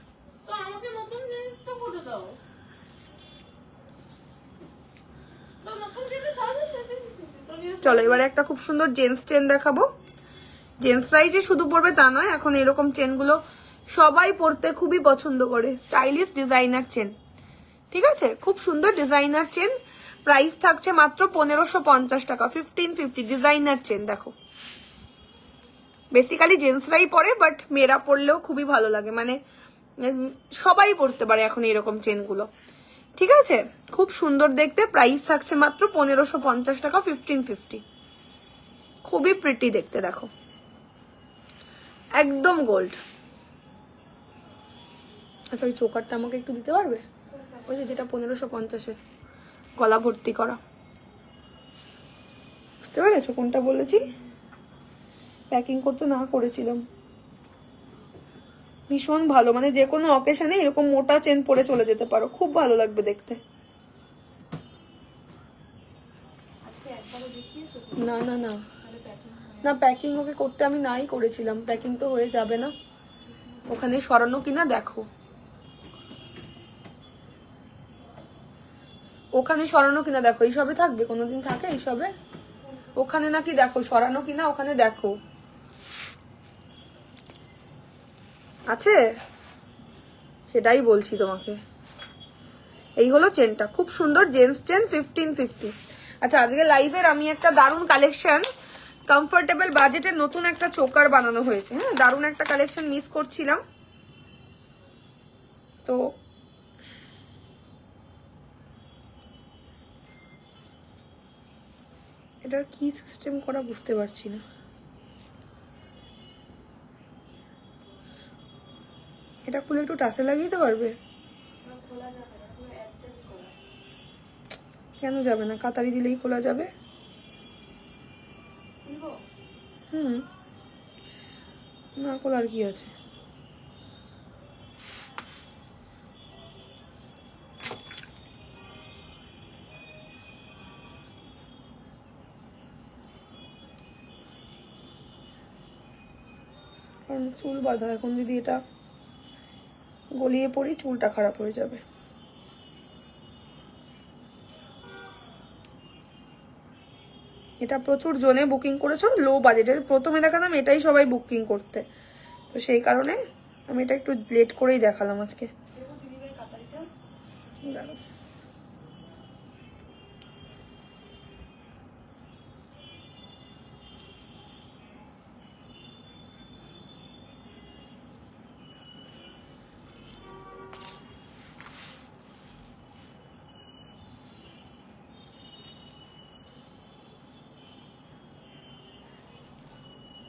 চলো এবারে একটা খুব সুন্দর জেন্টস চেন দেখাবো। জেন্টসরাই যে শুধু পরবে তা নয়, এখন এরকম চেনগুলো সবাই পরতে খুবই পছন্দ করে। স্টাইলিশ ডিজাইনার চেন, ঠিক আছে, খুব সুন্দর ডিজাইনার চেন। প্রাইস থাকছে মাত্র 1550 টাকা, 1550। ডিজাইনার চেন দেখো, বেসিক্যালি জেন্টসরাই পরে, বাট মেয়েরা পরলেও খুবই ভালো লাগে, মানে সবাই পরতে পারে এখন এরকম চেনগুলো, ঠিক আছে, খুব সুন্দর দেখতে। প্রাইস থাকছে মাত্র 1550 টাকা, 1550। খুবই প্রিটি দেখতে, দেখো একদম গোল্ড। আচ্ছা ওই চোকারটা আমাকে একটু দিতে পারবে? ওই যেটা 1550-এর, গলা ভর্তি করা, বুঝতে পেরেছো কোনটা বলেছি? প্যাকিং করতে না করেছিলাম, ভীষণ ভালো, মানে যে কোনো অকেশনে এরকম মোটা চেন পরে চলে যেতে পারো, খুব ভালো লাগবে দেখতে। না না না না, প্যাকিং ওকে করতে আমি নাই করেছিলাম, প্যাকিং তো হয়ে যাবে না। ওখানে সরানো কিনা দেখো, ওখানে সরানো কিনা দেখো, এইসবে থাকবে, কোনোদিন থাকে এইসবে? ওখানে নাকি দেখো সরানো কিনা, ওখানে দেখো আছে, সেটাই বলছি তোমাকে। এই হলো চেনটা, খুব সুন্দর জেন্টস চেন, 1550। আচ্ছা আজকে লাইভের আমি একটা দারুণ কালেকশন, কমফোর্টেবল বাজেটের নতুন একটা চোকার বানানো হয়েছে। হ্যাঁ, দারুণ একটা কালেকশন মিস করছিলাম, তো এটার কি সিস্টেম করা বুঝতে পারছি না। এটা খুলে একটু টাসে লাগিয়ে দিতে পারবে? কেন যাবে না, কাতারি দিলেই খোলা যাবে। না খোলার কি আছে? কারণ চুল বাঁধা, এখন যদি এটা গলিয়ে পড়ি চুলটা খারাপ হয়ে যাবে। এটা প্রচুর জনে বুকিং করেছো, লো বাজেটের, প্রথমে দেখালাম এটাই সবাই বুকিং করতে, তো সেই কারণে আমি এটা একটু লেট করেই দেখালাম আজকে।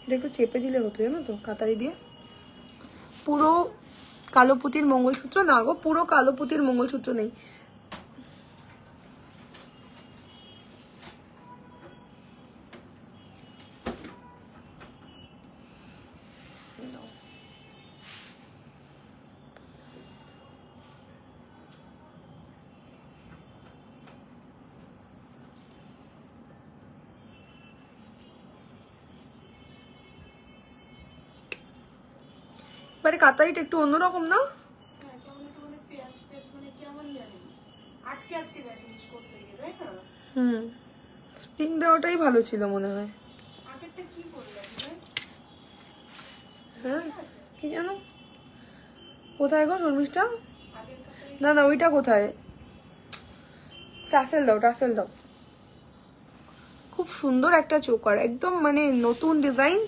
এটা একটু চেপে দিলে হতো, জানো তো, কাতারি দিয়ে। পুরো কালো পুঁতির মঙ্গলসূত্র না গো, পুরো কালো পুঁতির মঙ্গলসূত্র নেই। এবারে কাতারিটা একটু অন্যরকম না? স্প্রিং দেওয়াটাই ভালো ছিল মনে হয়। হ্যাঁ কি জানো কোথায় গো শর্মিষ্ঠা? না না ওইটা কোথায়? টাসেল দাও, টাসেল দাও। খুব সুন্দর একটা চোকার, একদম মানে নতুন ডিজাইন।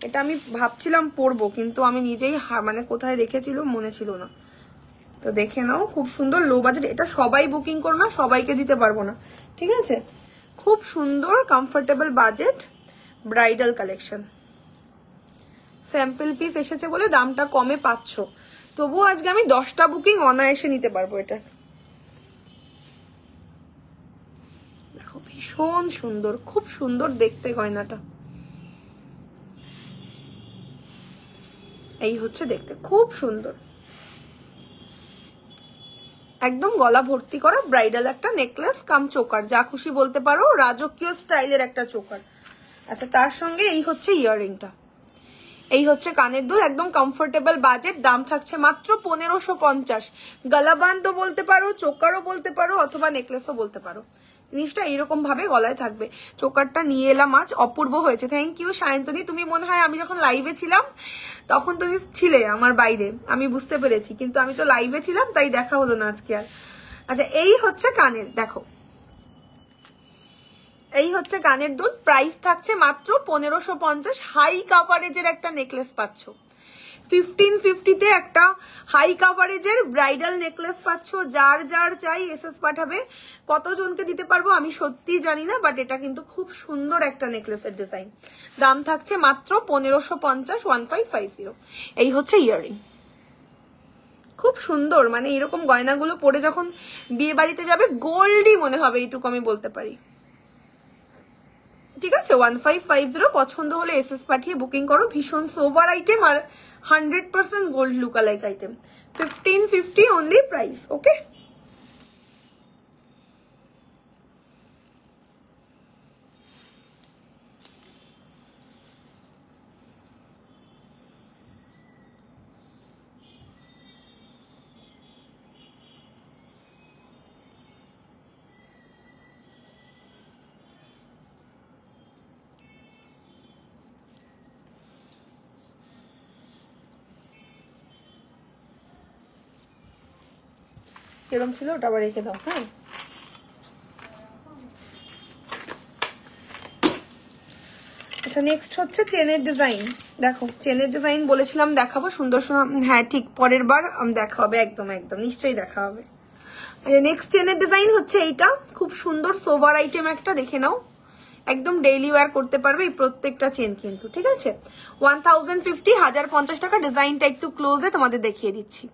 এটা আমি ভাবছিলাম পরবো, কিন্তু আমি নিজেই মানে কোথায় রেখেছিল মনে ছিল না, তো দেখে নাও। খুব সুন্দর লো বাজেট, এটা সবাই বুকিং করো না, সবাইকে দিতে পারবো না, ঠিক আছে? খুব সুন্দর comfortable budget bridal collection. Sample piece এসেছে বলে দামটা কমে পাচ্ছ, তবুও আজকে আমি 10টা বুকিং অনায়াসে নিতে পারবো। এটা দেখো ভীষণ সুন্দর, খুব সুন্দর দেখতে গয়নাটা। এই হচ্ছে দেখতে, খুব সুন্দর, একদম গলা ভর্তি করা ব্রাইডাল একটা নেকলেস কাম চোকার, যা খুশি বলতে পারো, রাজকীয় স্টাইলের একটা চোকার। আচ্ছা তার সঙ্গে এই হচ্ছে ইয়াররিংটা, এই হচ্ছে কানের দুল, একদম কমফোর্টেবল বাজেট, দাম থাকছে মাত্র 1550। গলাবান্ধও বলতে পারো, চোকারও বলতে পারো, অথবা নেকলেসও বলতে পারো। জিনিসটা এইরকম ভাবে গলায় থাকবে। চোকারটা নিয়ে এলাম আজ, অপূর্ব হয়েছে। থ্যাংক ইউ সায়ন্তনী, তুমি মনে হয় আমি যখন লাইভে ছিলাম তখন তুমি ছিলে আমার বাইরে, আমি বুঝতে পেরেছি, কিন্তু আমি তো লাইভে ছিলাম তাই দেখা হলো না আজকে আর। আচ্ছা এই হচ্ছে কানের, দেখো এই হচ্ছে কানের দুল, প্রাইস থাকছে মাত্র 1550। হাই কাভারেজের একটা নেকলেস পাচ্ছ, 1550 তে একটা হাই কাভারেজের ব্রাইডাল নেকলেস পাচ্ছ। যার যার চাই এসএস পাঠাবে। কতজনকে দিতে পারবো আমি সত্যি জানি না, বাট এটা কিন্তু খুব সুন্দর একটা নেকলেসের ডিজাইন। দাম থাকছে মাত্র 1550, 1550। এই হচ্ছে ইয়াররিং, খুব সুন্দর। মানে এরকম গয়নাগুলো পরে যখন বিয়ে বাড়িতে যাবে গোল্ডই মনে হবে, এইটুকু আমি বলতে পারি। ঠিক আছে, 1550 পছন্দ হলে এসএস পাঠিয়ে বুকিং করো। ভীষণ সোভার আইটেম আর 100% gold lookalike item. 1550 only price. Okay, এরকম ছিল, ওটা আবার রেখে দাও। হ্যাঁ, আচ্ছা নেক্সট হচ্ছে চেনের ডিজাইন। দেখো চেনের ডিজাইন বলেছিলাম দেখাবো, সুন্দর সুন্দর। হ্যাঁ ঠিক, পরের বার দেখা হবে, একদম একদম নিশ্চয়ই দেখা হবে। নেক্সট চেনের ডিজাইন হচ্ছে এইটা, খুব সুন্দর সোভার আইটেম একটা, দেখে নাও। একদম ডেইলি ওয়্যার করতে পারবে এই প্রত্যেকটা চেন কিন্তু। ঠিক আছে, 1050, 1050 টাকা। ডিজাইনটা একটু ক্লোজে তোমাদের দেখিয়ে দিচ্ছি।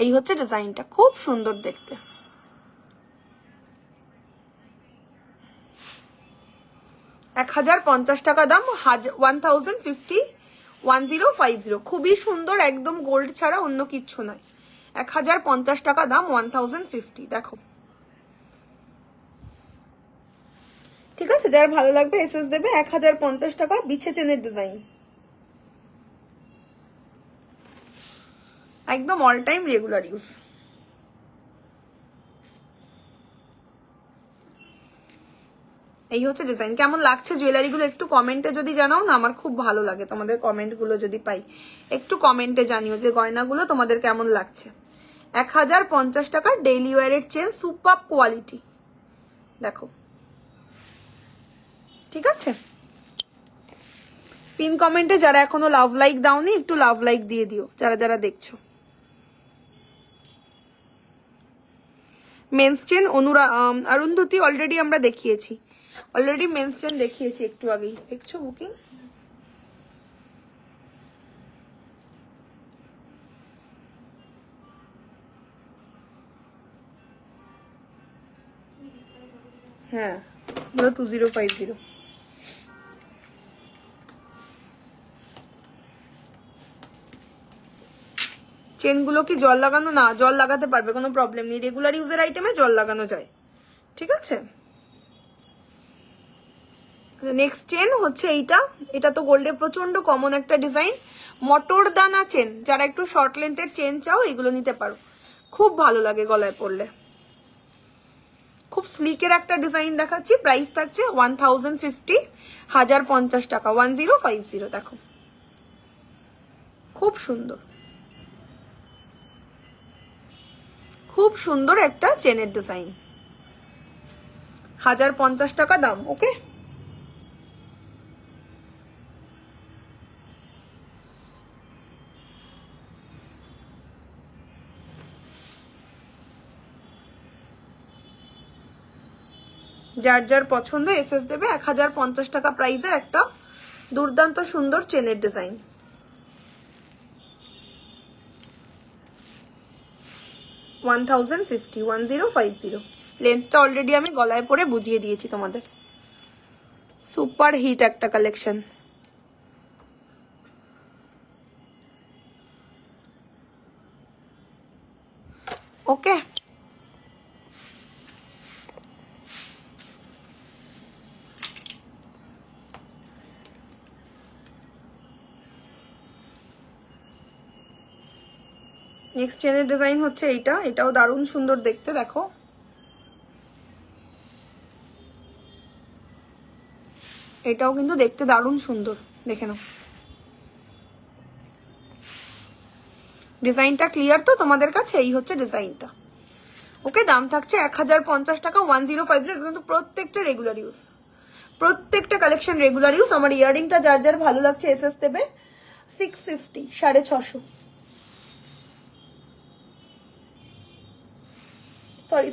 এই হচ্ছে ডিজাইনটা, খুব সুন্দর দেখতে। $1050 টাকা দাম, 1050, 1050। খুবই সুন্দর, একদম গোল্ড ছাড়া অন্য কিচ্ছু নয়। 1050 টাকা দাম, 1050। দেখো ঠিক আছে, যার ভালো লাগবে এসএস দেবে। 1050 টাকা, বিছে চেনের ডিজাইন, একদম অল টাইম রেগুলার ইউজ। এই হচ্ছে ডিজাইন। কেমন লাগছে জুয়েলারি গুলো একটু কমেন্টে যদি জানাও না, আমার খুব ভালো লাগে তোমাদের কমেন্ট গুলো যদি পাই। একটু কমেন্টে জানিও যে গয়নাগুলো তোমাদের কেমন লাগছে। 1050 টাকা ডেইলি ওয়্যারের চেন, সুপার কোয়ালিটি। দেখো ঠিক আছে, পিন কমেন্টে যারা এখনো লাভ লাইক দাওনি একটু লাভ লাইক দিয়ে দিও, যারা যারা দেখছো। মেন্স চেন অরুন্ধতী অলরেডি আমরা দেখিয়েছি, অলরেডি মেন্স চেন দেখিয়েছি একটু আগেই। দেখছো বুকিং? হ্যাঁ বলো 2050। চেনগুলো কি জল লাগানো? না, জল লাগাতে পারবে, কোনো প্রবলেম নেই। রেগুলার ইউজের আইটেমে জল লাগানো যায়। ঠিক আছে, নেক্সট চেন হচ্ছে এইটা। এটা তো গোল্ডের প্রচন্ড কমন একটা ডিজাইন, মটর দানা চেন। যারা একটু শর্ট লেন্থের চেন চাও এগুলো নিতে পারো, খুব ভালো লাগে গলায় পরলে। খুব স্লিকের একটা ডিজাইন দেখাচ্ছি। প্রাইস থাকছে 1050, 1050 টাকা, 1050। দেখো খুব সুন্দর, খুব সুন্দর একটা চেনের ডিজাইন, 1050 টাকা দাম। ওকে, যার যার পছন্দ এসএস দেবে। 1050 টাকা প্রাইসের একটা দুর্দান্ত সুন্দর চেনের ডিজাইন। $1050, 1050। লেন্থটা অলরেডি আমি গলায় পরে বুঝিয়ে দিয়েছি তোমাদের। সুপার হিট একটা কালেকশন। ওকে, নেক্সট চেনের ডিজাইন হচ্ছে এইটা। এটাও দারুণ সুন্দর দেখতে। দেখো এটাও কিন্তু দেখতে দারুণ সুন্দর, দেখে নাও। ডিজাইনটা ক্লিয়ার তো তোমাদের কাছে? এই হচ্ছে ডিজাইনটা। ওকে, দাম থাকছে 1050 টাকা, 1050। কিন্তু প্রত্যেকটা রেগুলার ইউজ, প্রত্যেকটা কালেকশন রেগুলার ইউজ। আমার ইয়াররিংটা যার যার ভালো লাগছে এসএস দেবে। 650, 650।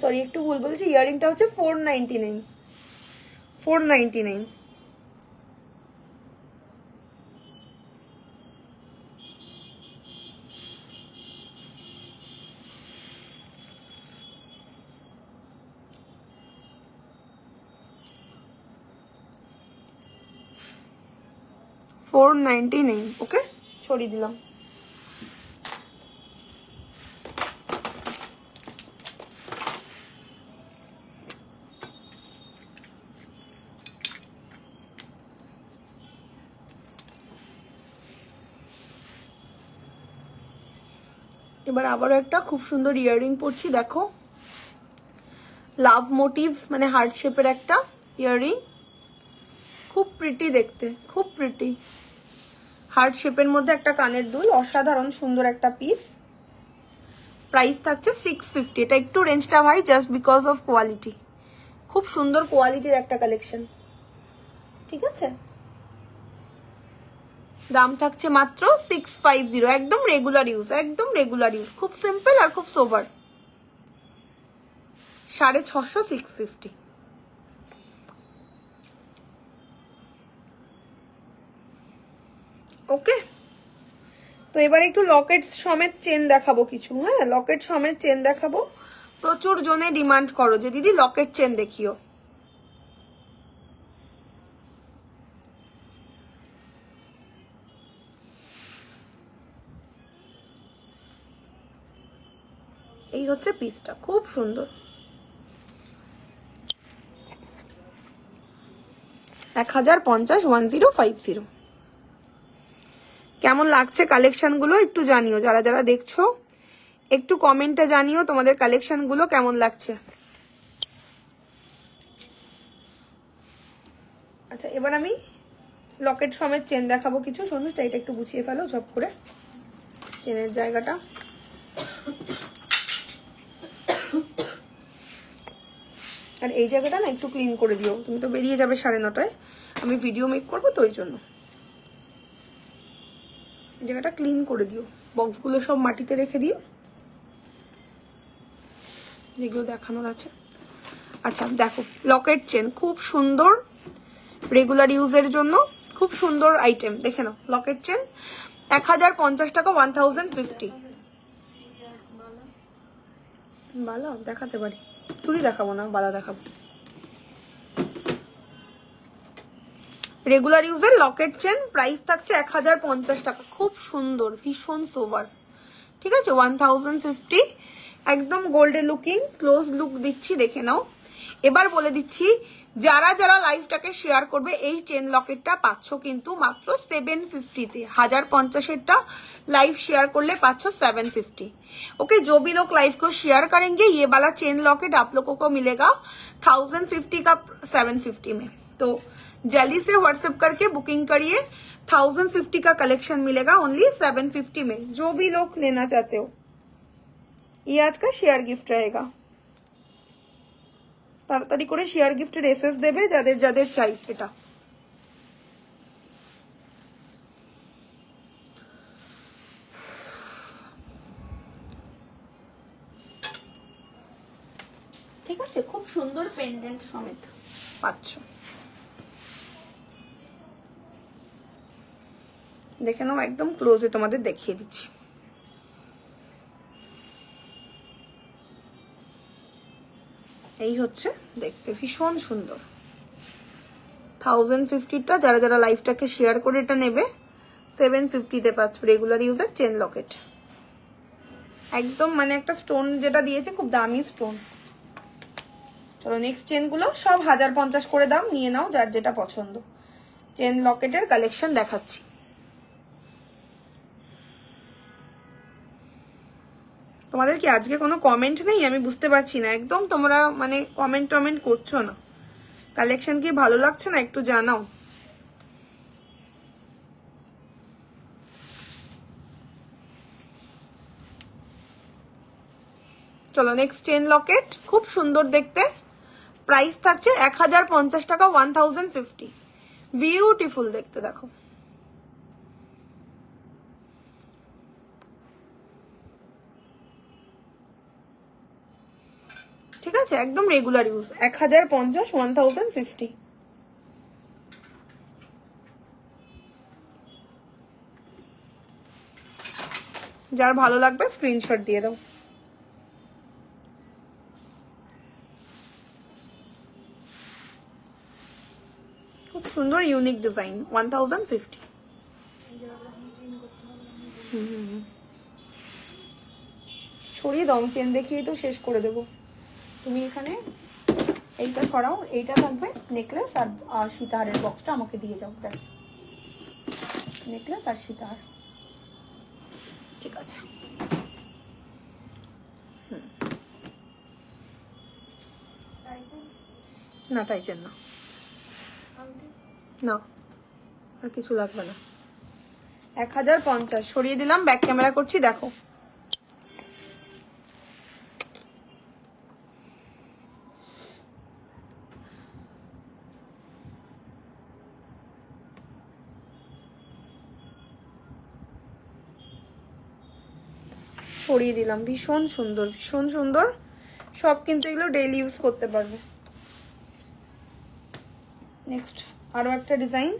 সরি একটু ভুল বলছি, ইয়ারিংটা হচ্ছে 499, 499। ওকে, ছড়িয়ে দিলাম। এবার আবারও একটা খুব সুন্দর ইয়াররিং পরছি, দেখো লাভ মোটিভ মানে হার্ট শেপের একটা ইয়াররিং, খুব প্রিটি দেখতে, খুব প্রিটি। হার্ট শেপের মধ্যে একটা কানের দুল, অসাধারণ সুন্দর একটা পিস। প্রাইস থাকছে 650। এটা একটু রেঞ্জটা ভাই জাস্ট বিকজ অফ কোয়ালিটি, খুব সুন্দর কোয়ালিটির একটা কালেকশন, ঠিক আছে। দাম থাকছে মাত্র 650, একদম রেগুলার ইউজ, একদম রেগুলার ইউজ, খুব সিম্পল আর খুব সোবার। 650, 650। ওকে, তো এবার একটু লকেট সমেত চেন দেখাবো কিছু। হ্যাঁ, লকেট সমেত চেন দেখাবো। প্রচুর জনে ডিমান্ড করো যে দিদি লকেট চেন দেখিও। এই হচ্ছে পিসটা, খুব সুন্দর। 1050, 1050। কেমন লাগছে কালেকশন গুলো একটু জানিও, যারা যারা দেখছো একটু কমেন্টে জানিও তোমাদের কালেকশন গুলো কেমন লাগছে। আচ্ছা, এবার আমি লকেট সমেত চেন দেখাবো কিছু। শোনো, এটা একটু গুছিয়ে ফেলো ঝপ করে চেনের জায়গাটা। আর এই জায়গাটা না একটু ক্লিন করে দিও, তুমি তো বেরিয়ে যাবে 9:30টায়, আমি ভিডিও মেক করবো তো ওই জন্য এই জায়গাটা ক্লিন করে দিও। বক্সগুলো সব মাটিতে রেখে দিও, যেগুলো দেখানোর আছে। আচ্ছা দেখো, লকেট চেন খুব সুন্দর, রেগুলার ইউজের জন্য খুব সুন্দর আইটেম। দেখে নাও, লকেট চেন 1050 টাকা, 1050। বালা দেখাতে পারি, চুড়ি দেখাবো না, বালা দেখাবো। রেগুলার ইউজের লকেট চেন, প্রাইস থাকছে 1050 টাকা, খুব সুন্দর, ভীষণ সোবার, ঠিক আছে। 1050, একদম গোল্ডে লুকিং, ক্লোজ লুক দিচ্ছি, দেখে নাও। এবার বলে দিচ্ছি, যারা যারা লাইভটাকে শেয়ার করবে এই চেন লকেটটা পাচ্ছ কিন্তু মাত্র 750-তে। 1050-এরটা लाइव शेयर करले 750। ओके, जो भी लोग लाइव को शेयर करेंगे ये वाला चेन लॉकेट आप लोगों को मिलेगा 1050 का 750 में। तो जल्दी से व्हाट्सएप करके बुकिंग करिए, 1050 का कलेक्शन मिलेगा ओनली 750 में। जो भी लोग लेना चाहते हो, ये आज का शेयर गिफ्ट रहेगा। তাড়াতাড়ি করে শেয়ার গিফটের এসএস দেবে যাদের যাদের চাই এটা। ঠিক আছে, খুব সুন্দর পেন্ডেন্ট সমেত পাচ্ছ। দেখে নাও, একদম ক্লোজে তোমাদের দেখিয়ে দিচ্ছি। এই হচ্ছে দেখতে, ভীষণ সুন্দর। 1050টা যারা যারা লাইভটাকে শেয়ার করে এটা নেবে 750-তে পাচ্ছ রেগুলার ইউজার চেন লকেট। একদম মানে একটা স্টোন যেটা দিয়েছে খুব দামি স্টোন। চলো নেক্সট চেন গুলো সব 1050 করে দাম, নিয়ে নাও যার যেটা পছন্দ। চেন লকেটের কালেকশন দেখাচ্ছি। তোমাদের কি আজকে কোনো কমেন্ট নেই? আমি বুঝতে পারছি না, একদম তোমরা মানে কমেন্ট করছো না। কালেকশন কি ভালো লাগছে না একটু জানাও। চলো নেক্সট চেন লকেট, খুব সুন্দর দেখতে, প্রাইস থাকছে 1050 টাকা, 1050। বিউটিফুল দেখতে, দেখো আছে, একদম রেগুলার ইউজ। 1050, 1050। যার ভালো লাগবে স্ক্রিনশট দিয়ে দাও। খুব সুন্দর ইউনিক ডিজাইন, 1050। সরিয়ে দাও, চেন দেখিয়ে তো শেষ করে দেবো। তুমি এখানে এইটা সরাও, এইটা থাকবে নেকলেস আর সীতাহারের বক্সটা আমাকে দিয়ে যাও, ব্যাস। নেকলেস আর সীতাহার, ঠিক আছে। না টাইচেন না, না আর কিছু লাগবে না। 1050 সরিয়ে দিলাম, ব্যাক ক্যামেরা করছি, দেখো। সরিয়ে দিলাম, ভীষণ সুন্দর, ভীষণ সুন্দর। সব কিন্তু এগুলো ডেইলি ইউজ করতে পারবে। নেক্সট আরো একটা ডিজাইন।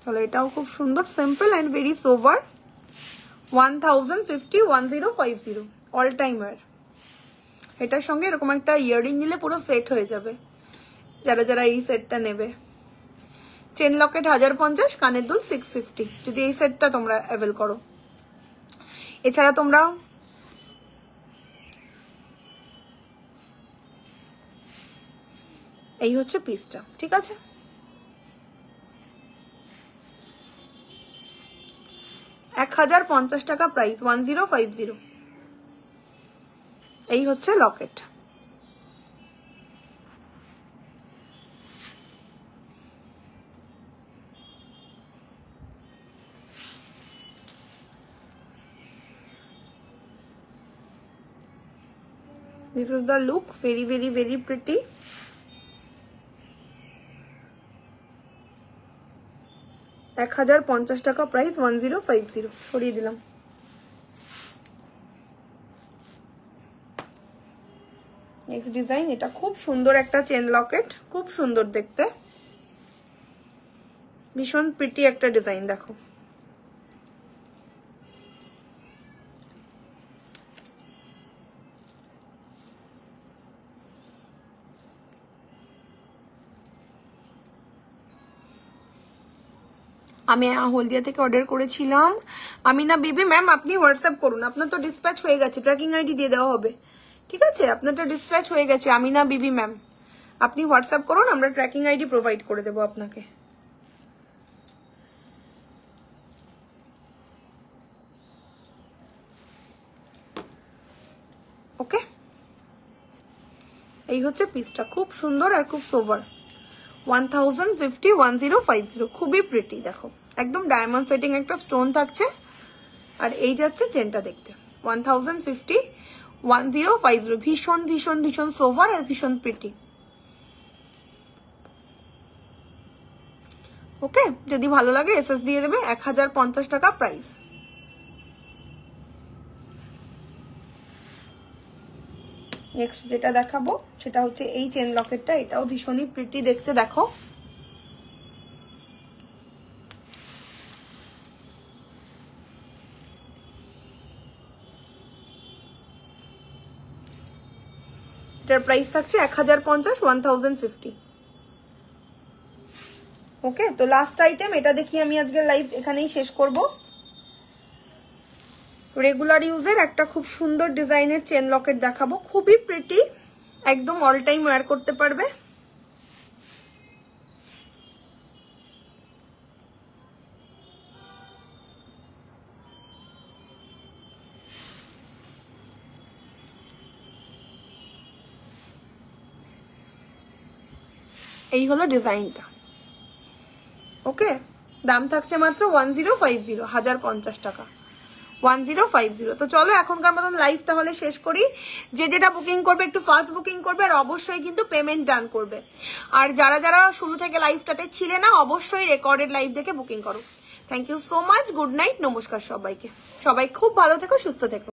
চলো, এটাও খুব সুন্দর, simple and very sober. 1050, 1050 all time wear. এটার সঙ্গে এরকম একটা ইয়াররিং নিলে পুরো সেট হয়ে যাবে, যারা যারা এই সেটটা নেবে। চেন লকেট 1050, কানের দুল 650, যদি এই সেটটা তোমরা অ্যাভেল করো। এছাড়া তোমরা এই হচ্ছে পিসটা, ঠিক আছে। টাকা প্রাইস, 1050। এই হচ্ছে Locket. This is the look, very very very pretty. টাকা প্রাইস, 1050 সরিয়ে দিলাম। নেক্সট ডিজাইন, এটা খুব সুন্দর একটা চেন লকেট, খুব সুন্দর দেখতে, ভীষণ প্রিটি একটা ডিজাইন, দেখো। আমি হলদিয়া থেকে অর্ডার করেছিলাম। আমিনা বিবি ম্যাম, আপনি হোয়াটসঅ্যাপ করুন, আপনার তো ডিসপ্যাচ হয়ে গেছে, ট্র্যাকিং আইডি দিয়ে দেওয়া হবে, ঠিক আছে। আপনারটা ডিসপ্যাচ হয়ে গেছে। আমিনা বিবি ম্যাম, আপনি হোয়াটসঅ্যাপ করুন, আমরা ট্র্যাকিং আইডি প্রোভাইড করে দেবো আপনাকে। ওকে, এই হচ্ছে পিসটা, খুব সুন্দর আর খুব সোভার। 1050, 1050, খুবই প্রিটি, দেখো একদম ডায়মন্ড সেটিং একটা স্টোন থাকছে। আর এই যাচ্ছে চেনটা দেখতে, 1050, 1050, ভীষণ ভীষণ ভীষণ সোভার আর ভীষণ প্রিটি। ওকে, যদি ভালো লাগে এসএস দিয়ে দেবে। 1050 টাকা প্রাইস। নেক্সট যেটা দেখাবো সেটা হচ্ছে এই চেন লকেটটা, এটাও ভীষণই প্রিটি দেখতে, দেখো। এটার প্রাইস থাকছে 1050, 1050। ওকে, তো লাস্ট আইটেম এটা দেখি আমি আজকে লাইভ এখানেই শেষ করব। রেগুলার ইউজের একটা খুব সুন্দর ডিজাইনের চেন লকেট দেখাবো, খুবই প্রিটি, একদম অল টাইম ওয়্যার করতে পারবে। এই হলো ডিজাইনটা। ওকে, দাম থাকছে মাত্র 1050, 1050 টাকা, 1050। তো চলো এখনকার মতন লাইভ তাহলে শেষ করি। যে যেটা বুকিং করবে একটু ফাস্ট বুকিং করবে, আর অবশ্যই কিন্তু পেমেন্ট ডান করবে। আর যারা যারা শুরু থেকে লাইভটাতে ছিলে না, অবশ্যই রেকর্ডেড লাইভ দেখে বুকিং করো। Thank you so much, good night, নমস্কার সবাইকে। সবাই খুব ভালো থেকো, সুস্থ থেকো।